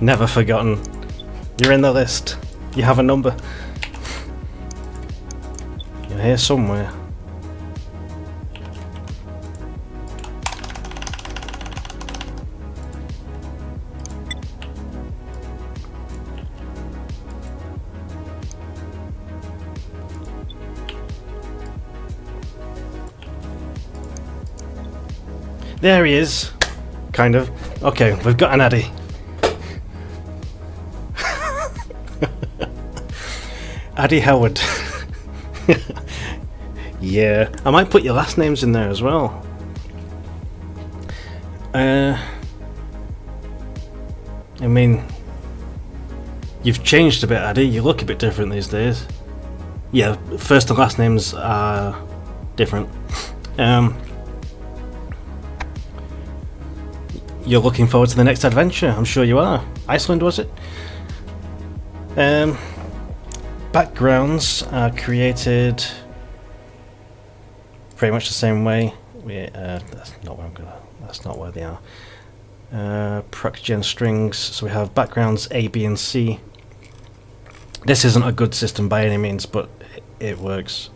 Never forgotten. You're in the list. You have a number. You're here somewhere. There he is. Kind of. Okay, we've got an Addy. Addy Howard. Yeah, I might put your last names in there as well. I mean, you've changed a bit, Addy. You look a bit different these days. Yeah, first and last names are different. You're looking forward to the next adventure. I'm sure you are. Iceland, was it? Backgrounds are created pretty much the same way. That's not where I'm gonna. That's not where they are. Proc-gen strings. So we have backgrounds A, B, and C. This isn't a good system by any means, but it works.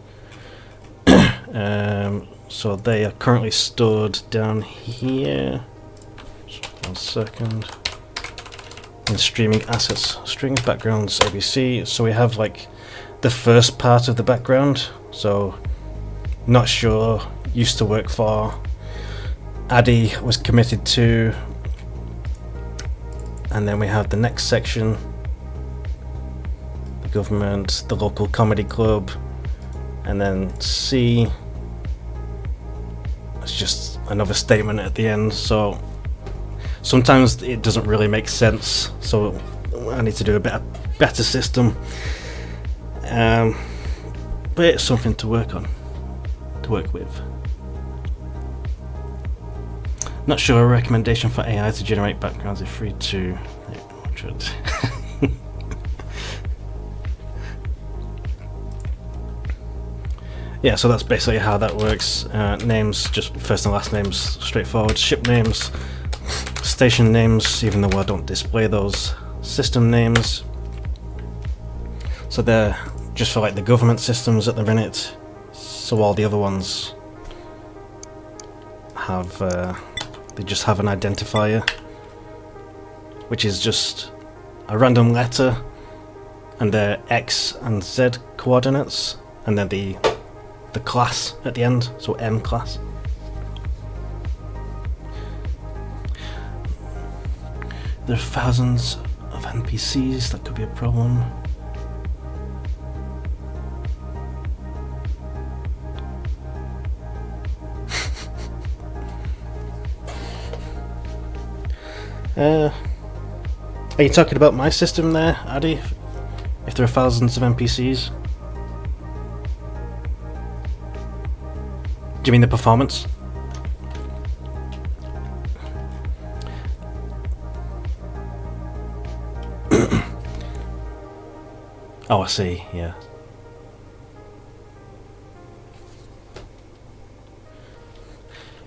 So they are currently stored down here. Just 1 second. In streaming assets, strings, backgrounds, ABC. So we have like the first part of the background. So not sure, used to work for, Addy was committed to, and then we have the next section, the government, the local comedy club, and then C. It's just another statement at the end. So sometimes it doesn't really make sense, so I need to do a better system. But it's something to work on, to work with. Not sure a recommendation for AI to generate backgrounds is free to 800. Yeah, so that's basically how that works. Names, just first and last names, straightforward. Ship names, station names, even though I don't display those. System names. So they're just for like the government systems at the minute. So all the other ones have, they just have an identifier. which is just a random letter and the X and Z coordinates, and then the class at the end, so M class. There are thousands of NPCs, that could be a problem. Are you talking about my system there, Addy? If there are thousands of NPCs? Do you mean the performance? Oh, I see, yeah.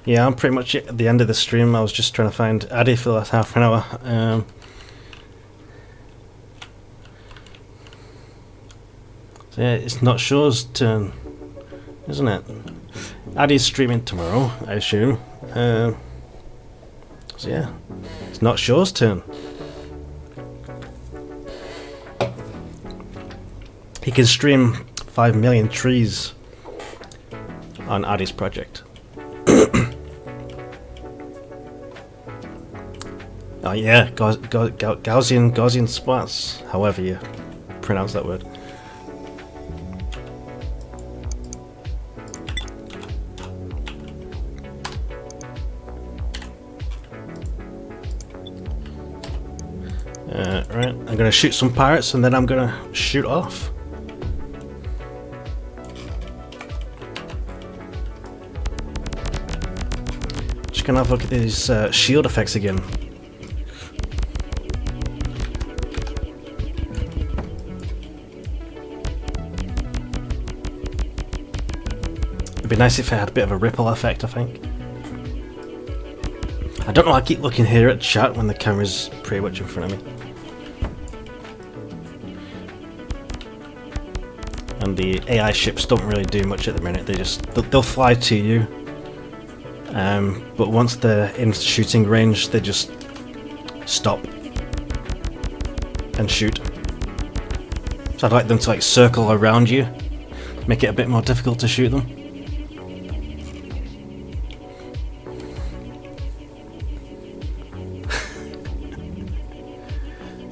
Yeah, I'm pretty much at the end of the stream. I was just trying to find Addy for the last half an hour. So yeah, it's not Shaw's turn, isn't it? Addy's streaming tomorrow, I assume. So yeah, it's not Shaw's turn. He can stream 5 million trees on Addy's project. Oh yeah, Gaussian splats, however you pronounce that word. Right, I'm gonna shoot some pirates and then I'm gonna shoot off. Just gonna have a look at these shield effects again. It'd be nice if it had a bit of a ripple effect, I think. I don't know, I keep looking here at chat when the camera's pretty much in front of me. And the AI ships don't really do much at the minute, they'll fly to you. But once they're in shooting range, they just stop and shoot. So I'd like them to circle around you, make it a bit more difficult to shoot them.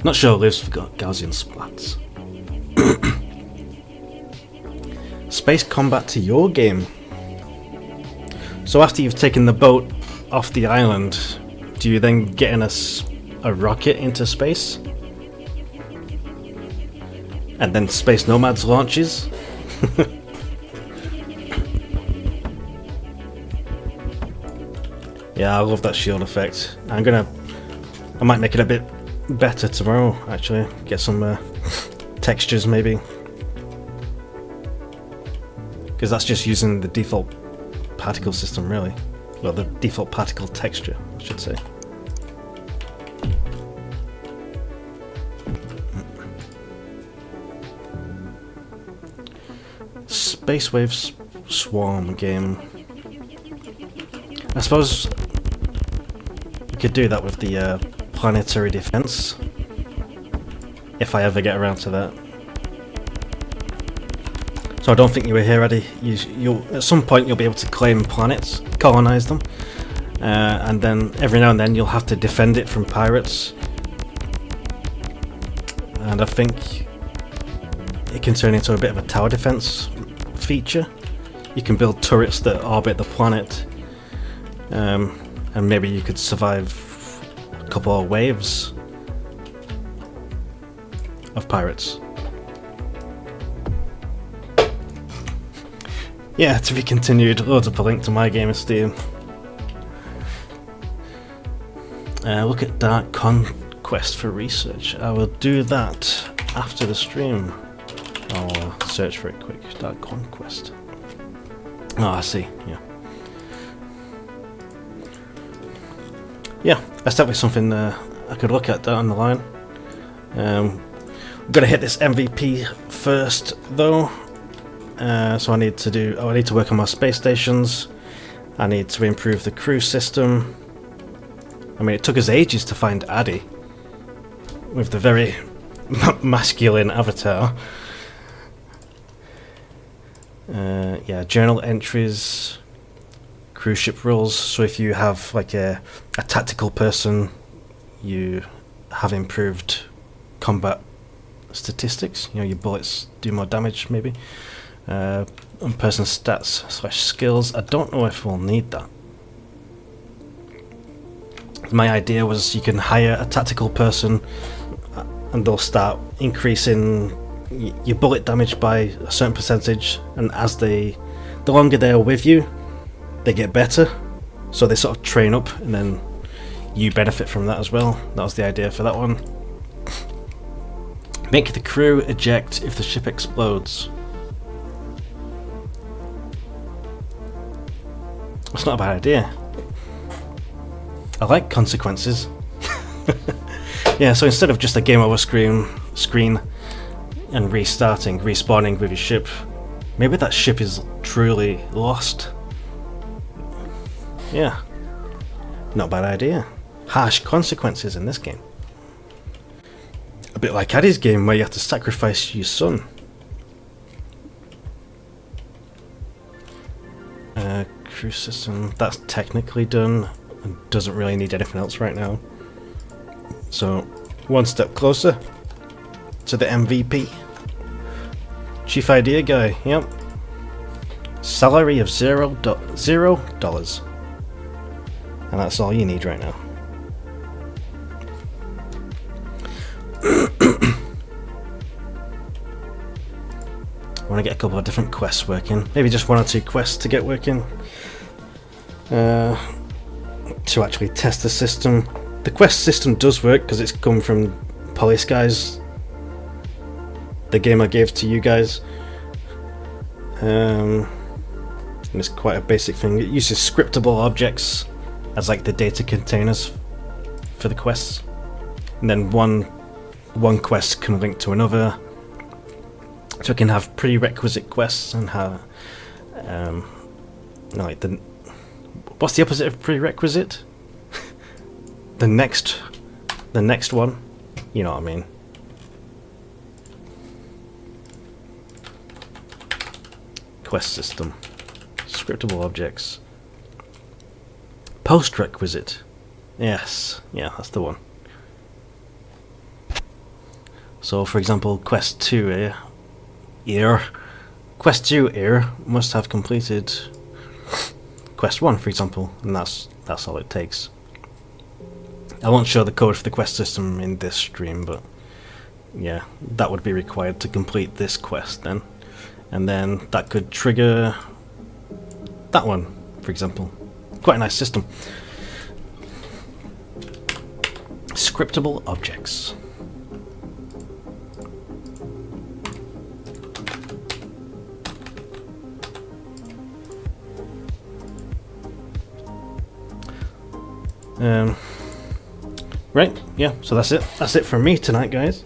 Not sure Liv's forgot Gaussian splats. Space combat to your game. So after you've taken the boat off the island, do you then get in a rocket into space? And then Space Nomads launches? Yeah, I love that shield effect. I might make it a bit better tomorrow, actually. Get some textures, maybe. Because that's just using the default particle system, really. Well, the default particle texture, I should say. Space Waves Swarm game. I suppose you could do that with the planetary defense, if I ever get around to that. So I don't think you were here, Eddie. You'll at some point you'll be able to claim planets, colonize them, and then every now and then you'll have to defend it from pirates. And I think it can turn into a bit of a tower defense feature. You can build turrets that orbit the planet, and maybe you could survive a couple of waves of pirates. Yeah, to be continued. Loads up a link to my game of Steam. Look at Dark Conquest for research. I will do that after the stream. I'll search for it quick. Dark Conquest. Oh, I see. Yeah. Yeah, that's definitely something I could look at down the line. I'm gonna hit this MVP first, though. So I need to work on my space stations. I need to improve the crew system. I mean, it took us ages to find Addy. with the very masculine avatar. Yeah, journal entries, cruise ship rules. So if you have like a tactical person, you have improved combat statistics. You know, your bullets do more damage, maybe. And person stats / skills. I don't know if we'll need that. My idea was you can hire a tactical person, and they'll start increasing your bullet damage by a certain percentage, and as the longer they're with you, they get better. So they sort of train up, and then you benefit from that as well. That was the idea for that one. Make the crew eject if the ship explodes. That's not a bad idea. I like consequences. Yeah, so instead of just a game over screen and respawning with your ship, maybe that ship is truly lost. Yeah, not a bad idea. Harsh consequences in this game. A bit like Addy's game where you have to sacrifice your son. Crew system, that's technically done and doesn't really need anything else right now. So, one step closer to the MVP. Chief idea guy, yep. Salary of $0. And that's all you need right now. I want to get a couple of different quests working. Maybe just 1 or 2 quests to get working. To actually test the system. The quest system does work because it's come from Police Guys, the game I gave to you guys. And it's quite a basic thing. It uses scriptable objects as like the data containers for the quests, and then one quest can link to another, so it can have prerequisite quests and have like the what's the opposite of prerequisite? the next one, you know what I mean. Quest system, scriptable objects, post-requisite. Yes, yeah, that's the one. So for example, quest 2 here must have completed quest 1, for example, and that's all it takes. I won't show the code for the quest system in this stream, but yeah, that would be required to complete this quest then. And then that could trigger that one, for example. Quite a nice system. Scriptable objects. Right, yeah, so that's it. That's it from me tonight, guys.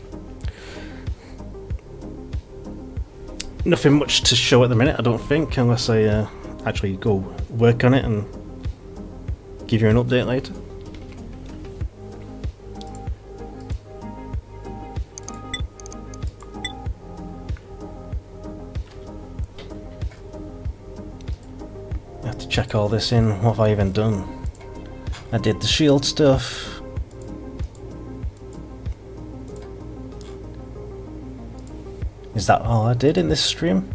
Nothing much to show at the minute, I don't think, unless I actually go work on it and give you an update later. I have to check all this in. What have I even done? I did the shield stuff. Is that all I did in this stream?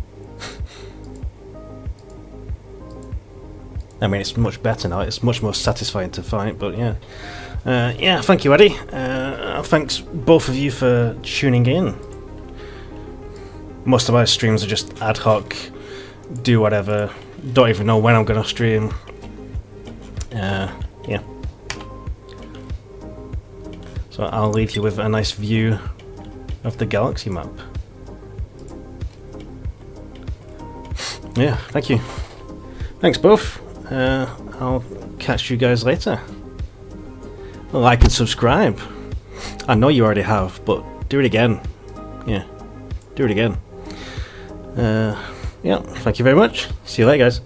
I mean, it's much better now. It's much more satisfying to fight, but yeah. Yeah, thank you, Eddie. Thanks both of you for tuning in. Most of my streams are just ad hoc, do whatever, don't even know when I'm going to stream. Yeah. So I'll leave you with a nice view of the galaxy map. Yeah, thank you. Thanks both. I'll catch you guys later. Like and subscribe. I know you already have, but do it again. Yeah, do it again. Yeah, thank you very much. See you later, guys.